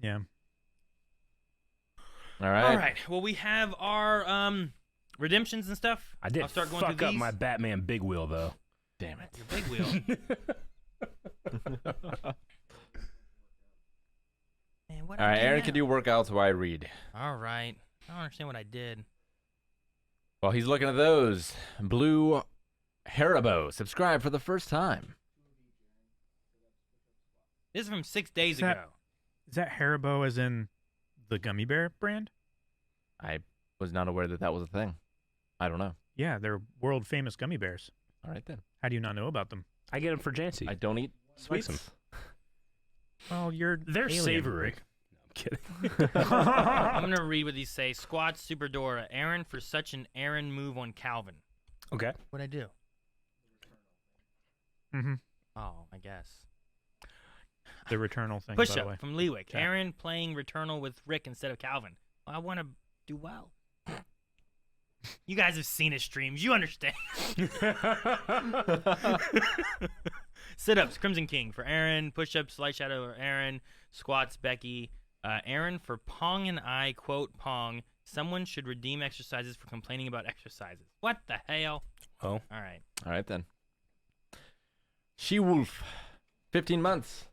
Yeah. All right. All right. Well, we have our redemptions and stuff. I did I'll start going fuck through up these. my Batman big wheel, though. Damn it. Your big wheel. Man, what All right, I do Aaron now? can do workouts while I read. All right. I don't understand what I did. While he's looking at those, Blue Haribo, subscribe for the first time. This is from 6 days Is that- ago. Is that Haribo as in the gummy bear brand? I was not aware that that was a thing. I don't know. Yeah, they're world famous gummy bears. All right, then. How do you not know about them? I get them for Jancy. I don't eat Likes sweets. 'em. Well, you're They're alien. savory. No, I'm kidding. I'm going to read what these say. Squats, Superdora. Aaron for such an Aaron move on Calvin. Okay. What'd I do? Mm-hmm. Oh, I guess. The Returnal thing, by Push the way. up from Lewick. Yeah. Aaron playing Returnal with Rick instead of Calvin. I want to do well. You guys have seen his streams. You understand. Sit-ups, Crimson King for Aaron. Push-ups, Light Shadow or Aaron. Squats, Becky. Aaron for Pong and I, quote, Pong. Someone should redeem exercises for complaining about exercises. What the hell? Oh. All right. All right, then. She-Wolf, 15 months.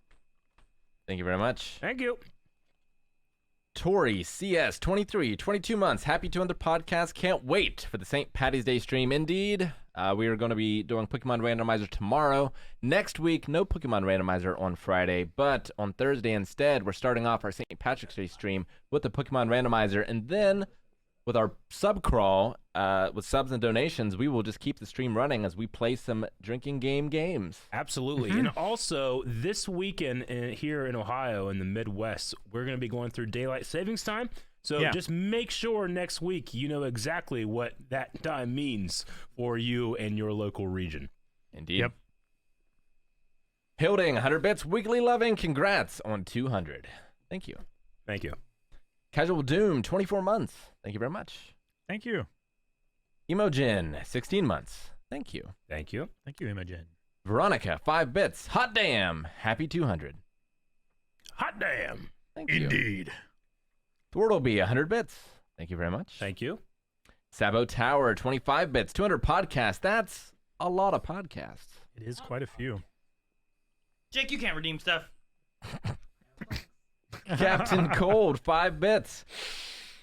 Thank you very much. Thank you. Tori CS 23, 22 months. Happy 200 podcast. Can't wait for the St. Patty's Day stream. Indeed. We are going to be doing Pokemon Randomizer tomorrow. Next week, no Pokemon Randomizer on Friday, but on Thursday instead, we're starting off our St. Patrick's Day stream with the Pokemon Randomizer, and then with our sub crawl, with subs and donations, we will just keep the stream running as we play some drinking games. Absolutely. And also, this weekend here in Ohio, in the Midwest, we're going to be going through daylight savings time. So Yeah. just make sure next week you know exactly what that time means for you and your local region. Indeed. Yep. Hilding, 100 bits. Weekly Loving, congrats on 200. Thank you. Thank you. Casual Doom, 24 months. Thank you very much. Thank you. Emojin, 16 months. Thank you. Thank you. Thank you, Imogen. Veronica, 5 bits. Hot damn. Happy 200. Hot damn. Thank you. Thwirtleby, 100 bits. Thank you very much. Thank you. Sabo Tower, 25 bits, 200 podcasts. That's a lot of podcasts. It is quite a few. Jake, you can't redeem stuff. Captain Cold, 5 bits.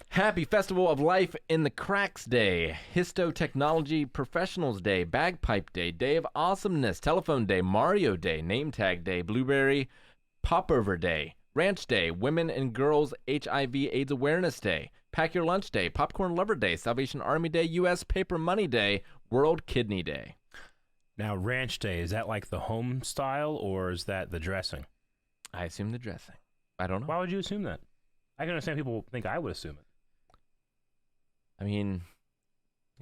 Happy Festival of Life in the Cracks Day, Histo Technology Professionals Day, Bagpipe Day, Day of Awesomeness, Telephone Day, Mario Day, Name Tag Day, Blueberry Popover Day, Ranch Day, Women and Girls HIV AIDS Awareness Day, Pack Your Lunch Day, Popcorn Lover Day, Salvation Army Day, U.S. Paper Money Day, World Kidney Day. Now, Ranch Day, is that like the home style or is that the dressing? I assume the dressing. I don't know. Why would you assume that? I can understand people think I would assume it. I mean,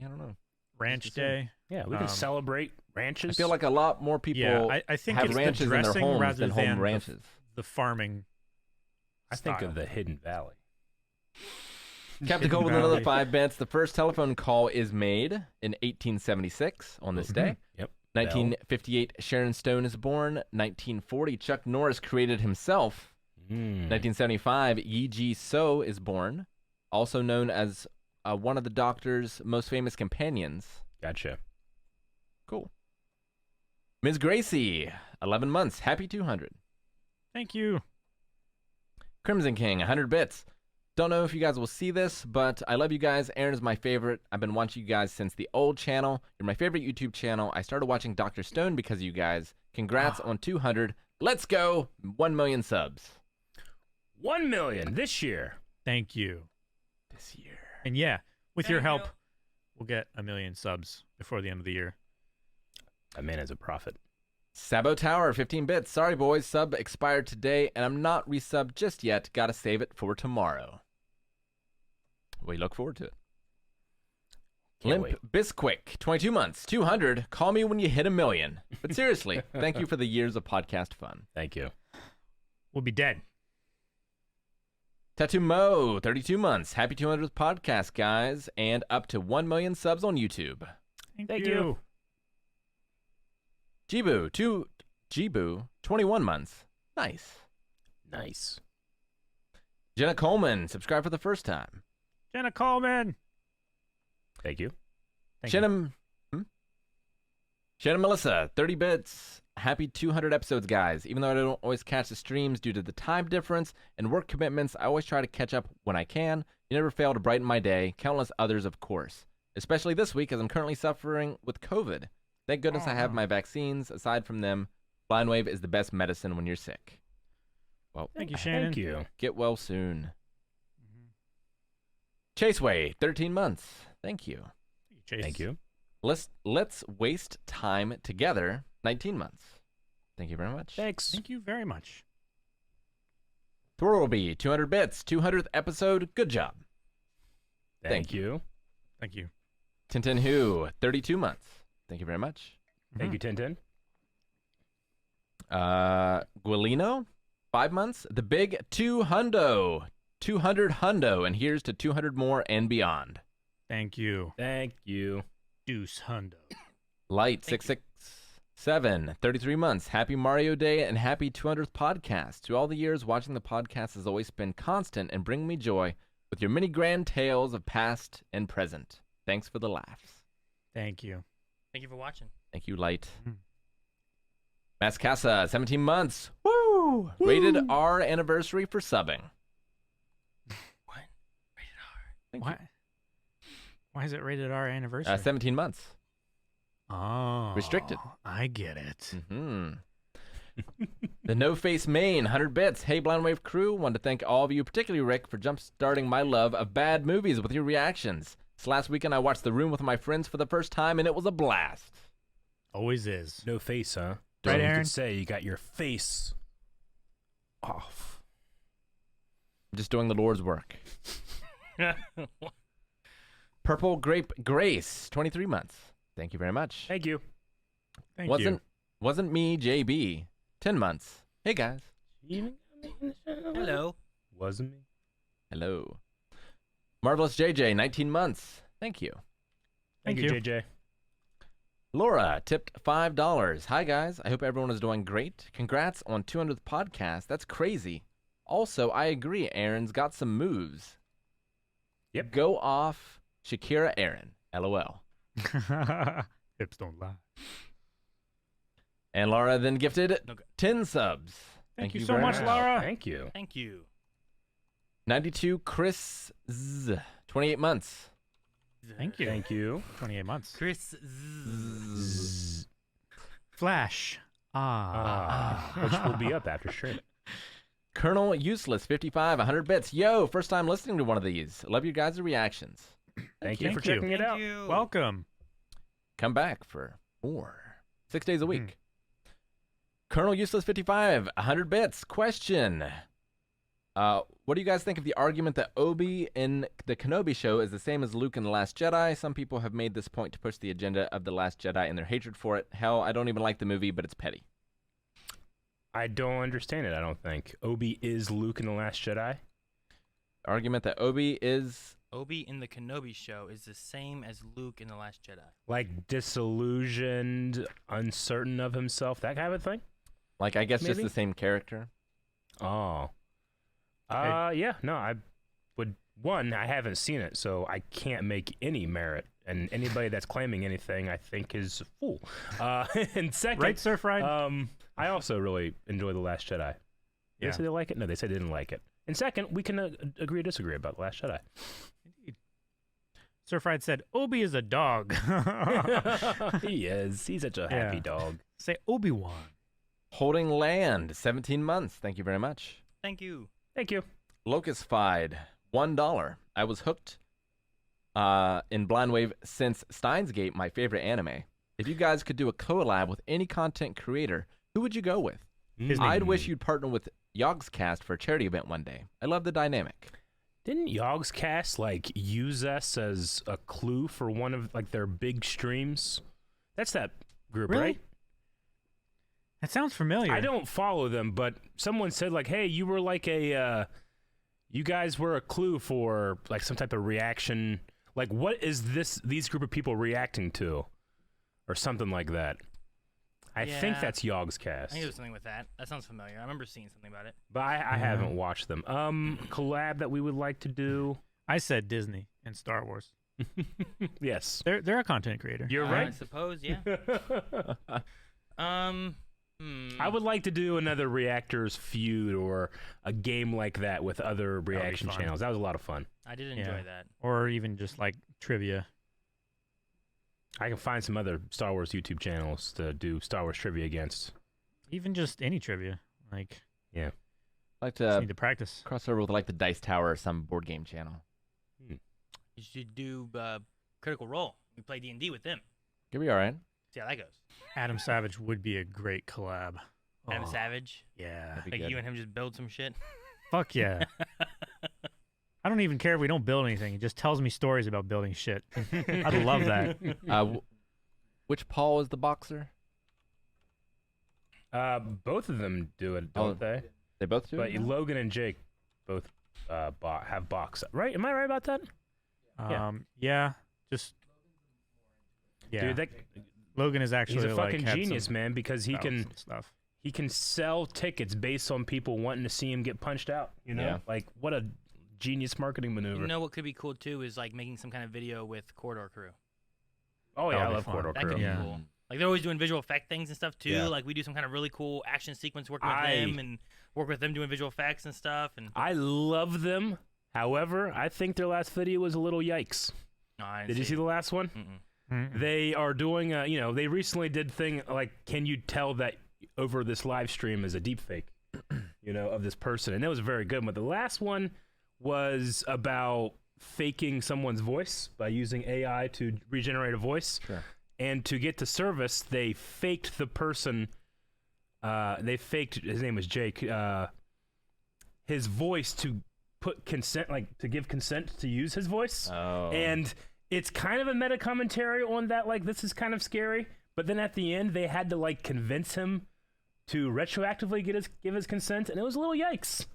I don't know. Ranch Day. Yeah, we can celebrate ranches. I feel like a lot more people I think have it's ranches the in their dressing homes rather than home than ranches. the farming. I think style. of the Hidden Valley. Captain Cold with another 5 bits. The first telephone call is made in 1876 on this day. Yep. 1958, Sharon Stone is born. 1940, Chuck Norris created himself. 1975, Yi Ji So is born, also known as one of the Doctor's most famous companions. Gotcha. Cool. Ms. Gracie, 11 months. Happy 200. Thank you. Crimson King, 100 bits. Don't know if you guys will see this, but I love you guys. Aaron is my favorite. I've been watching you guys since the old channel. You're my favorite YouTube channel. I started watching Dr. Stone because of you guys. Congrats on 200. Let's go. 1 million subs. 1 million this year. Thank you. This year. And yeah, with your Thank help, we'll get 1 million subs before the end of the year. A man is a prophet. Sabo Tower, 15 bits. Sorry, boys. Sub expired today, and I'm not resubbed just yet. Gotta save it for tomorrow. We look forward to it. Can't Limp wait. Bisquick, 22 months, 200. Call me when you hit 1 million. But seriously, thank you for the years of podcast fun. Thank you. We'll be dead. Tattoo Mo, 32 months. Happy 200th podcast, guys. And up to 1 million subs on YouTube. Thank you. Jibu, 21 months. Nice. Nice. Jenna Coleman, subscribe for the first time. Jenna Coleman. Thank you. Thank you. Shannon Melissa, 30 bits. Happy 200 episodes, guys. Even though I don't always catch the streams due to the time difference and work commitments, I always try to catch up when I can. You never fail to brighten my day. Countless others, of course. Especially this week, as I'm currently suffering with COVID. Thank goodness I have my vaccines. Aside from them, Blind Wave is the best medicine when you're sick. Well, Thank you, Shannon. Thank you. get well soon. Chaseway, 13 months. Thank you. Chase. Thank you. Let's waste time together. 19 months. Thank you very much. Thanks. Thank you very much. Thorlby, 200 bits. 200th episode. Good job. Thank you. Thank you. Tintin Who, 32 months. Thank you very much. Thank you, Tintin. Guilino, 5 months. The big Hundo, 200 Hundo, and here's to 200 more and beyond. Thank you. Thank you. Deuce Hundo. Light, Thank you. 667, 33 months. Happy Mario Day and happy 200th podcast. Through all the years, watching the podcast has always been constant and bring me joy with your many grand tales of past and present. Thanks for the laughs. Thank you. Thank you for watching. Thank you, Light. Mhm. Mascasa, 17 months. Woo! Rated R anniversary for subbing. What? Rated R. Thank you. Why is it rated R anniversary? 17 months. Oh. Restricted. I get it. Hmm. The No Face Main, 100 bits. Hey, Blind Wave crew. Want to thank all of you, particularly Rick, for jump-starting my love of bad movies with your reactions. This last weekend, I watched The Room with my friends for the first time, and it was a blast. Always is. No face, huh? Right, You Aaron? could say you got your face off. I'm just doing the Lord's work. Purple Grape Grace, 23 months. Thank you very much. Thank you. Thank wasn't you. wasn't me, JB. 10 months. Hey guys. Hello. Wasn't me. Hello. Marvelous JJ, 19 months. Thank you. Thank you, JJ. Laura tipped $5. Hi guys. I hope everyone is doing great. Congrats on 200th podcast. That's crazy. Also, I agree. Aaron's got some moves. Yep. Go off Shakira Aaron. LOL. Hips don't lie. And Laura then gifted Okay. 10 subs. Thank you so very much, Laura. Thank you. Thank you. 92 Chris Z. 28 months. Thank you. Thank you. 28 months. Chris. Flash. Which will be up after stream. Colonel Useless 55 100 bits. Yo, first time listening to one of these. Love your guys' reactions. Thank you for Thank you. checking it out. you. Welcome. Come back for more. 6 days a week. Colonel Useless 55 100 bits. Question. What do you guys think of the argument that Obi in the Kenobi show is the same as Luke in The Last Jedi? Some people have made this point to push the agenda of The Last Jedi and their hatred for it. Hell, I don't even like the movie, but it's petty. I don't understand it, I don't think. Obi is Luke in The Last Jedi? Argument that Obi is... Obi in the Kenobi show is the same as Luke in The Last Jedi. Like disillusioned, uncertain of himself, that kind of thing? Like, I guess just Maybe? the same character. Oh. Yeah, no, I would... One, I haven't seen it, so I can't make any merit. And anybody that's claiming anything, I think, is a fool. And second... Right, Surf Ride? I also really enjoy The Last Jedi. Did Yeah. they say they like it? No, they said they didn't like it. And second, we can agree or disagree about The Last Jedi. Surf Ride said, Obi is a dog. He is. He's such a happy Yeah. dog. Say Obi-Wan. Holding Land 17 months. Thank you very much. Thank you. Thank you. Locust-Fied, $1. I was hooked in Blind Wave since Steins Gate, my favorite anime. If you guys could do a collab with any content creator, who would you go with? I'd wish you'd partner with Yogscast for a charity event one day. I love the dynamic. Didn't Yogscast like use us as a clue for one of like their big streams? That's that group, Really? right? That sounds familiar. I don't follow them, but someone said like, "Hey, you were like you guys were a clue for like some type of reaction. Like, what is these group of people reacting to, or something like that?" I think Yeah. that's Yogscast. I think it was something with that. That sounds familiar. I remember seeing something about it. But I haven't watched them. Collab that we would like to do. I said Disney and Star Wars. Yes. They're a content creator. You're I right. suppose, yeah. I would like to do another Reactors feud or a game like that with other reaction fun. channels. That was a lot of fun. I did enjoy that. Or even just like trivia. I can find some other Star Wars YouTube channels to do Star Wars trivia against. Even just any trivia. Like, Yeah. I'd like just to need to practice. cross over with like the Dice Tower or some board game channel. You should do Critical Role. We play D&D with them. Could be all right. See how that goes. Adam Savage would be a great collab. Adam Oh, Savage. Yeah. Be Like good. you and him just build some shit. Fuck yeah. I don't even care if we don't build anything. It just tells me stories about building shit. I'd love that. Which Paul is the boxer? Both of them do it, don't they? They both do But it now? Logan and Jake both have box. Right? Am I right about that? Yeah. Just yeah. Dude, Logan is actually he's a like, fucking had genius, some man, because he bouts can and stuff. he can sell tickets based on people wanting to see him get punched out. You know, Yeah. like what a genius marketing maneuver. You know what could be cool too is like making some kind of video with Corridor Crew. Oh yeah, That I would be love fun. Corridor That Crew. could be Yeah. cool. Like they're always doing visual effect things and stuff too. Yeah. Like we do some kind of really cool action sequence working with I- them and work with them doing visual effects and stuff. And I love them. However, I think their last video was a little yikes. no, I didn't Did you see the last one? Mm-mm. They are doing, they recently did thing like, can you tell that over this live stream is a deep fake, of this person? And it was very good. But the last one was about faking someone's voice by using AI to regenerate a voice. Sure. And to get to service, they faked the person. His name was Jake. His voice to put consent, like to give consent to use his voice. Oh. And it's kind of a meta commentary on that, like, this is kind of scary. But then at the end, they had to, like, convince him to retroactively give his consent, and it was a little yikes.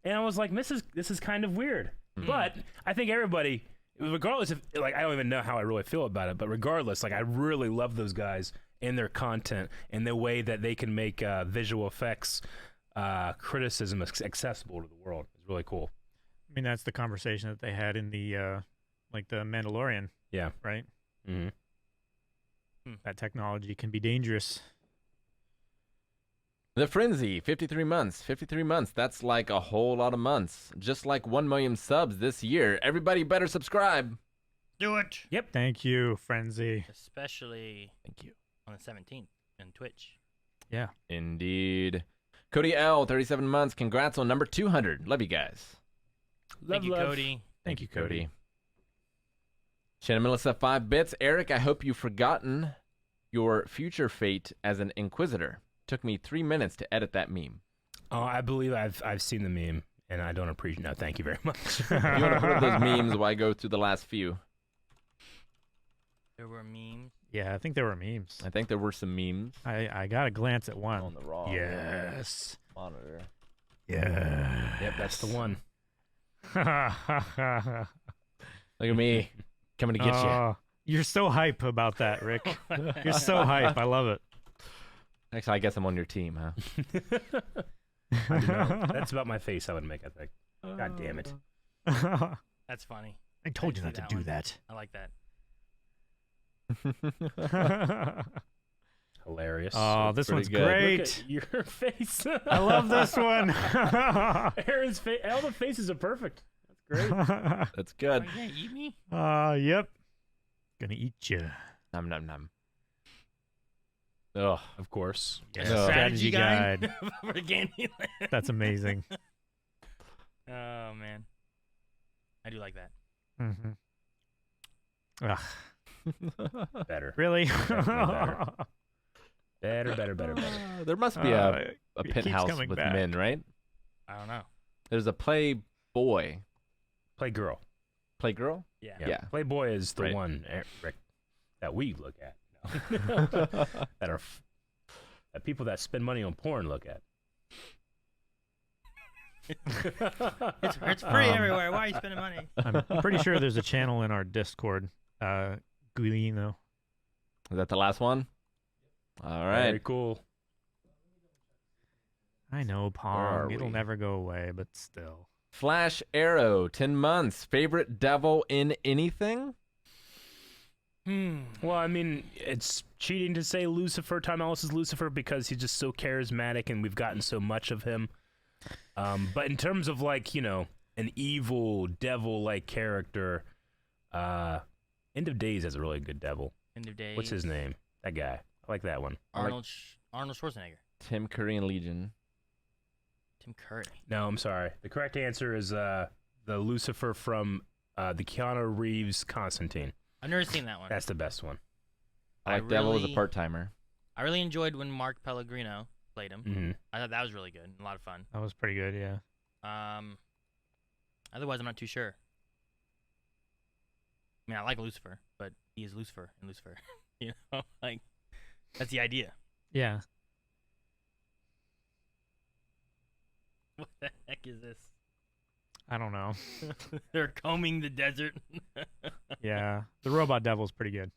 And I was like, this is kind of weird. But I think everybody, regardless of, like, I don't even know how I really feel about it, but regardless, like, I really love those guys and their content and the way that they can make visual effects criticism accessible to the world. It's really cool. I mean, that's the conversation that they had in the like the Mandalorian, Yeah. right? Mm-hmm. That technology can be dangerous. The Frenzy, 53 months. 53 months. That's like a whole lot of months. Just like 1 million subs this year. Everybody better subscribe. Do it. Yep. Thank you, Frenzy. Especially Thank you. on the 17th on Twitch. Yeah. Indeed. Cody L, 37 months. Congrats on number 200. Love you guys. Thank you, Cody. Thank you, Cody. Shannon Melissa, 5 bits. Eric, I hope you've forgotten your future fate as an Inquisitor. Took me 3 minutes to edit that meme. Oh, I believe I've seen the meme, and I don't appreciate. No, thank you very much. If you want to put up those memes while I go through the last few. There were memes. Yeah, I think there were memes. I think there were some memes I got a glance at one. on the raw Yes. monitor. Yeah. Yep, that's the one. Look at me coming to get you. You're so hype about that, Rick. You're so hype. I love it. Actually, I guess I'm on your team, huh? I do know. That's about my face I would make, I think. God damn it. That's funny. I told you I not see to that do one. that. I like that. Hilarious. Oh, this pretty one's good. Look great. at your face. I love this one. Aaron's face. All the faces are perfect. That's great. That's good. Are you gonna eat me? Yep. Gonna eat you. Nom nom nom. Ugh. Of course. Yes. Oh. Strategy guide. for Candyland. That's amazing. Oh man, I do like that. Mm-hmm. Ugh, Better. really? Better. There must be a it keeps penthouse coming with back. men, right? I don't know. There's a Playboy. Play girl. Playgirl? Yeah. Yeah. Playboy is the Right. one, Rick, that we look at. No. that people that spend money on porn look at. It's free everywhere. Why are you spending money? I'm pretty sure there's a channel in our Discord. Guilino. Is that the last one? All right. Very cool. I know, are Pong. It'll we? never go away, but still. Flash Arrow, 10 months. Favorite devil in anything? Well, I mean, it's cheating to say Lucifer, Tom Ellis is Lucifer, because he's just so charismatic and we've gotten so much of him. But in terms of, like, you know, an evil, devil-like character, End of Days has a really good devil. End of Days. What's his name? That guy. I like that one. Arnold Schwarzenegger. Tim Curry and Legion. Tim Curry. No, I'm sorry. The correct answer is the Lucifer from the Keanu Reeves Constantine. I've never seen that one. That's the best one. I like Devil as a part-timer. I really enjoyed when Mark Pellegrino played him. Mm-hmm. I thought that was really good and a lot of fun. That was pretty good, yeah. Otherwise, I'm not too sure. I mean, I like Lucifer, but he is Lucifer and Lucifer. You know, like that's the idea. Yeah. What the heck is this? I don't know. They're combing the desert. Yeah. The Robot Devil's pretty good.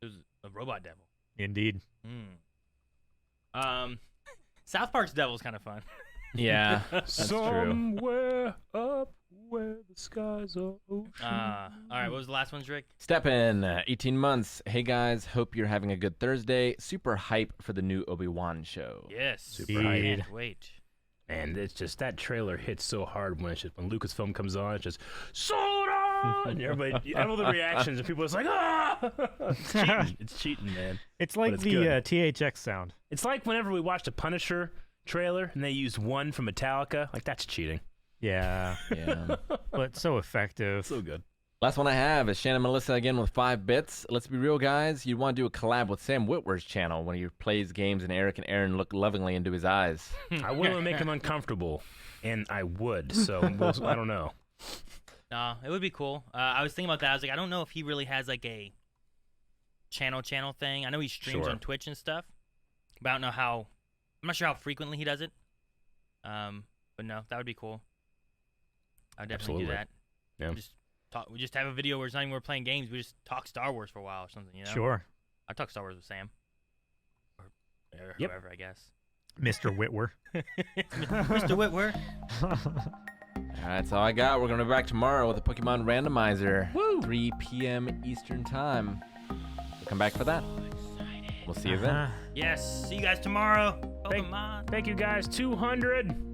There's a robot devil. Indeed. South Park's devil's kind of fun. Yeah, that's true. Somewhere up where the skies are ocean. All right, what was the last one, Rick? Step in, 18 months. Hey guys, hope you're having a good Thursday. Super hype for the new Obi-Wan show. Yes. Super hype. Can't wait. And it's just that trailer hits so hard when Lucasfilm comes on. It's just Soda, and everybody, all the reactions, and people are just like, ah! It's cheating. It's cheating, man. It's like it's the good. THX sound. It's like whenever we watched a Punisher trailer and they used one from Metallica. Like, that's cheating. Yeah. Yeah. But so effective. So good. Last one I have is Shannon Melissa again with 5 bits. Let's be real, guys. You want to do a collab with Sam Witwer's channel when he plays games and Eric and Aaron look lovingly into his eyes. I wouldn't want to make him uncomfortable, and I would. So I don't know. No, it would be cool. I was thinking about that. I was like, I don't know if he really has like a channel thing. I know he streams Sure. on Twitch and stuff, but I don't know how. I'm not sure how frequently he does it. But no, that would be cool. I'd definitely do Absolutely. that. Yeah. We just have a video where it's not even we're playing games. We just talk Star Wars for a while or something. You know. Sure. I talk Star Wars with Sam. Or Yep. whoever, I guess. Mr. Whitwer. Mr. Whitwer. All right, that's all I got. We're going to be back tomorrow with a Pokemon randomizer. Woo! 3 p.m. Eastern time. So come back for that. We'll see you then. Yes. See you guys tomorrow. Thank- Pokemon. Thank you guys. 200.